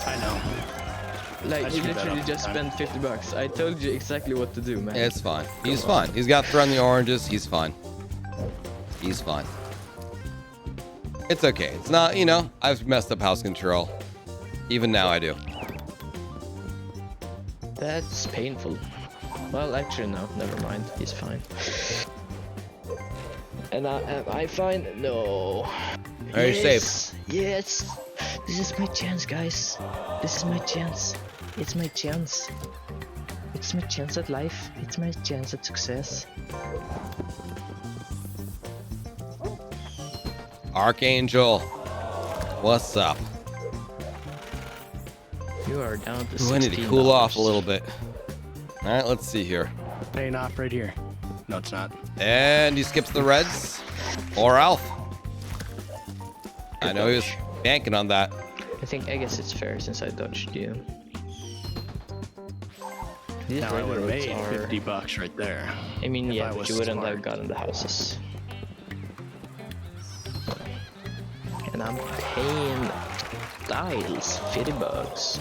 [SPEAKER 4] I know.
[SPEAKER 2] Like,
[SPEAKER 4] I
[SPEAKER 2] you
[SPEAKER 4] screwed that
[SPEAKER 2] literally
[SPEAKER 4] up.
[SPEAKER 2] just spent $50. I told you exactly what to do, man.
[SPEAKER 1] It's fine. He's fine. He's got friendly oranges. He's fine. He's fine. It's okay. It's not. You know, I've messed up house control. Even now, I do.
[SPEAKER 2] That's painful. Well, actually, no. Never mind. He's fine. And am I fine? No.
[SPEAKER 1] Are you safe?
[SPEAKER 2] Yes. This is my chance, guys. This is my chance. It's my chance. It's my chance at life. It's my chance at success.
[SPEAKER 1] Archangel. What's up?
[SPEAKER 2] You are down to
[SPEAKER 1] Ooh, I need to cool off a little bit. All right, let's see here.
[SPEAKER 4] Paying off right here. No, it's not.
[SPEAKER 1] And he skips the reds. Or Alf. I know he was banking on that.
[SPEAKER 2] I guess it's fair since I dodged you. These
[SPEAKER 4] Now I would have
[SPEAKER 2] railroads
[SPEAKER 4] made
[SPEAKER 2] are...
[SPEAKER 4] 50 bucks right there.
[SPEAKER 2] I mean,
[SPEAKER 4] if
[SPEAKER 2] yeah,
[SPEAKER 4] I
[SPEAKER 2] but
[SPEAKER 4] was
[SPEAKER 2] you wouldn't
[SPEAKER 4] smart.
[SPEAKER 2] have gotten the houses. And I'm paying Styles 50 bucks.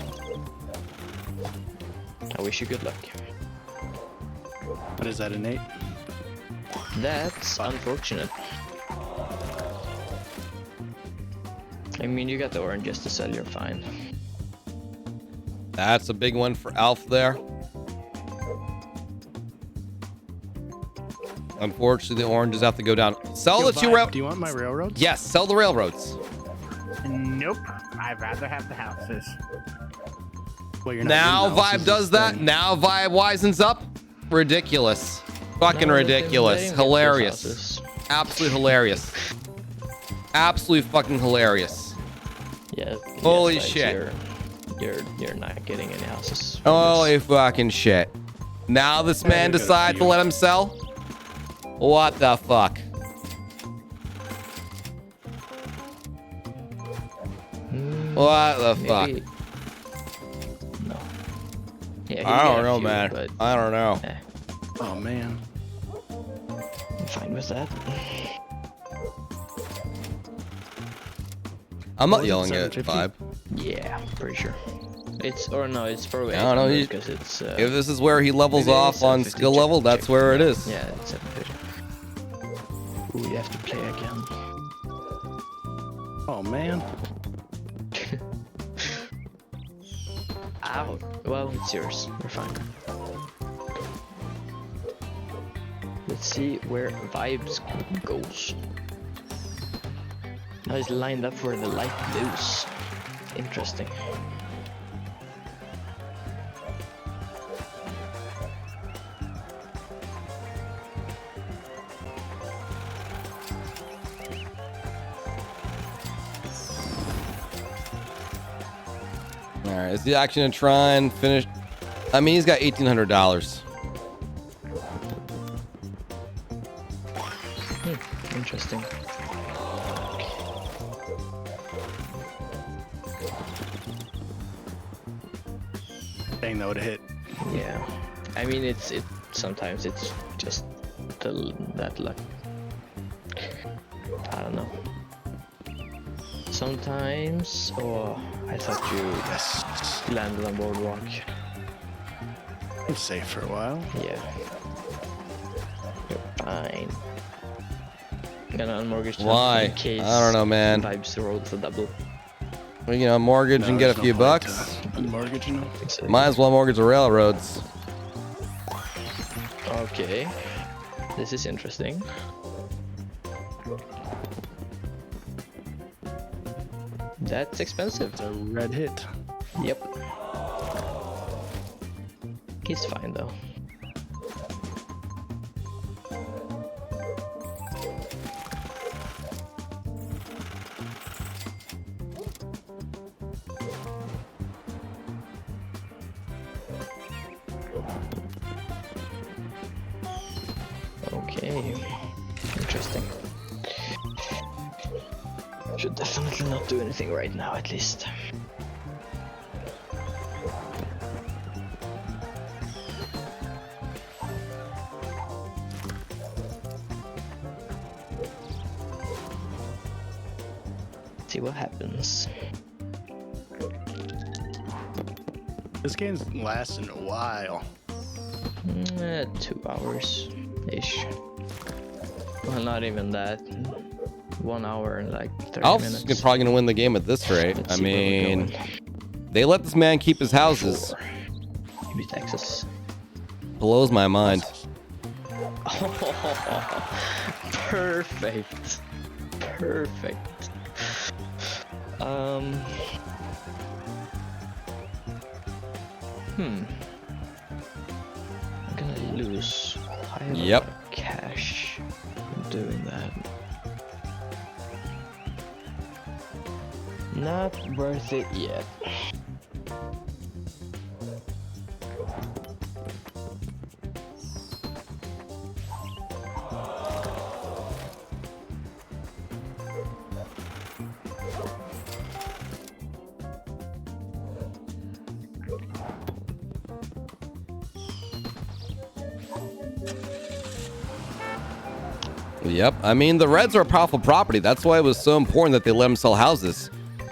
[SPEAKER 2] I wish you good luck.
[SPEAKER 4] What is that, an 8?
[SPEAKER 2] That's unfortunate. I mean, you got the oranges to sell, you're fine.
[SPEAKER 1] That's a big one for Alf there. Unfortunately, the oranges have to go down. Sell
[SPEAKER 4] Yo,
[SPEAKER 1] the two
[SPEAKER 4] Vibe,
[SPEAKER 1] rail.
[SPEAKER 4] do you want my railroads?
[SPEAKER 1] Yes, sell the railroads.
[SPEAKER 6] Nope. I'd rather have the houses.
[SPEAKER 4] Well, you're not
[SPEAKER 1] Now
[SPEAKER 4] getting the
[SPEAKER 1] Vibe
[SPEAKER 4] houses
[SPEAKER 1] does
[SPEAKER 4] this
[SPEAKER 1] that.
[SPEAKER 4] thing.
[SPEAKER 1] Now Vibe wisens up. Ridiculous. Fucking
[SPEAKER 2] No,
[SPEAKER 1] ridiculous.
[SPEAKER 2] let them get those
[SPEAKER 1] Hilarious.
[SPEAKER 2] houses.
[SPEAKER 1] Absolutely hilarious. Absolutely fucking hilarious.
[SPEAKER 2] Yeah.
[SPEAKER 1] Holy
[SPEAKER 2] yes,
[SPEAKER 1] shit.
[SPEAKER 2] You're not getting any houses. from
[SPEAKER 1] Holy
[SPEAKER 2] this.
[SPEAKER 1] fucking shit. Now this man
[SPEAKER 4] look at a
[SPEAKER 1] decides to
[SPEAKER 4] few.
[SPEAKER 1] let him sell? What the fuck? What the fuck?
[SPEAKER 2] Maybe... No. Yeah, he's
[SPEAKER 1] I
[SPEAKER 2] got
[SPEAKER 1] don't
[SPEAKER 2] a
[SPEAKER 1] know,
[SPEAKER 2] few,
[SPEAKER 1] man.
[SPEAKER 2] But
[SPEAKER 1] I don't know.
[SPEAKER 4] Oh, man.
[SPEAKER 2] I'm fine with that.
[SPEAKER 1] I'm not
[SPEAKER 4] What was it,
[SPEAKER 1] yelling at
[SPEAKER 4] 750?
[SPEAKER 1] Vibe.
[SPEAKER 2] Yeah, pretty sure. It's it's probably
[SPEAKER 1] I don't know,
[SPEAKER 2] 800 because it's.
[SPEAKER 1] If this is where he levels
[SPEAKER 2] maybe
[SPEAKER 1] off on
[SPEAKER 2] 750
[SPEAKER 1] skill
[SPEAKER 2] check-
[SPEAKER 1] level, that's
[SPEAKER 2] check.
[SPEAKER 1] where it is.
[SPEAKER 2] Yeah, it's 750. Ooh, you have to play again.
[SPEAKER 4] Oh, man.
[SPEAKER 2] Ow. Well, it's yours. You're fine. Let's see where Vibes goes. Now he's lined up for the light blues. Interesting.
[SPEAKER 1] All right, is the action to try and finish? I mean, he's got $1,800.
[SPEAKER 2] Interesting.
[SPEAKER 4] Dang, that would have hit.
[SPEAKER 2] Yeah. I mean, sometimes it's just that luck. I don't know. Sometimes, oh, I thought you
[SPEAKER 4] Yes.
[SPEAKER 2] landed on boardwalk.
[SPEAKER 4] I'm safe for a while.
[SPEAKER 2] Yeah. You're fine. I'm gonna unmortgage them
[SPEAKER 1] Why?
[SPEAKER 2] in case
[SPEAKER 1] I don't know, man.
[SPEAKER 2] Vibes rolls a double.
[SPEAKER 1] Well, you know, mortgage
[SPEAKER 4] No,
[SPEAKER 1] and get a
[SPEAKER 4] there's
[SPEAKER 1] few
[SPEAKER 4] no point
[SPEAKER 1] bucks.
[SPEAKER 4] to mortgage, you know?
[SPEAKER 2] So-
[SPEAKER 1] Might as well mortgage the railroads.
[SPEAKER 2] Okay. This is interesting. That's expensive.
[SPEAKER 4] It's a red hit.
[SPEAKER 2] Yep. He's fine though. Okay. Interesting. Should definitely not do anything right now, at least. See what happens.
[SPEAKER 4] This game's lasting a while.
[SPEAKER 2] 2 hours ish. Well, not even that. 1 hour and like 30
[SPEAKER 1] Alf's
[SPEAKER 2] minutes.
[SPEAKER 1] probably going to win the game at this rate.
[SPEAKER 2] Let's
[SPEAKER 1] I
[SPEAKER 2] see where we're
[SPEAKER 1] mean,
[SPEAKER 2] going.
[SPEAKER 1] they let this man keep his houses.
[SPEAKER 2] Maybe Texas.
[SPEAKER 1] Blows my mind.
[SPEAKER 2] Perfect. Perfect. I'm gonna lose. I have a
[SPEAKER 1] Yep.
[SPEAKER 2] lot of cash from doing that. Not worth it yet.
[SPEAKER 1] Yep, I mean, the Reds are a powerful property. That's why it was so important that they let them sell houses.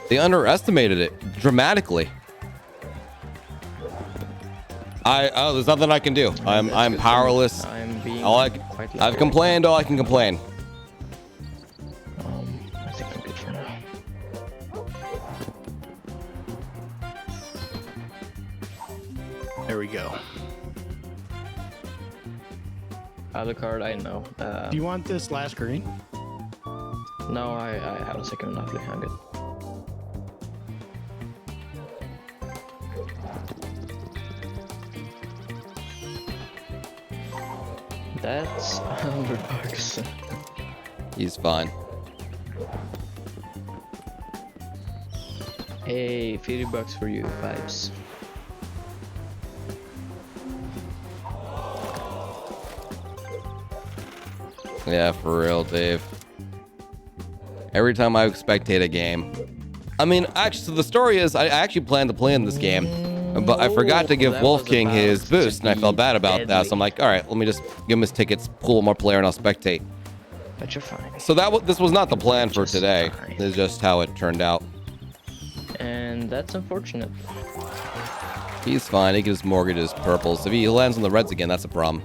[SPEAKER 1] They underestimated it dramatically. There's nothing I can do. I'm powerless. I've complained all I can complain.
[SPEAKER 2] I think I'm good for now.
[SPEAKER 4] There we go.
[SPEAKER 2] Other card, I know.
[SPEAKER 4] Do you want this last green?
[SPEAKER 2] No, I have a second monopoly. I'm good. That's $100.
[SPEAKER 1] He's fine.
[SPEAKER 2] Hey, $50 for you, vibes.
[SPEAKER 1] Yeah, for real, Dave. Every time I spectate a game. I mean, actually, so the story is I actually planned to play in this game, but I forgot to give Wolf King his boost, and I felt bad about that. So I'm like, all right, let me just give him his tickets, pull one more player, and I'll spectate.
[SPEAKER 2] But you're fine.
[SPEAKER 1] So this was not the plan for today. This is just how it turned out.
[SPEAKER 2] And that's unfortunate.
[SPEAKER 1] He's fine. He can just mortgage his purples. If he lands on the Reds again, that's a problem.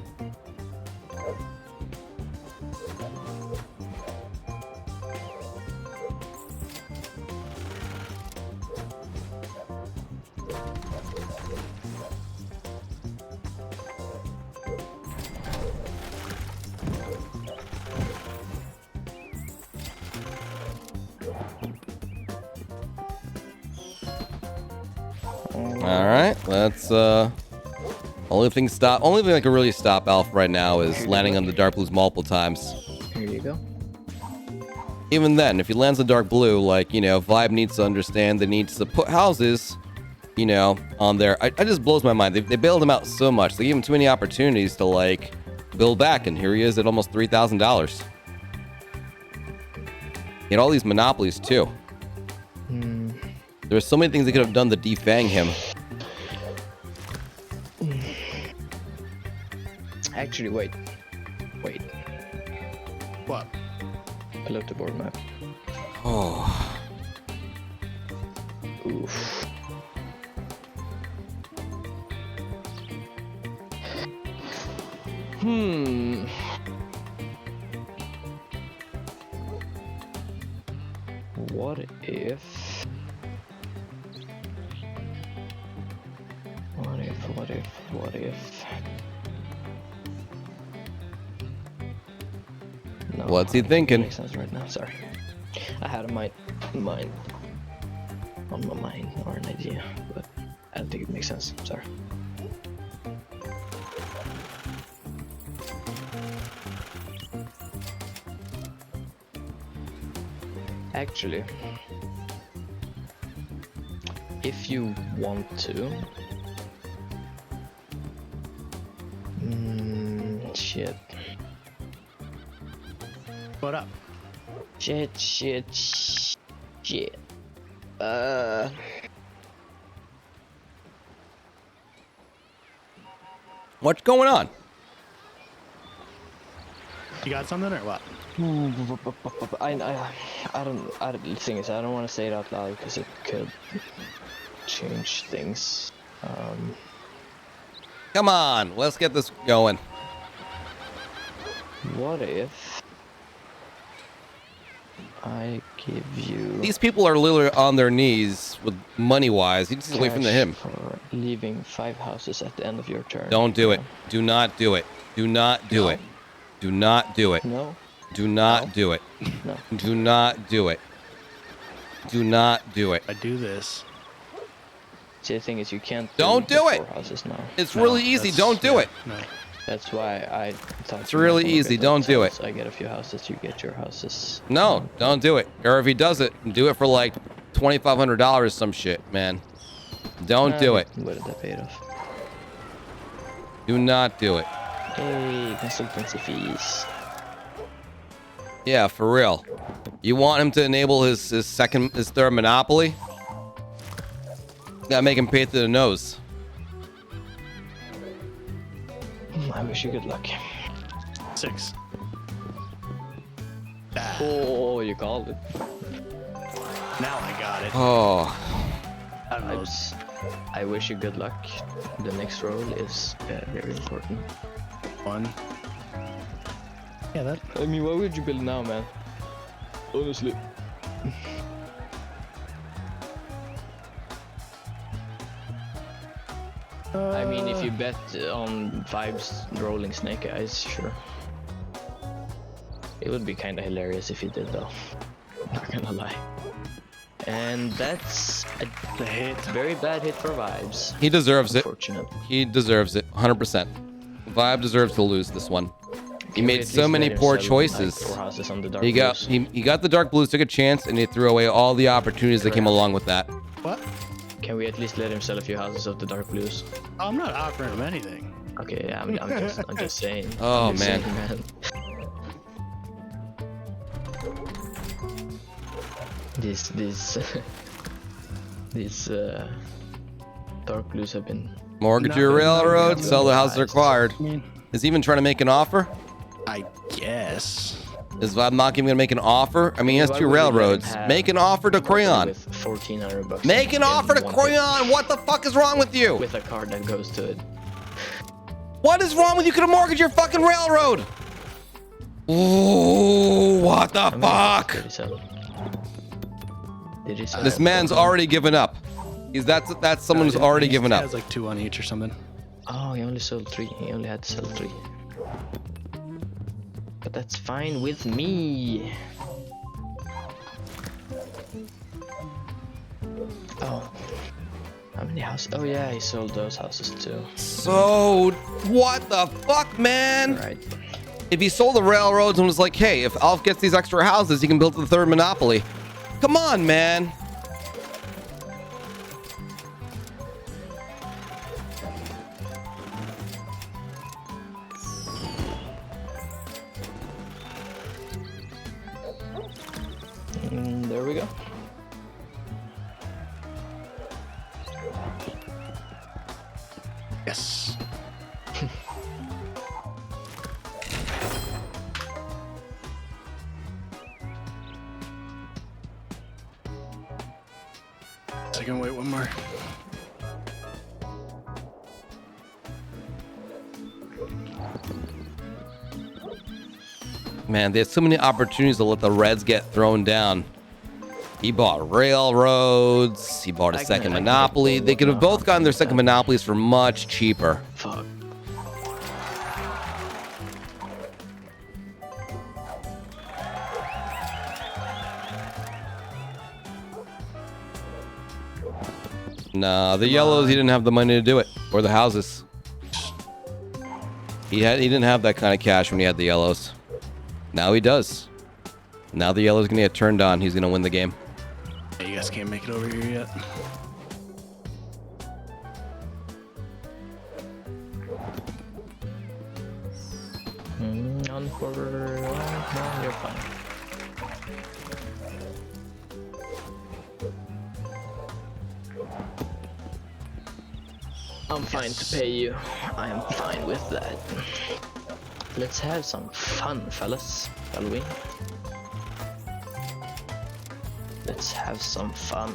[SPEAKER 1] Alright, let's only thing I can really stop Alf right now is landing on the dark blues multiple times.
[SPEAKER 2] Here you go.
[SPEAKER 1] Even then, if he lands on dark blue, like, you know, Vibe needs to understand the need to put houses, you know, on there. I just blows my mind. They bailed him out so much. They gave him too many opportunities to, like, build back, and here he is at almost $3,000. He had all these monopolies, too. There's so many things they could have done to defang him.
[SPEAKER 2] Actually, wait.
[SPEAKER 4] What?
[SPEAKER 2] I love the board map.
[SPEAKER 1] Oh.
[SPEAKER 2] Oof. What if... What if... No,
[SPEAKER 1] What's he thinking?
[SPEAKER 2] Makes sense right now. Sorry, I had a mind on my mind or an idea, but I don't think it makes sense. Sorry. Actually, if you want to, shit.
[SPEAKER 4] What up?
[SPEAKER 2] Shit.
[SPEAKER 1] What's going on?
[SPEAKER 4] You got something or what?
[SPEAKER 2] I don't. The thing is, I don't want to say it out loud because it could change things.
[SPEAKER 1] Come on, let's get this going.
[SPEAKER 2] What if I give you...
[SPEAKER 1] These people are literally on their knees with money-wise. You just wait from him.
[SPEAKER 2] For leaving 5 houses at the end of your turn.
[SPEAKER 1] Don't do it. Do not do it. Do not do it. Do not do it.
[SPEAKER 2] No.
[SPEAKER 1] Do not do it.
[SPEAKER 2] No.
[SPEAKER 1] Do not do it. Do not do it.
[SPEAKER 4] I do this.
[SPEAKER 2] See, the thing is, you can't.
[SPEAKER 1] Don't do it.
[SPEAKER 2] 4 houses now.
[SPEAKER 1] It's really easy. Don't do it.
[SPEAKER 4] No.
[SPEAKER 2] That's why I thought.
[SPEAKER 1] It's really easy. Don't do it.
[SPEAKER 2] I get a few houses. You get your houses.
[SPEAKER 1] No, don't do it. Or if he does it, do it for like $2,500 some shit, man. Don't do it.
[SPEAKER 2] What did that pay off?
[SPEAKER 1] Do not do it.
[SPEAKER 2] Hey, consultancy fees.
[SPEAKER 1] Yeah, for real. You want him to enable his third monopoly? Gotta make him pay through the nose.
[SPEAKER 2] I wish you good luck.
[SPEAKER 4] 6.
[SPEAKER 2] Oh, you called it.
[SPEAKER 4] Now I got it.
[SPEAKER 1] Oh.
[SPEAKER 4] I don't know.
[SPEAKER 2] I wish you good luck. The next roll is very important.
[SPEAKER 4] 1. Yeah, that.
[SPEAKER 2] I mean, why would you build now, man? Honestly. I mean, if you bet on Vibes rolling Snake Eyes, sure. It would be kind of hilarious if he did, though. Not gonna lie. And that's a hit. Very bad hit for Vibes.
[SPEAKER 1] He deserves it.
[SPEAKER 2] Unfortunate.
[SPEAKER 1] He deserves it, 100%. Vibe deserves to lose this one. He made so many poor choices. He got the dark blues, took a chance, and he threw away all the opportunities that came along with that.
[SPEAKER 4] What?
[SPEAKER 2] Can we at least let him sell a few houses of the dark blues?
[SPEAKER 4] I'm not offering him anything.
[SPEAKER 2] Okay, yeah, I'm just saying.
[SPEAKER 1] Oh,
[SPEAKER 2] I'm just
[SPEAKER 1] man.
[SPEAKER 2] saying, man. These dark blues have been
[SPEAKER 1] Mortgage your railroad, sell the houses required. Is he even trying to make an offer?
[SPEAKER 4] I guess.
[SPEAKER 1] Is Vibe not even gonna make an offer? I mean, he has 2 railroads. Make an offer to Crayon.
[SPEAKER 2] with $1,400.
[SPEAKER 1] Make an offer to Crayon. What the fuck is wrong with you?
[SPEAKER 2] With a card that goes to it.
[SPEAKER 1] What is wrong with you? Could have mortgaged your fucking railroad. Ooh, what the fuck?
[SPEAKER 2] Did he sell
[SPEAKER 1] This
[SPEAKER 2] it?
[SPEAKER 1] man's already given up. That's someone who's already given
[SPEAKER 4] He
[SPEAKER 1] up.
[SPEAKER 4] has like 2 on each or something.
[SPEAKER 2] Oh, he only sold 3. He only had to sell 3. But that's fine with me. Oh. How many houses? Oh yeah, he sold those houses too.
[SPEAKER 1] So, what the fuck, man?
[SPEAKER 2] Right.
[SPEAKER 1] If he sold the railroads and was like, hey, if Alf gets these extra houses, he can build the 3rd monopoly. Come on, man.
[SPEAKER 2] There we go.
[SPEAKER 4] Yes. So I can wait one more.
[SPEAKER 1] Man, there's so many opportunities to let the Reds get thrown down. He bought railroads. He bought a second monopoly. They could have both gotten their second monopolies for much cheaper.
[SPEAKER 2] Fuck.
[SPEAKER 1] Nah, the yellows, he didn't have the money to do it. Or the houses. He didn't have that kind of cash when he had the yellows. Now he does. Now the yellow's gonna get turned on. He's gonna win the game.
[SPEAKER 4] Hey, you guys can't make it over here yet.
[SPEAKER 2] On for... no, you're fine. I'm fine to pay you. I am fine with that. Let's have some fun, fellas, shall we? Let's have some fun.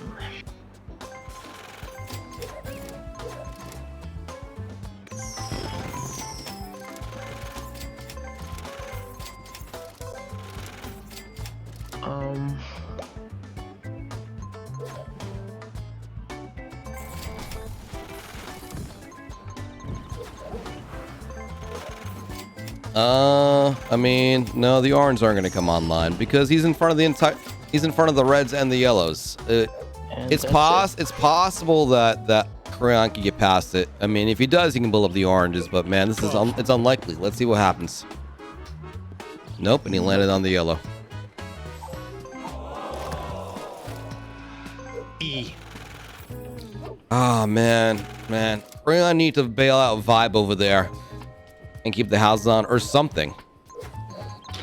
[SPEAKER 1] I mean, no, the orange aren't going to come online because he's in front of the reds and the yellows. It's possible that Crayon can get past it. I mean, if he does, he can build up the oranges, but man, this is it's unlikely. Let's see what happens. Nope, and he landed on the yellow. Oh, man. I need to bail out Vibe over there and keep the houses on or something.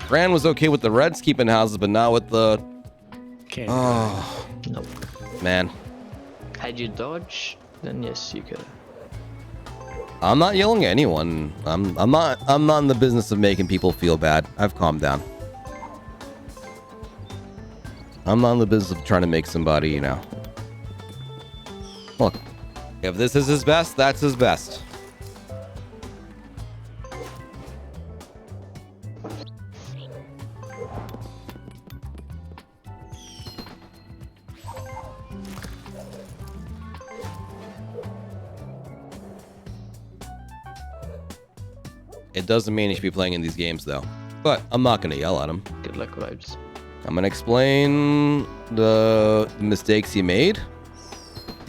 [SPEAKER 1] Gran was okay with the Reds keeping houses, but not with the...
[SPEAKER 4] Can't.
[SPEAKER 1] Oh,
[SPEAKER 2] Nope.
[SPEAKER 1] man.
[SPEAKER 2] Had you dodged, then yes, you could.
[SPEAKER 1] I'm not yelling at anyone. I'm not in the business of making people feel bad. I've calmed down. I'm not in the business of trying to make somebody, you know. Look, if this is his best, that's his best. It doesn't mean he should be playing in these games, though. But I'm not going to yell at him.
[SPEAKER 2] Good luck vibes.
[SPEAKER 1] I'm going to explain the mistakes he made.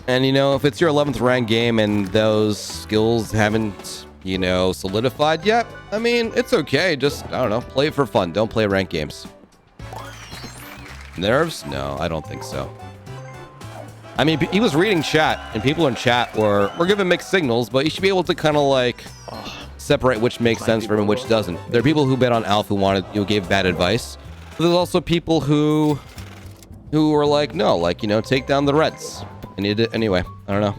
[SPEAKER 1] And, you know, if it's your 11th rank game and those skills haven't, you know, solidified yet, I mean, it's okay. Just, I don't know, play it for fun. Don't play rank games. Nerves? No, I don't think so. I mean, he was reading chat, and people in chat were giving mixed signals, but you should be able to kind of, like... separate which makes sense for him and which doesn't. There are people who bet on Alf who gave bad advice. But there's also people who were like, no, like, you know, take down the Reds. And he did it anyway. I don't know.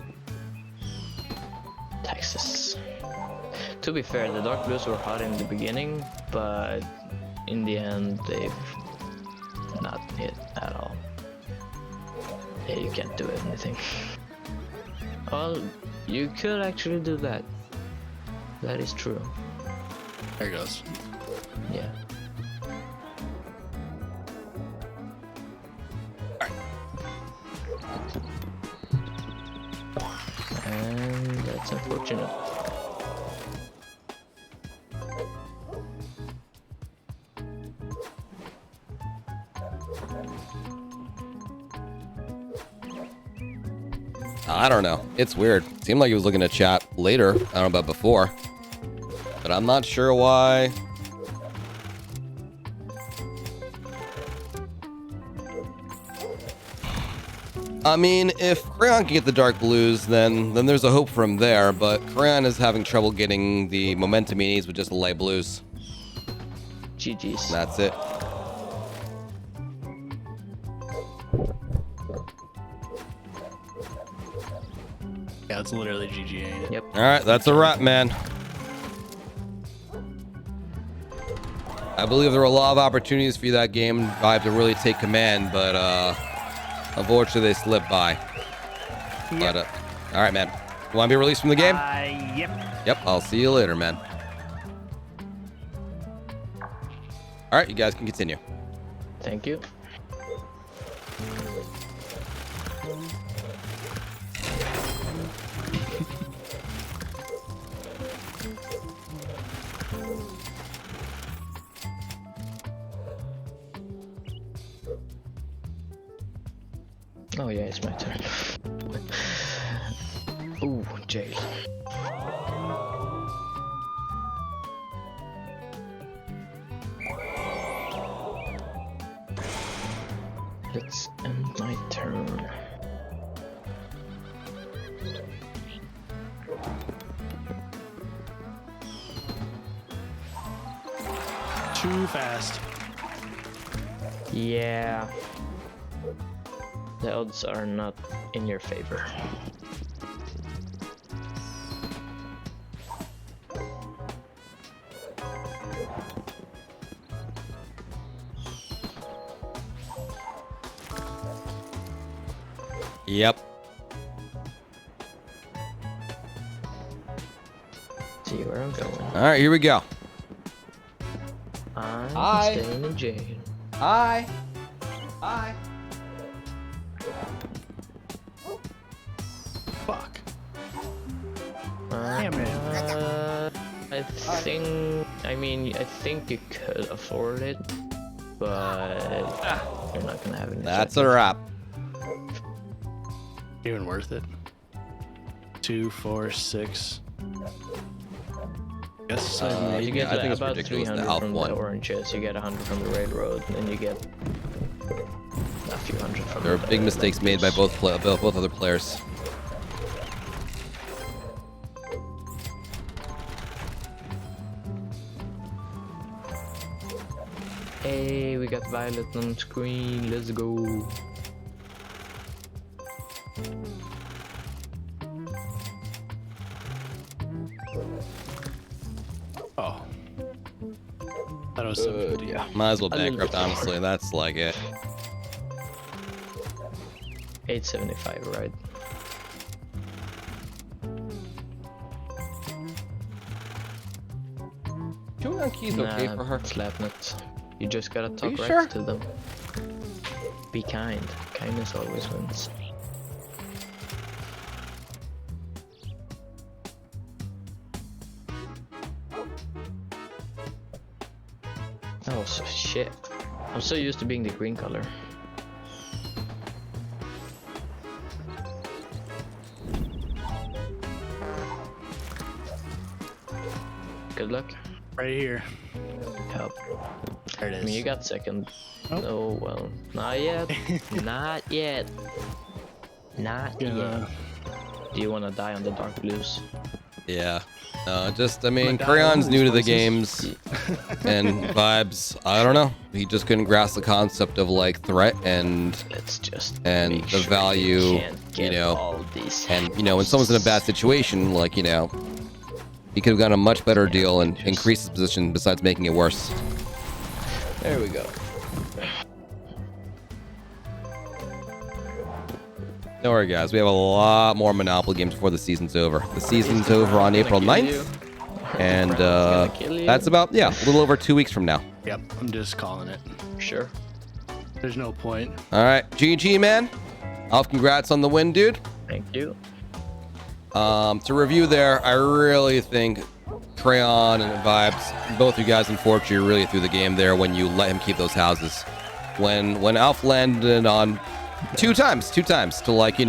[SPEAKER 2] Texas. To be fair, the Dark Blues were hot in the beginning, but in the end, they've not hit at all. Yeah, you can't do anything. Well, you could actually do that. That is true.
[SPEAKER 4] There it goes.
[SPEAKER 2] Yeah. And that's unfortunate.
[SPEAKER 1] I don't know. It's weird. Seemed like he was looking at chat later. I don't know about before. But I'm not sure why. I mean, if Crayon can get the Dark Blues, then there's a hope for him there, but Crayon is having trouble getting the momentum he needs with just the light blues.
[SPEAKER 2] GG's.
[SPEAKER 1] That's it.
[SPEAKER 4] Yeah, it's literally GG, ain't it?
[SPEAKER 2] Yep.
[SPEAKER 1] All right, that's a wrap, man. I believe there were a lot of opportunities for you that game Vibe to really take command, but unfortunately they slipped by.
[SPEAKER 6] Yep.
[SPEAKER 1] But all right, man. You want to be released from the game?
[SPEAKER 6] Yep.
[SPEAKER 1] Yep. I'll see you later, man. All right, you guys can continue.
[SPEAKER 2] Thank you. Oh yeah, it's my turn. Ooh, jail. Let's end my turn.
[SPEAKER 4] Too fast.
[SPEAKER 2] Yeah. The odds are not in your favor.
[SPEAKER 1] Yep.
[SPEAKER 2] See where I'm going.
[SPEAKER 1] All right, here we go.
[SPEAKER 2] I'm
[SPEAKER 1] Hi.
[SPEAKER 2] staying in jail.
[SPEAKER 1] Hi. Hi.
[SPEAKER 4] Fuck.
[SPEAKER 2] Damn
[SPEAKER 4] it.
[SPEAKER 2] I think you could afford it, but you're not gonna have any.
[SPEAKER 1] That's a wrap.
[SPEAKER 4] Even worth it. 2, 4, 6. Guess
[SPEAKER 2] You get
[SPEAKER 1] I think it's
[SPEAKER 2] about
[SPEAKER 1] ridiculous, the
[SPEAKER 2] 300
[SPEAKER 1] Alpha
[SPEAKER 2] from
[SPEAKER 1] one.
[SPEAKER 2] the oranges, you get 100 from the railroad, and then you get a few 500 from
[SPEAKER 1] There are big
[SPEAKER 2] the
[SPEAKER 1] mistakes made by both other players.
[SPEAKER 2] Hey, we got Violet on screen. Let's go.
[SPEAKER 4] Oh. That was 750.
[SPEAKER 2] Yeah.
[SPEAKER 1] Might as well
[SPEAKER 2] A little
[SPEAKER 1] bankrupt,
[SPEAKER 2] bit more.
[SPEAKER 1] honestly. That's like it.
[SPEAKER 2] 875, right?
[SPEAKER 1] Chewing on keys okay for her?
[SPEAKER 2] Slap nuts. You just gotta talk
[SPEAKER 1] you
[SPEAKER 2] right
[SPEAKER 1] sure?
[SPEAKER 2] to them. Be kind. Kindness always wins. Oh, so shit. I'm so used to being the green color. Good luck.
[SPEAKER 4] Right here.
[SPEAKER 2] Help.
[SPEAKER 4] There it
[SPEAKER 2] I
[SPEAKER 4] is.
[SPEAKER 2] mean, you got second.
[SPEAKER 4] Oh.
[SPEAKER 2] Oh, well. Not yet. Not yet. Not
[SPEAKER 4] Yeah.
[SPEAKER 2] yet. Do you want to die on the dark blues?
[SPEAKER 1] Yeah. I mean,
[SPEAKER 4] Wanna die
[SPEAKER 1] Crayon's
[SPEAKER 4] in
[SPEAKER 1] new to the
[SPEAKER 4] these
[SPEAKER 1] games, and Vibes, I don't know. He just couldn't grasp the concept of like threat and
[SPEAKER 2] Let's just
[SPEAKER 1] And
[SPEAKER 2] make
[SPEAKER 1] the
[SPEAKER 2] sure
[SPEAKER 1] value,
[SPEAKER 2] we can't get
[SPEAKER 1] you know,
[SPEAKER 2] all these
[SPEAKER 1] when someone's in a bad situation, like, he could have gotten a much better deal and increased his position besides making it worse.
[SPEAKER 2] There we go.
[SPEAKER 1] Don't worry, guys. We have a lot more Monopoly games before the season's over. The season's over on April 9th, and that's about, a little over 2 weeks from now.
[SPEAKER 4] Yep, I'm just calling it.
[SPEAKER 2] Sure.
[SPEAKER 4] There's no point.
[SPEAKER 1] All right, GG, man. Alf, congrats on the win, dude.
[SPEAKER 2] Thank you.
[SPEAKER 1] To review there, I really think Crayon and Vibes, both you guys unfortunately really threw the game there when you let him keep those houses. When Alf landed on two times to, like, he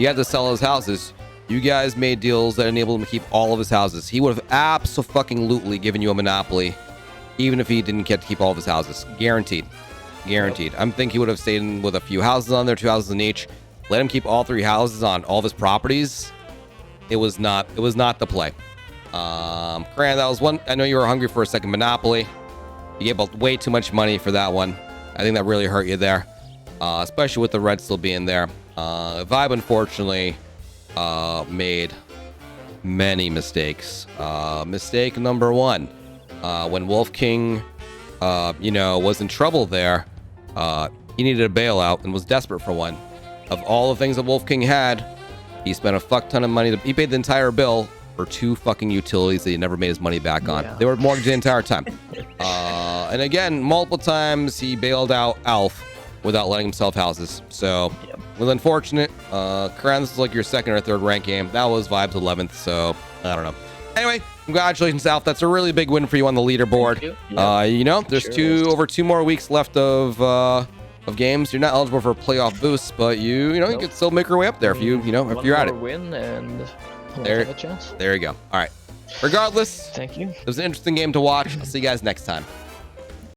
[SPEAKER 1] had to sell his houses, you guys made deals that enabled him to keep all of his houses. He would have absolutely given you a monopoly even if he didn't get to keep all of his houses. Guaranteed. I think he would have stayed in with a few houses on there, 2 houses in each. Let him keep all 3 houses on all of his properties. It was not the play. Crayon, that was one. I know you were hungry for a second monopoly. You gave way too much money for that one. I think that really hurt you there, especially with the red still being there. Vibe, unfortunately, made many mistakes. Mistake number 1, when Wolf King, was in trouble there, he needed a bailout and was desperate for one. Of all the things that Wolf King had, he spent a fuck ton of money. He paid the entire bill for 2 fucking utilities that he never made his money back on.
[SPEAKER 2] Yeah.
[SPEAKER 1] They were mortgaged the entire time. And again, multiple times he bailed out Alf without letting himself houses. So,
[SPEAKER 2] Yep.
[SPEAKER 1] it was unfortunate. Karan, this is like your 2nd or 3rd rank game. That was Vibe's 11th, so I don't know. Anyway, congratulations, Alf. That's a really big win for you on the leaderboard.
[SPEAKER 2] Thank you. Yeah.
[SPEAKER 1] There's
[SPEAKER 2] Sure
[SPEAKER 1] over 2 more weeks left of games. You're not eligible for playoff boosts, but you
[SPEAKER 2] Nope.
[SPEAKER 1] can still make your way up there if if you're at it.
[SPEAKER 2] One more win and we'll
[SPEAKER 1] There-
[SPEAKER 2] have a chance.
[SPEAKER 1] There you go. All right. Regardless,
[SPEAKER 2] Thank you.
[SPEAKER 1] it was an interesting game to watch. I'll see you guys next time.